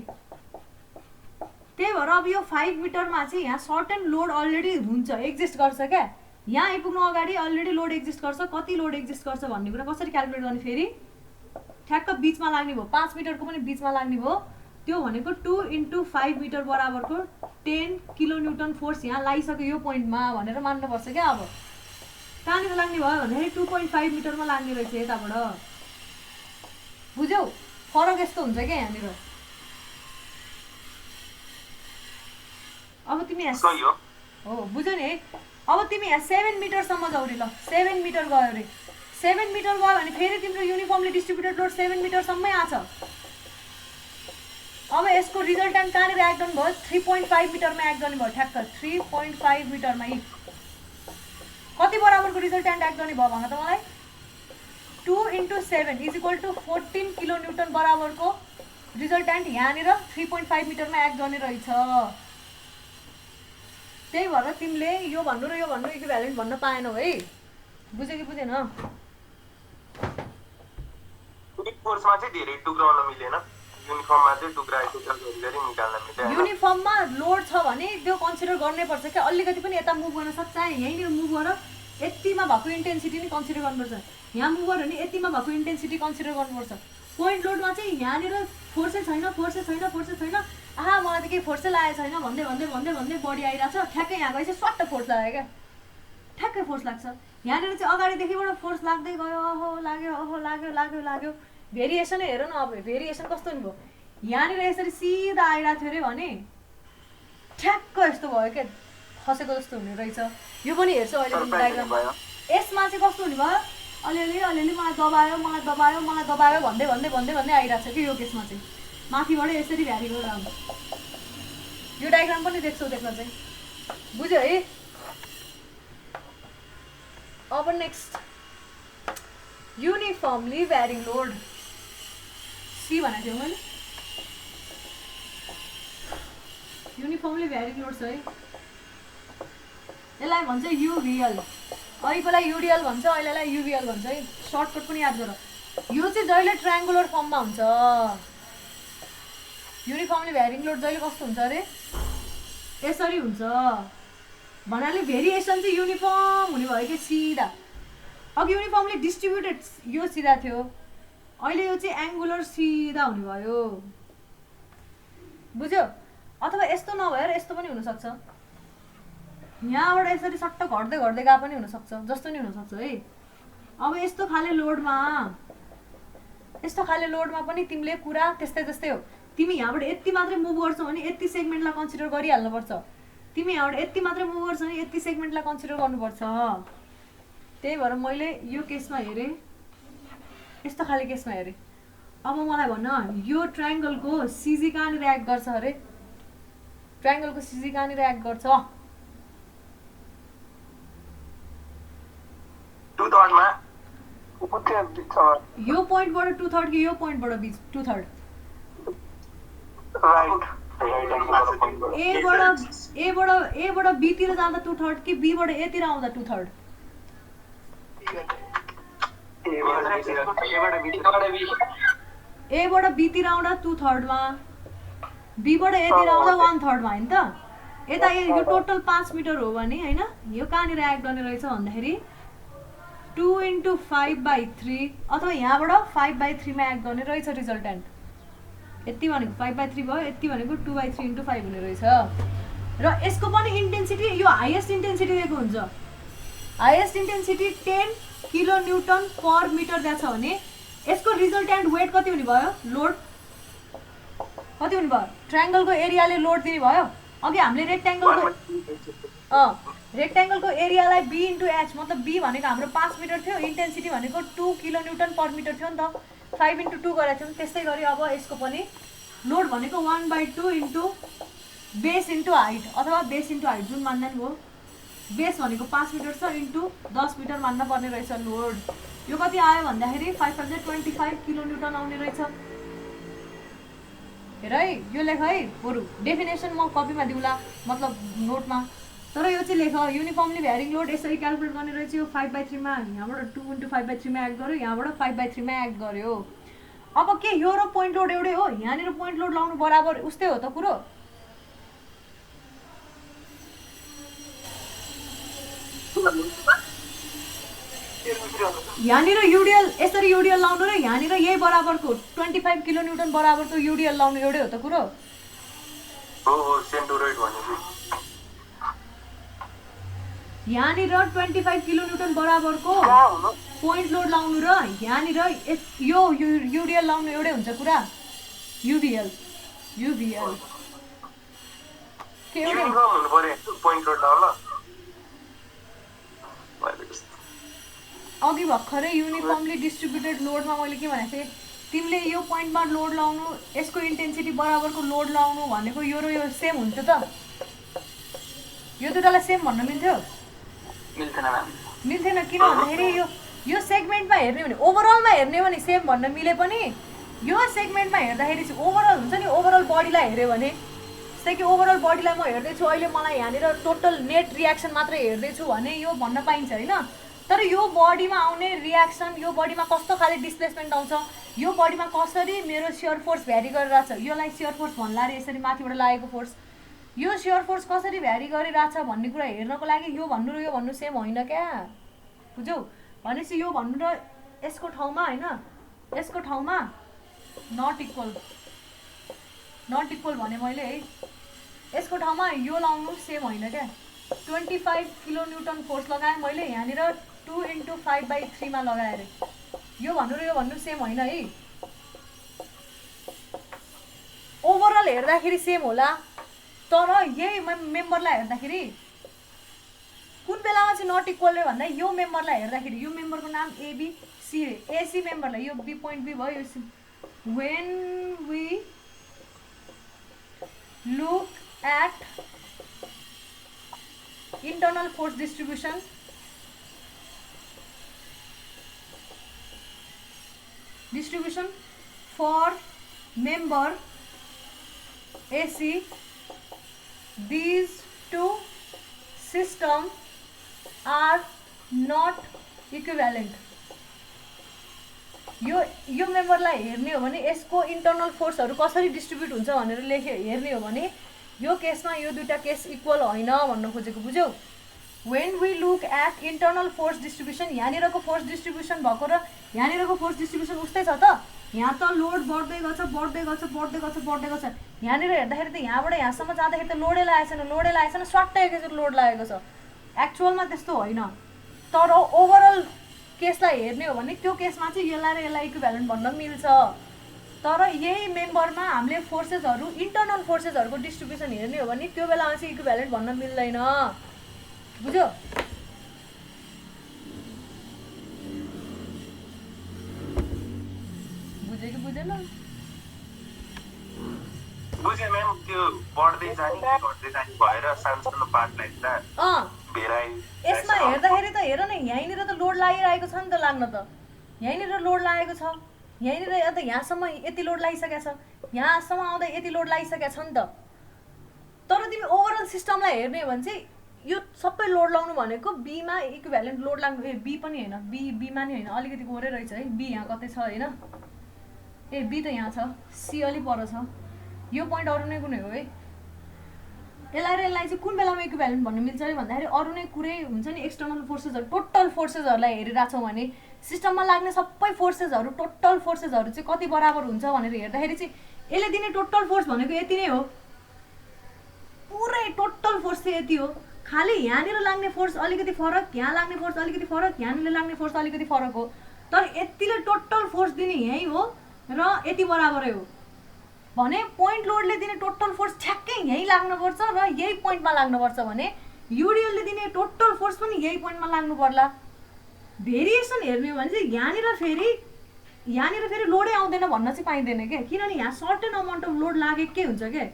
त्यही भएर अब यो 5 मिटरमा चाहिँ यहाँ सर्टेन लोड अलरेडी हुन्छ एक्जिस्ट गर्छ क्या यहाँ आइपुग्नु अगाडि अलरेडी लोड एक्जिस्ट गर्छ कति लोड एक्जिस्ट गर्छ भन्ने कुरा कसरी क्याल्कुलेट गर्ने फेरि ठ्याक्क बिचमा लाग्ने भयो 5 मिटरको पनि बिचमा लाग्ने भयो त्यो भनेको 2 × 5 मिटर बराबरको 10 किलोन्युटन फोर्स यहाँ लागिसक्यो यो पोइन्टमा भनेर मान्नुपर्छ क्या। अब कहाँनिर लाग्ने भयो भन्दाखेरि 2.5 मिटरमा लाग्ने रहेछ यताबाट। बुझ्यौ फरक यस्तो हुन्छ क्या यहाँनिर। अब तिमी सही हो हो बुझ्यौ नि है। अब तिमी यहाँ 7 मिटरसम्म जाऊ रे। ल 7 मिटर गयो अरे। 7 मिटर गयो भने फेरि तिम्रो युनिफर्मली डिस्ट्रिब्युटेड लोड 7 मिटरसम्मै आछ। अब यसको रिजल्टेन्ट कहाँनिर एक्ट गर्नु भयो 3.5 मिटरमा एक्ट गर्ने भयो ठ्याक्क 3.5 मिटरमा। कति बराबरको रिजल्टेन्ट एक्ट गर्ने भयो भन त मलाई। 2 × 7 = 14 किलोन्युटन बराबरको रिजल्टेन्ट यहाँनिर 3.5 मिटरमा एक्ट गर्ने रहेछ। त्यही भएर तिमीले यो भन्नु र यो भन्नु इक्विभ्यालेन्ट भन्न पाएनौ है। बुझ्यो कि बुझेन? फोर्समा चाहिँ धेरै टुक्राउन मिलेन, युनिफर्ममा चाहिँ टुक्रा गरी निकाल्न मिल्यो। युनिफर्ममा लोड छ भने त्यो कन्सिडर गर्नै पर्छ क्या। अलिकति पनि यता मुभ गर्न सक्छ, यहीँनिर मुभ गर यतिमा भएको इन्टेन्सिटी नि कन्सिडर गर्नुपर्छ। यहाँ मुभ गर्यो भने यतिमा भएको इन्टेन्सिटी कन्सिडर गर्नुपर्छ। पोइन्ट लोडमा चाहिँ यहाँनिर फोर्सै छैन फोर्सै छैन फोर्सै छैन, आहा मलाई त केही फोर्सै लागेको छैन भन्दै भन्दै भन्दै भन्दै बडी आइरहेको छ। ठ्याक्कै यहाँ गएपछि स्वाट्ट फोर्स लाग्यो क्या, ठ्याक्कै फोर्स लाग्छ। यहाँनिर चाहिँ अगाडिदेखिबाट फोर्स लाग्दै गयो, ओहो लाग्यो ओहो लाग्यो लाग्यो लाग्यो। भेरिएसनै हेर न। अब भेरिएसन कस्तो नि भयो, यहाँनिर यसरी सिधा आइरहेको थियो अरे भने ठ्याक्क यस्तो भयो क्या, खसेको जस्तो हुने रहेछ। यो पनि हेर्छु अहिले डायग्राम। यसमा चाहिँ कस्तो हुने भयो, अलिअलि अलिअलि मलाई दबायो मलाई दबायो मलाई दबायो भन्दै भन्दै भन्दै भन्दै आइरहेको छ कि यो केसमा चाहिँ माथिबाट यसरी भ्यारी गरेर आउँछ। यो डायग्राम पनि देख्छौ देख्न चाहिँ, बुझ्यो है। अब next uniformly varying load C भनेको थियो मैले। युनिफर्मली भ्यारिङ लोड छ है, यसलाई भन्छ युभिएल। अहिलेलाई युडिएल भन्छ, अहिलेलाई युभिएल भन्छ है। सर्टकट पनि याद गर। यो चाहिँ जहिले ट्रायङ्गुलर फर्ममा हुन्छ। युनिफर्मली भ्यारिङ लोड जहिले कस्तो हुन्छ अरे यसरी हुन्छ भन्नाले भेरिएसन चाहिँ युनिफर्म हुने भयो कि सिधा। अघि युनिफर्मली डिस्ट्रिब्युटेड यो सिधा थियो, अहिले यो चाहिँ एङ्गुलर सिधा हुने भयो। बुझ्यो? अथवा यस्तो नभएर यस्तो पनि हुनसक्छ, यहाँबाट यसरी सट्ट घट्दै घट्दै गए पनि हुनसक्छ, जस्तो नि हुनसक्छ है। अब यस्तो खाले लोडमा पनि तिमीले कुरा त्यस्तै त्यस्तै हो। तिमी यहाँबाट यति मात्रै मुभ गर्छौ भने यति सेगमेन्टलाई कन्सिडर गरिहाल्नुपर्छ। तिमी यहाँबाट यति मात्रै मुभ गर्छौ भने यति सेगमेन्टलाई कन्सिडर गर्नुपर्छ। त्यही भएर मैले यो केसमा हेरेँ, यस्तो खाले केसमा हेरेँ। अब मलाई भन्न यो ट्रायङ्गलको सिजी कहाँनिर एक्ट गर्छ अरे? ट्रायङ्गलको सिजी कहाँनिर एक्ट गर्छ? यो पोइन्टबाट 2/3 कि यो पोइन्टबाट बिच 2/3? एबाट बीतिर जाँदा 2/3 कि बीबाट एतिर आउँदा 2/3? एबाट बीतिर आउँदा 2/3 मा, बीबाट एतिर आउँदा 1/3 मा हैन त। यता यो टोटल 5 मिटर हो भने हैन, यो कहाँनिर एक्ट गर्ने रहेछ भन्दाखेरि 2 × 5/3 अथवा यहाँबाट 5/3 मा एक्ट गर्ने रहेछ रिजल्टेन्ट। यति भनेको 5/3 भयो, यति भनेको 2/3 × 5 हुने रहेछ। र यसको पनि इन्टेन्सिटी यो हाइएस्ट इन्टेन्सिटी दिएको हुन्छ। Highest intensity 10 kilonewton per metre दिएको छ भने यसको रिजल्टेन्ट वेट कति हुने भयो? लोड कति हुने भयो? ट्रायङ्गलको एरियाले लोड दिने भयो। अघि हामीले रेक्ट्याङ्गलको एरियालाई b × h, मतलब b भनेको हाम्रो 5 मिटर थियो, इन्टेन्सिटी भनेको 2 किलोन्युटन पर मिटर थियो नि त, 5 × 2 गरेको थियौँ। त्यस्तै गरी अब यसको पनि लोड भनेको 1/2 × बेस × हाइट अथवा बेस × हाइट जुन मान्दा नि भयो। बेस भनेको 5 मिटर छ इन्टु 10 मिटर मान्न पर्ने रहेछ लोड। यो कति आयो भन्दाखेरि 525 किलोन्युटन आउने रहेछ। हेर है, यो लेख है, बरु डेफिनेसन म कपीमा दिउँला, मतलब नोटमा। तर यो चाहिँ लेख, युनिफर्मली भ्यारिङ लोड यसरी क्यालकुलेट गर्ने रहेछ। यो 5/3 मा यहाँबाट 2 × 5/3 मा एक्ट गर्यो, यहाँबाट 5/3 मा एक्ट गर्यो। अब के यो र पोइन्ट लोड एउटै हो? यहाँनिर पोइन्ट लोड लाउनु बराबर उस्तै हो त कुरो। यहाँनिर युडिएल यसरी युडिएल लाउनु र यहाँनिर यही बराबरको 25 किलोन्युटन बराबरको युडिएल लाउनु एउटै हो त कुरो हो सेन्टोरोइड भनेको यहाँनिर 25 किलोन्युटन बराबरको पोइन्ट लोड लाउनु र यहाँनिर यो युडिएल लाउनु एउटै हुन्छ कुरा युभिएल के एउटै युनिफर्म हुनु पर्यो पोइन्ट लोड लाउन अघि भर्खरै युनिफर्मली डिस्ट्रिब्युटेड लोडमा मैले के भनेको थिएँ तिमीले यो पोइन्टमा लोड लाउनु यसको इन्टेन्सिटी बराबरको लोड लाउनु भनेको यो र यो सेम हुन्थ्यो त यो दुईटालाई सेम भन्न मिल्थ्यो मिल्थेन किन भन्दाखेरि यो सेगमेन्टमा हेर्ने भने ओभरअलमा हेर्ने भने सेम भन्न मिले पनि यो सेगमेन्टमा हेर्दाखेरि चाहिँ ओभरअल हुन्छ नि ओभरअल बडीलाई हेऱ्यो भने जस्तै कि ओभरअल बडीलाई म हेर्दैछु अहिले मलाई यहाँनिर टोटल नेट रियाक्सन मात्रै हेर्दैछु भने यो भन्न पाइन्छ होइन तर यो बडीमा आउने रियाक्सन यो बडीमा कस्तो खाले डिस्प्लेसमेन्ट आउँछ यो बडीमा कसरी मेरो सियर फोर्स भ्यारी गरिरहेछ योलाई सियर फोर्स भन्ला रे यसरी माथिबाट लागेको फोर्स यो सियर फोर्स कसरी भ्यारी गरिरहेछ भन्ने कुरा हेर्नको लागि यो भन्नु र यो भन्नु सेम होइन क्या बुझ्यौ भनेपछि यो भन्नु र यसको ठाउँमा होइन यसको ठाउँमा नट इक्वल भने मैले है यसको ठाउँमा यो लाउनु सेम होइन क्या 25 किलोन्युटन फोर्स लगाएँ मैले यहाँनिर 2 × 5/3 मा लगाएँ अरे यो भन्नु सेम होइन है ओभरअल हेर्दाखेरि सेम होला तर यही मेम्बरलाई हेर्दाखेरि कुन बेलामा चाहिँ नट इक्वल रे भन्दा यो मेम्बरलाई हेर्दाखेरि यो मेम्बरको नाम एबीसी रे एसी मेम्बरलाई यो बी पोइन्ट बी भयो when we look at internal force distribution for member AC these two systems are not equivalent यो मेम्बरलाई हेर्ने हो भने यसको इन्टरनल फोर्सहरु कसरी डिस्ट्रिब्युट हुन्छ भनेर हेर्ने हो भने यो केसमा यो दुईटा केस इक्वल होइन भन्न खोजेको बुझ्यौ when we look at internal force distribution यहाँनिरको फोर्स डिस्ट्रिब्युसन भएको र यहाँनिरको फोर्स डिस्ट्रिब्युसन उस्तै छ त यहाँ त लोड बढ्दै गछ यहाँनिर हेर्दाखेरि त यहाँबाट यहाँसम्म जाँदाखेरि त लोडै लागेको छैन स्वाट्टै एकैचोटि लोड लागेको छ एक्चुअलमा त्यस्तो होइन तर ओभरअल केसलाई हेर्ने हो भने त्यो केसमा चाहिँ यसलाई र यसलाई इक्विभ्यालेन्ट भन्न मिल्छ तर यही मेम्बरमा हामीले फोर्सेसहरु इन्टरनल फोर्सेसहरुको डिस्ट्रिब्युसन हेर्ने हो भने त्यो बेलामा चाहिँ इक्विभ्यालेन्ट भन्न मिल्दैन बुझ्यो बुझ्यो कि बुझेन बुझे म्याम त्यो बढ्दै जाने भएर सानसानो पार्टलाई त भेराइ यसमा हेर्दाखेरि त हेर न यहीँनिर त लोड लागिरहेको छ नि त लाग्न त यहीँनिर लोड लागेको छ यहीँनिर त यहाँसम्म यति लोड लागिसकेको छ यहाँसम्म आउँदा यति लोड लागिसकेको छ नि त तर तिमी ओभरअल सिस्टमलाई हेर्ने हो भने चाहिँ यो सबै लोड लाउनु भनेको बीमा इक्विभ्यालेन्ट लोड लाग्नु बी पनि हैन बीमा नि हैन अलिकति गोरै रहेछ है बी यहाँ कतै छ हैन ए बी त यहाँ छ सी अलि पर छ यो पोइन्ट अरु नै कुनै हो है यसलाई र यसलाई चाहिँ कुन बेलामा इक्विभ्यालेन्ट भन्नु मिल्छ रे भन्दाखेरि अरु नै कुरै हुन्छ नि एक्सटर्नल फोर्सेसहरु टोटल फोर्सेसहरुलाई हेरिराछौं भने सिस्टममा लाग्ने सबै फोर्सेसहरु टोटल फोर्सेसहरु चाहिँ कति बराबर हुन्छ भनेर हेर्दाखेरि चाहिँ यसले दिने टोटल फोर्स भनेको यति नै हो पुरै टोटल फोर्स चाहिँ यति हो खाली यहाँनिर लाग्ने फोर्स अलिकति फरक यहाँ लाग्ने फोर्स अलिकति फरक यहाँनिर लाग्ने फोर्स अलिकति फरक हो तर यतिले टोटल फोर्स दिने यही हो र यति बराबरै हो भने पोइन्ट लोडले दिने टोटल फोर्स ठ्याक्कै यही लाग्नुपर्छ र यही पोइन्टमा लाग्नुपर्छ भने युडिएलले दिने टोटल फोर्स पनि यही पोइन्टमा लाग्नु पर्ला भेरिएसन हेर्ने हो भने चाहिँ यहाँनिर फेरि लोडै आउँदैन भन्न चाहिँ पाइँदैन के किनभने यहाँ सर्टेन अमाउन्ट अफ लोड लागेकै हुन्छ के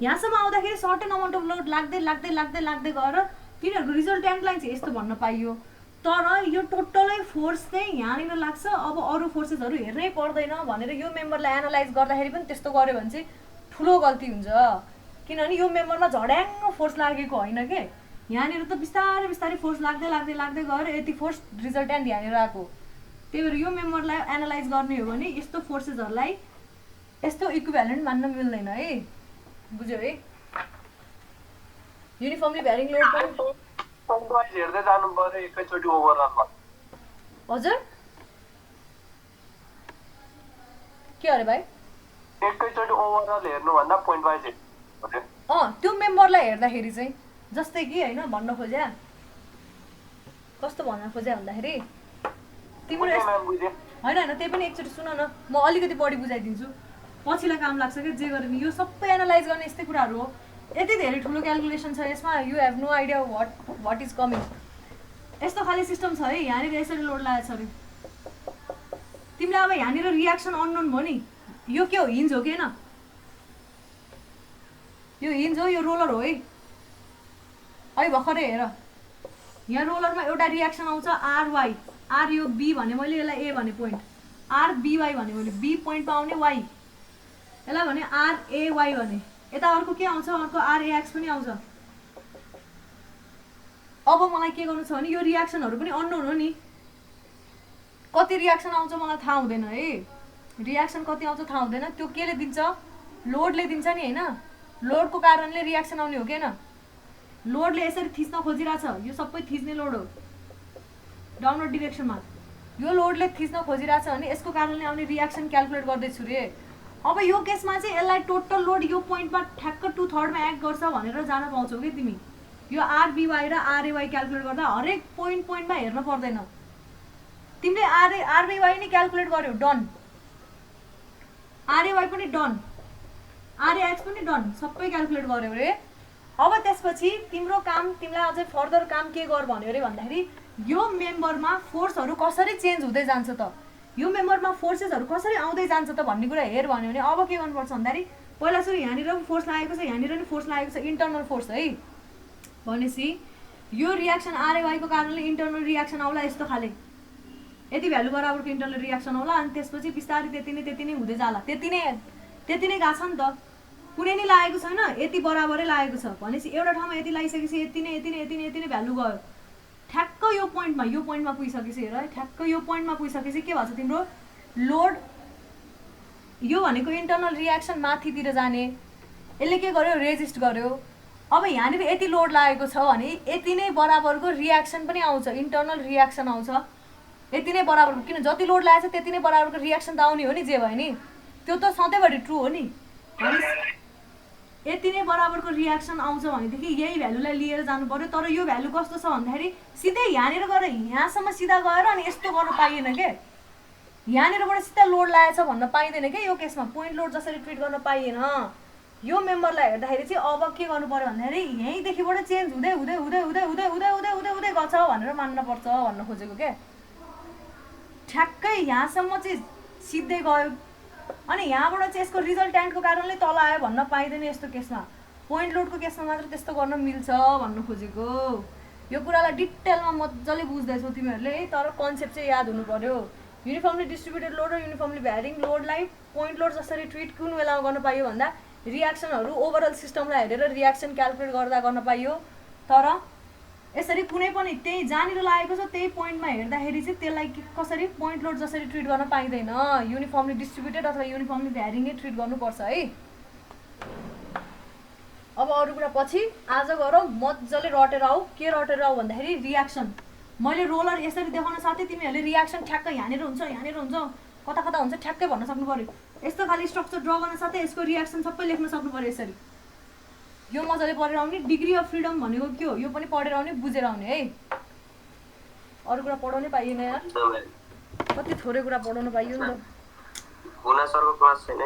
यहाँसम्म आउँदाखेरि सर्टेन अमाउन्ट अफ लोड लाग्दै गएर तिनीहरूको रिजल्टेन्टलाई चाहिँ यस्तो भन्न पाइयो तर यो टोटलै फोर्स चाहिँ यहाँनिर लाग्छ अब अरू फोर्सेसहरु हेर्नै पर्दैन भनेर यो मेम्बरलाई एनालाइज गर्दाखेरि पनि त्यस्तो गर्यो भने चाहिँ ठुलो गल्ती हुन्छ किनभने यो मेम्बरमा झड्याङ्ग फोर्स लागेको होइन के यहाँनिर त बिस्तारै फोर्स लाग्दै गएर यति फोर्स रिजल्टेन्ट यहाँनिर आएको त्यही भएर यो मेम्बरलाई एनालाइज गर्ने हो भने यस्तो फोर्सेसहरुलाई यस्तो इक्विभ्यालेन्ट मान्न मिल्दैन है बुझ्यो है युनिफर्मली भ्यारिङ लोड पनि हेर्दै जानु पर्यो एकैचोटि ओभरअलमा हजुर के अरे भाइ एकैचोटि ओभरअल हेर्नुभन्दा पोइन्ट वाइज हजुर त्यो मेम्बरलाई हेर्दाखेरि चाहिँ जस्तै कि होइन भन्न खोज्या कस्तो भन्न खोज्या भन्दाखेरि तिम्रो होइन होइन त्यही पनि एकचोटि सुन न म अलिकति बढी बुझाइदिन्छु पछिलाई काम लाग्छ कि जे गरे नि यो सबै एनालाइज गर्ने यस्तै कुराहरू हो यति धेरै ठुलो क्यालकुलेसन छ यसमा you have no idea what is coming यस्तो खाले सिस्टम छ है यहाँनिर यसरी लोड लागेको छ अरे तिमीले अब यहाँनिर रियाक्सन अननोन भयो नि यो के हो हिन्ज हो कि होइन यो हिन्ज हो यो रोलर हो है भर्खरै हेर यहाँ रोलरमा एउटा रियाक्सन आउँछ आरवाई आर यो बी भने मैले यसलाई ए भने पोइन्ट आरबिवाई भने मैले बी पोइन्ट पाउने वाई यसलाई भने आरएवाई भने यता अर्को के आउँछ अर्को आरएएक्स पनि आउँछ अब मलाई के गर्नु छ भने यो रियाक्सनहरू पनि अननोन हो नि कति रियाक्सन आउँछ मलाई थाहा हुँदैन है रियाक्सन कति आउँछ थाहा हुँदैन त्यो केले दिन्छ लोडले दिन्छ नि होइन लोडको कारणले रियाक्सन आउने हो कि होइन लोडले यसरी थिच्न खोजिरहेछ यो सबै थिच्ने लोड हो डाउनवर्ड डिरेक्सनमा यो लोडले थिच्न खोजिरहेछ भने यसको कारणले आउने रियाक्सन क्यालकुलेट गर्दैछु रे अब यो केसमा चाहिँ यसलाई टोटल लोड यो पोइन्टमा ठ्याक्क 2/3 एक्ट गर्छ भनेर जान पाउँछौ कि तिमी यो आरबिवाई र आरएवाई क्यालकुलेट गर्दा हरेक पोइन्टमा हेर्न पर्दैन तिमीले आरबिवाई नै क्यालकुलेट गर्यो डन आरएवाई पनि डन आरएएक्स पनि डन सबै क्यालकुलेट गर्यो रे अब त्यसपछि तिम्रो काम तिमीलाई अझै फर्दर काम के गर भन्यो रे भन्दाखेरि यो मेम्बरमा फोर्सहरू कसरी चेन्ज हुँदै जान्छ त यो मेम्बरमा फोर्सेसहरू कसरी आउँदै जान्छ त भन्ने कुरा हेर भन्यो भने अब के गर्नुपर्छ भन्दाखेरि पहिला सुरु यहाँनिर पनि फोर्स लागेको छ यहाँनिर पनि फोर्स लागेको छ इन्टर्नल फोर्स है भनेपछि यो रियाक्सन आरएवाईको कारणले इन्टर्नल रियाक्सन आउला यस्तो खाले यति भ्यालु बराबरको इन्टर्नल रियाक्सन होला अनि त्यसपछि बिस्तारै त्यति नै हुँदै जाला त्यति नै गएको छ नि त कुनै नै लागेको छैन यति बराबरै लागेको छ भनेपछि एउटा ठाउँमा यति लागिसकेपछि यति नै भ्यालु गयो ठ्याक्क यो पोइन्टमा पुगिसकेपछि हेर है ठ्याक्क यो पोइन्टमा पुगिसकेपछि के भन्छ तिम्रो लोड यो भनेको इन्टर्नल रियाक्सन माथितिर जाने यसले के गर्यो रेजिस्ट गर्यो अब यहाँनिर यति लोड लागेको छ भने यति नै बराबरको रियाक्सन पनि आउँछ इन्टर्नल रियाक्सन आउँछ यति नै बराबरको किन जति लोड लागेको छ त्यति नै बराबरको रियाक्सन त आउने हो नि जे भयो नि त्यो त सधैँभरि ट्रु हो नि यति नै बराबरको रियाक्सन आउँछ भनेदेखि यही भ्यालुलाई लिएर जानु पर्यो तर यो भ्यालु कस्तो छ भन्दाखेरि सिधै यहाँनिर गएर यहाँसम्म सिधा गएर अनि यस्तो गर्न पाइएन के यहाँनिरबाट सिधा लोड लागेछ भन्न पाइँदैन के यो केसमा पोइन्ट लोड जसरी ट्रिट गर्न पाइएन यो मेम्बरलाई हेर्दाखेरि चाहिँ अब के गर्नु पर्यो भन्दाखेरि यहीँदेखिबाट चेन्ज हुँदै हुँदै हुँदै हुँदै हुँदै हुँदै हुँदै हुँदै हुँदै गछ भनेर मान्नुपर्छ भन्न खोजेको के ठ्याक्कै यहाँसम्म चाहिँ सिधै गयो अनि यहाँबाट चाहिँ यसको रिजल्ट्यान्टको कारणले तल आयो भन्न पाइँदैन यस्तो केसमा पोइन्ट लोडको केसमा मात्र त्यस्तो गर्न मिल्छ भन्न खोजेको यो कुरालाई डिटेलमा मजाले बुझ्दैछौ तिमीहरूले तर कन्सेप्ट चाहिँ याद हुनु पर्यो युनिफर्मली डिस्ट्रिब्युटेड लोड र युनिफर्मली भ्यारिङ लोडलाई पोइन्ट लोड जसरी ट्रिट कुन बेलामा गर्न पाइयो भन्दा रियाक्सनहरू ओभरअल सिस्टमलाई हेरेर रियाक्सन क्यालकुलेट गर्दा गर्न पाइयो तर यसरी कुनै पनि त्यही जहाँनिर लागेको छ त्यही पोइन्टमा हेर्दाखेरि चाहिँ त्यसलाई कसरी पोइन्ट लोड जसरी ट्रिट गर्न पाइँदैन युनिफर्मली डिस्ट्रिब्युटेड अथवा युनिफर्मली भ्यारिङै ट्रिट गर्नुपर्छ है अब अरू कुरा पछि आज गरौँ मजाले रटेर आऊ के रटेर आऊ भन्दाखेरि रियाक्सन मैले रोलर यसरी देखाउन साथै तिमीहरूले रियाक्सन ठ्याक्क यहाँनिर हुन्छ कता कता हुन्छ ठ्याक्कै भन्न सक्नु पर्यो यस्तो खाली स्ट्रक्चर ड्र गर्न साथै यसको रियाक्सन सबै लेख्न सक्नु पर्यो यसरी यो मजाले पढेर आउने डिग्री अफ फ्रिडम भनेको के हो यो पनि पढेर आउने बुझेर आउने है अरू कुरा पढाउनै पाइएन यार कति थोरै कुरा पढाउनु पाइयो नि त गुना सरको क्लास छैन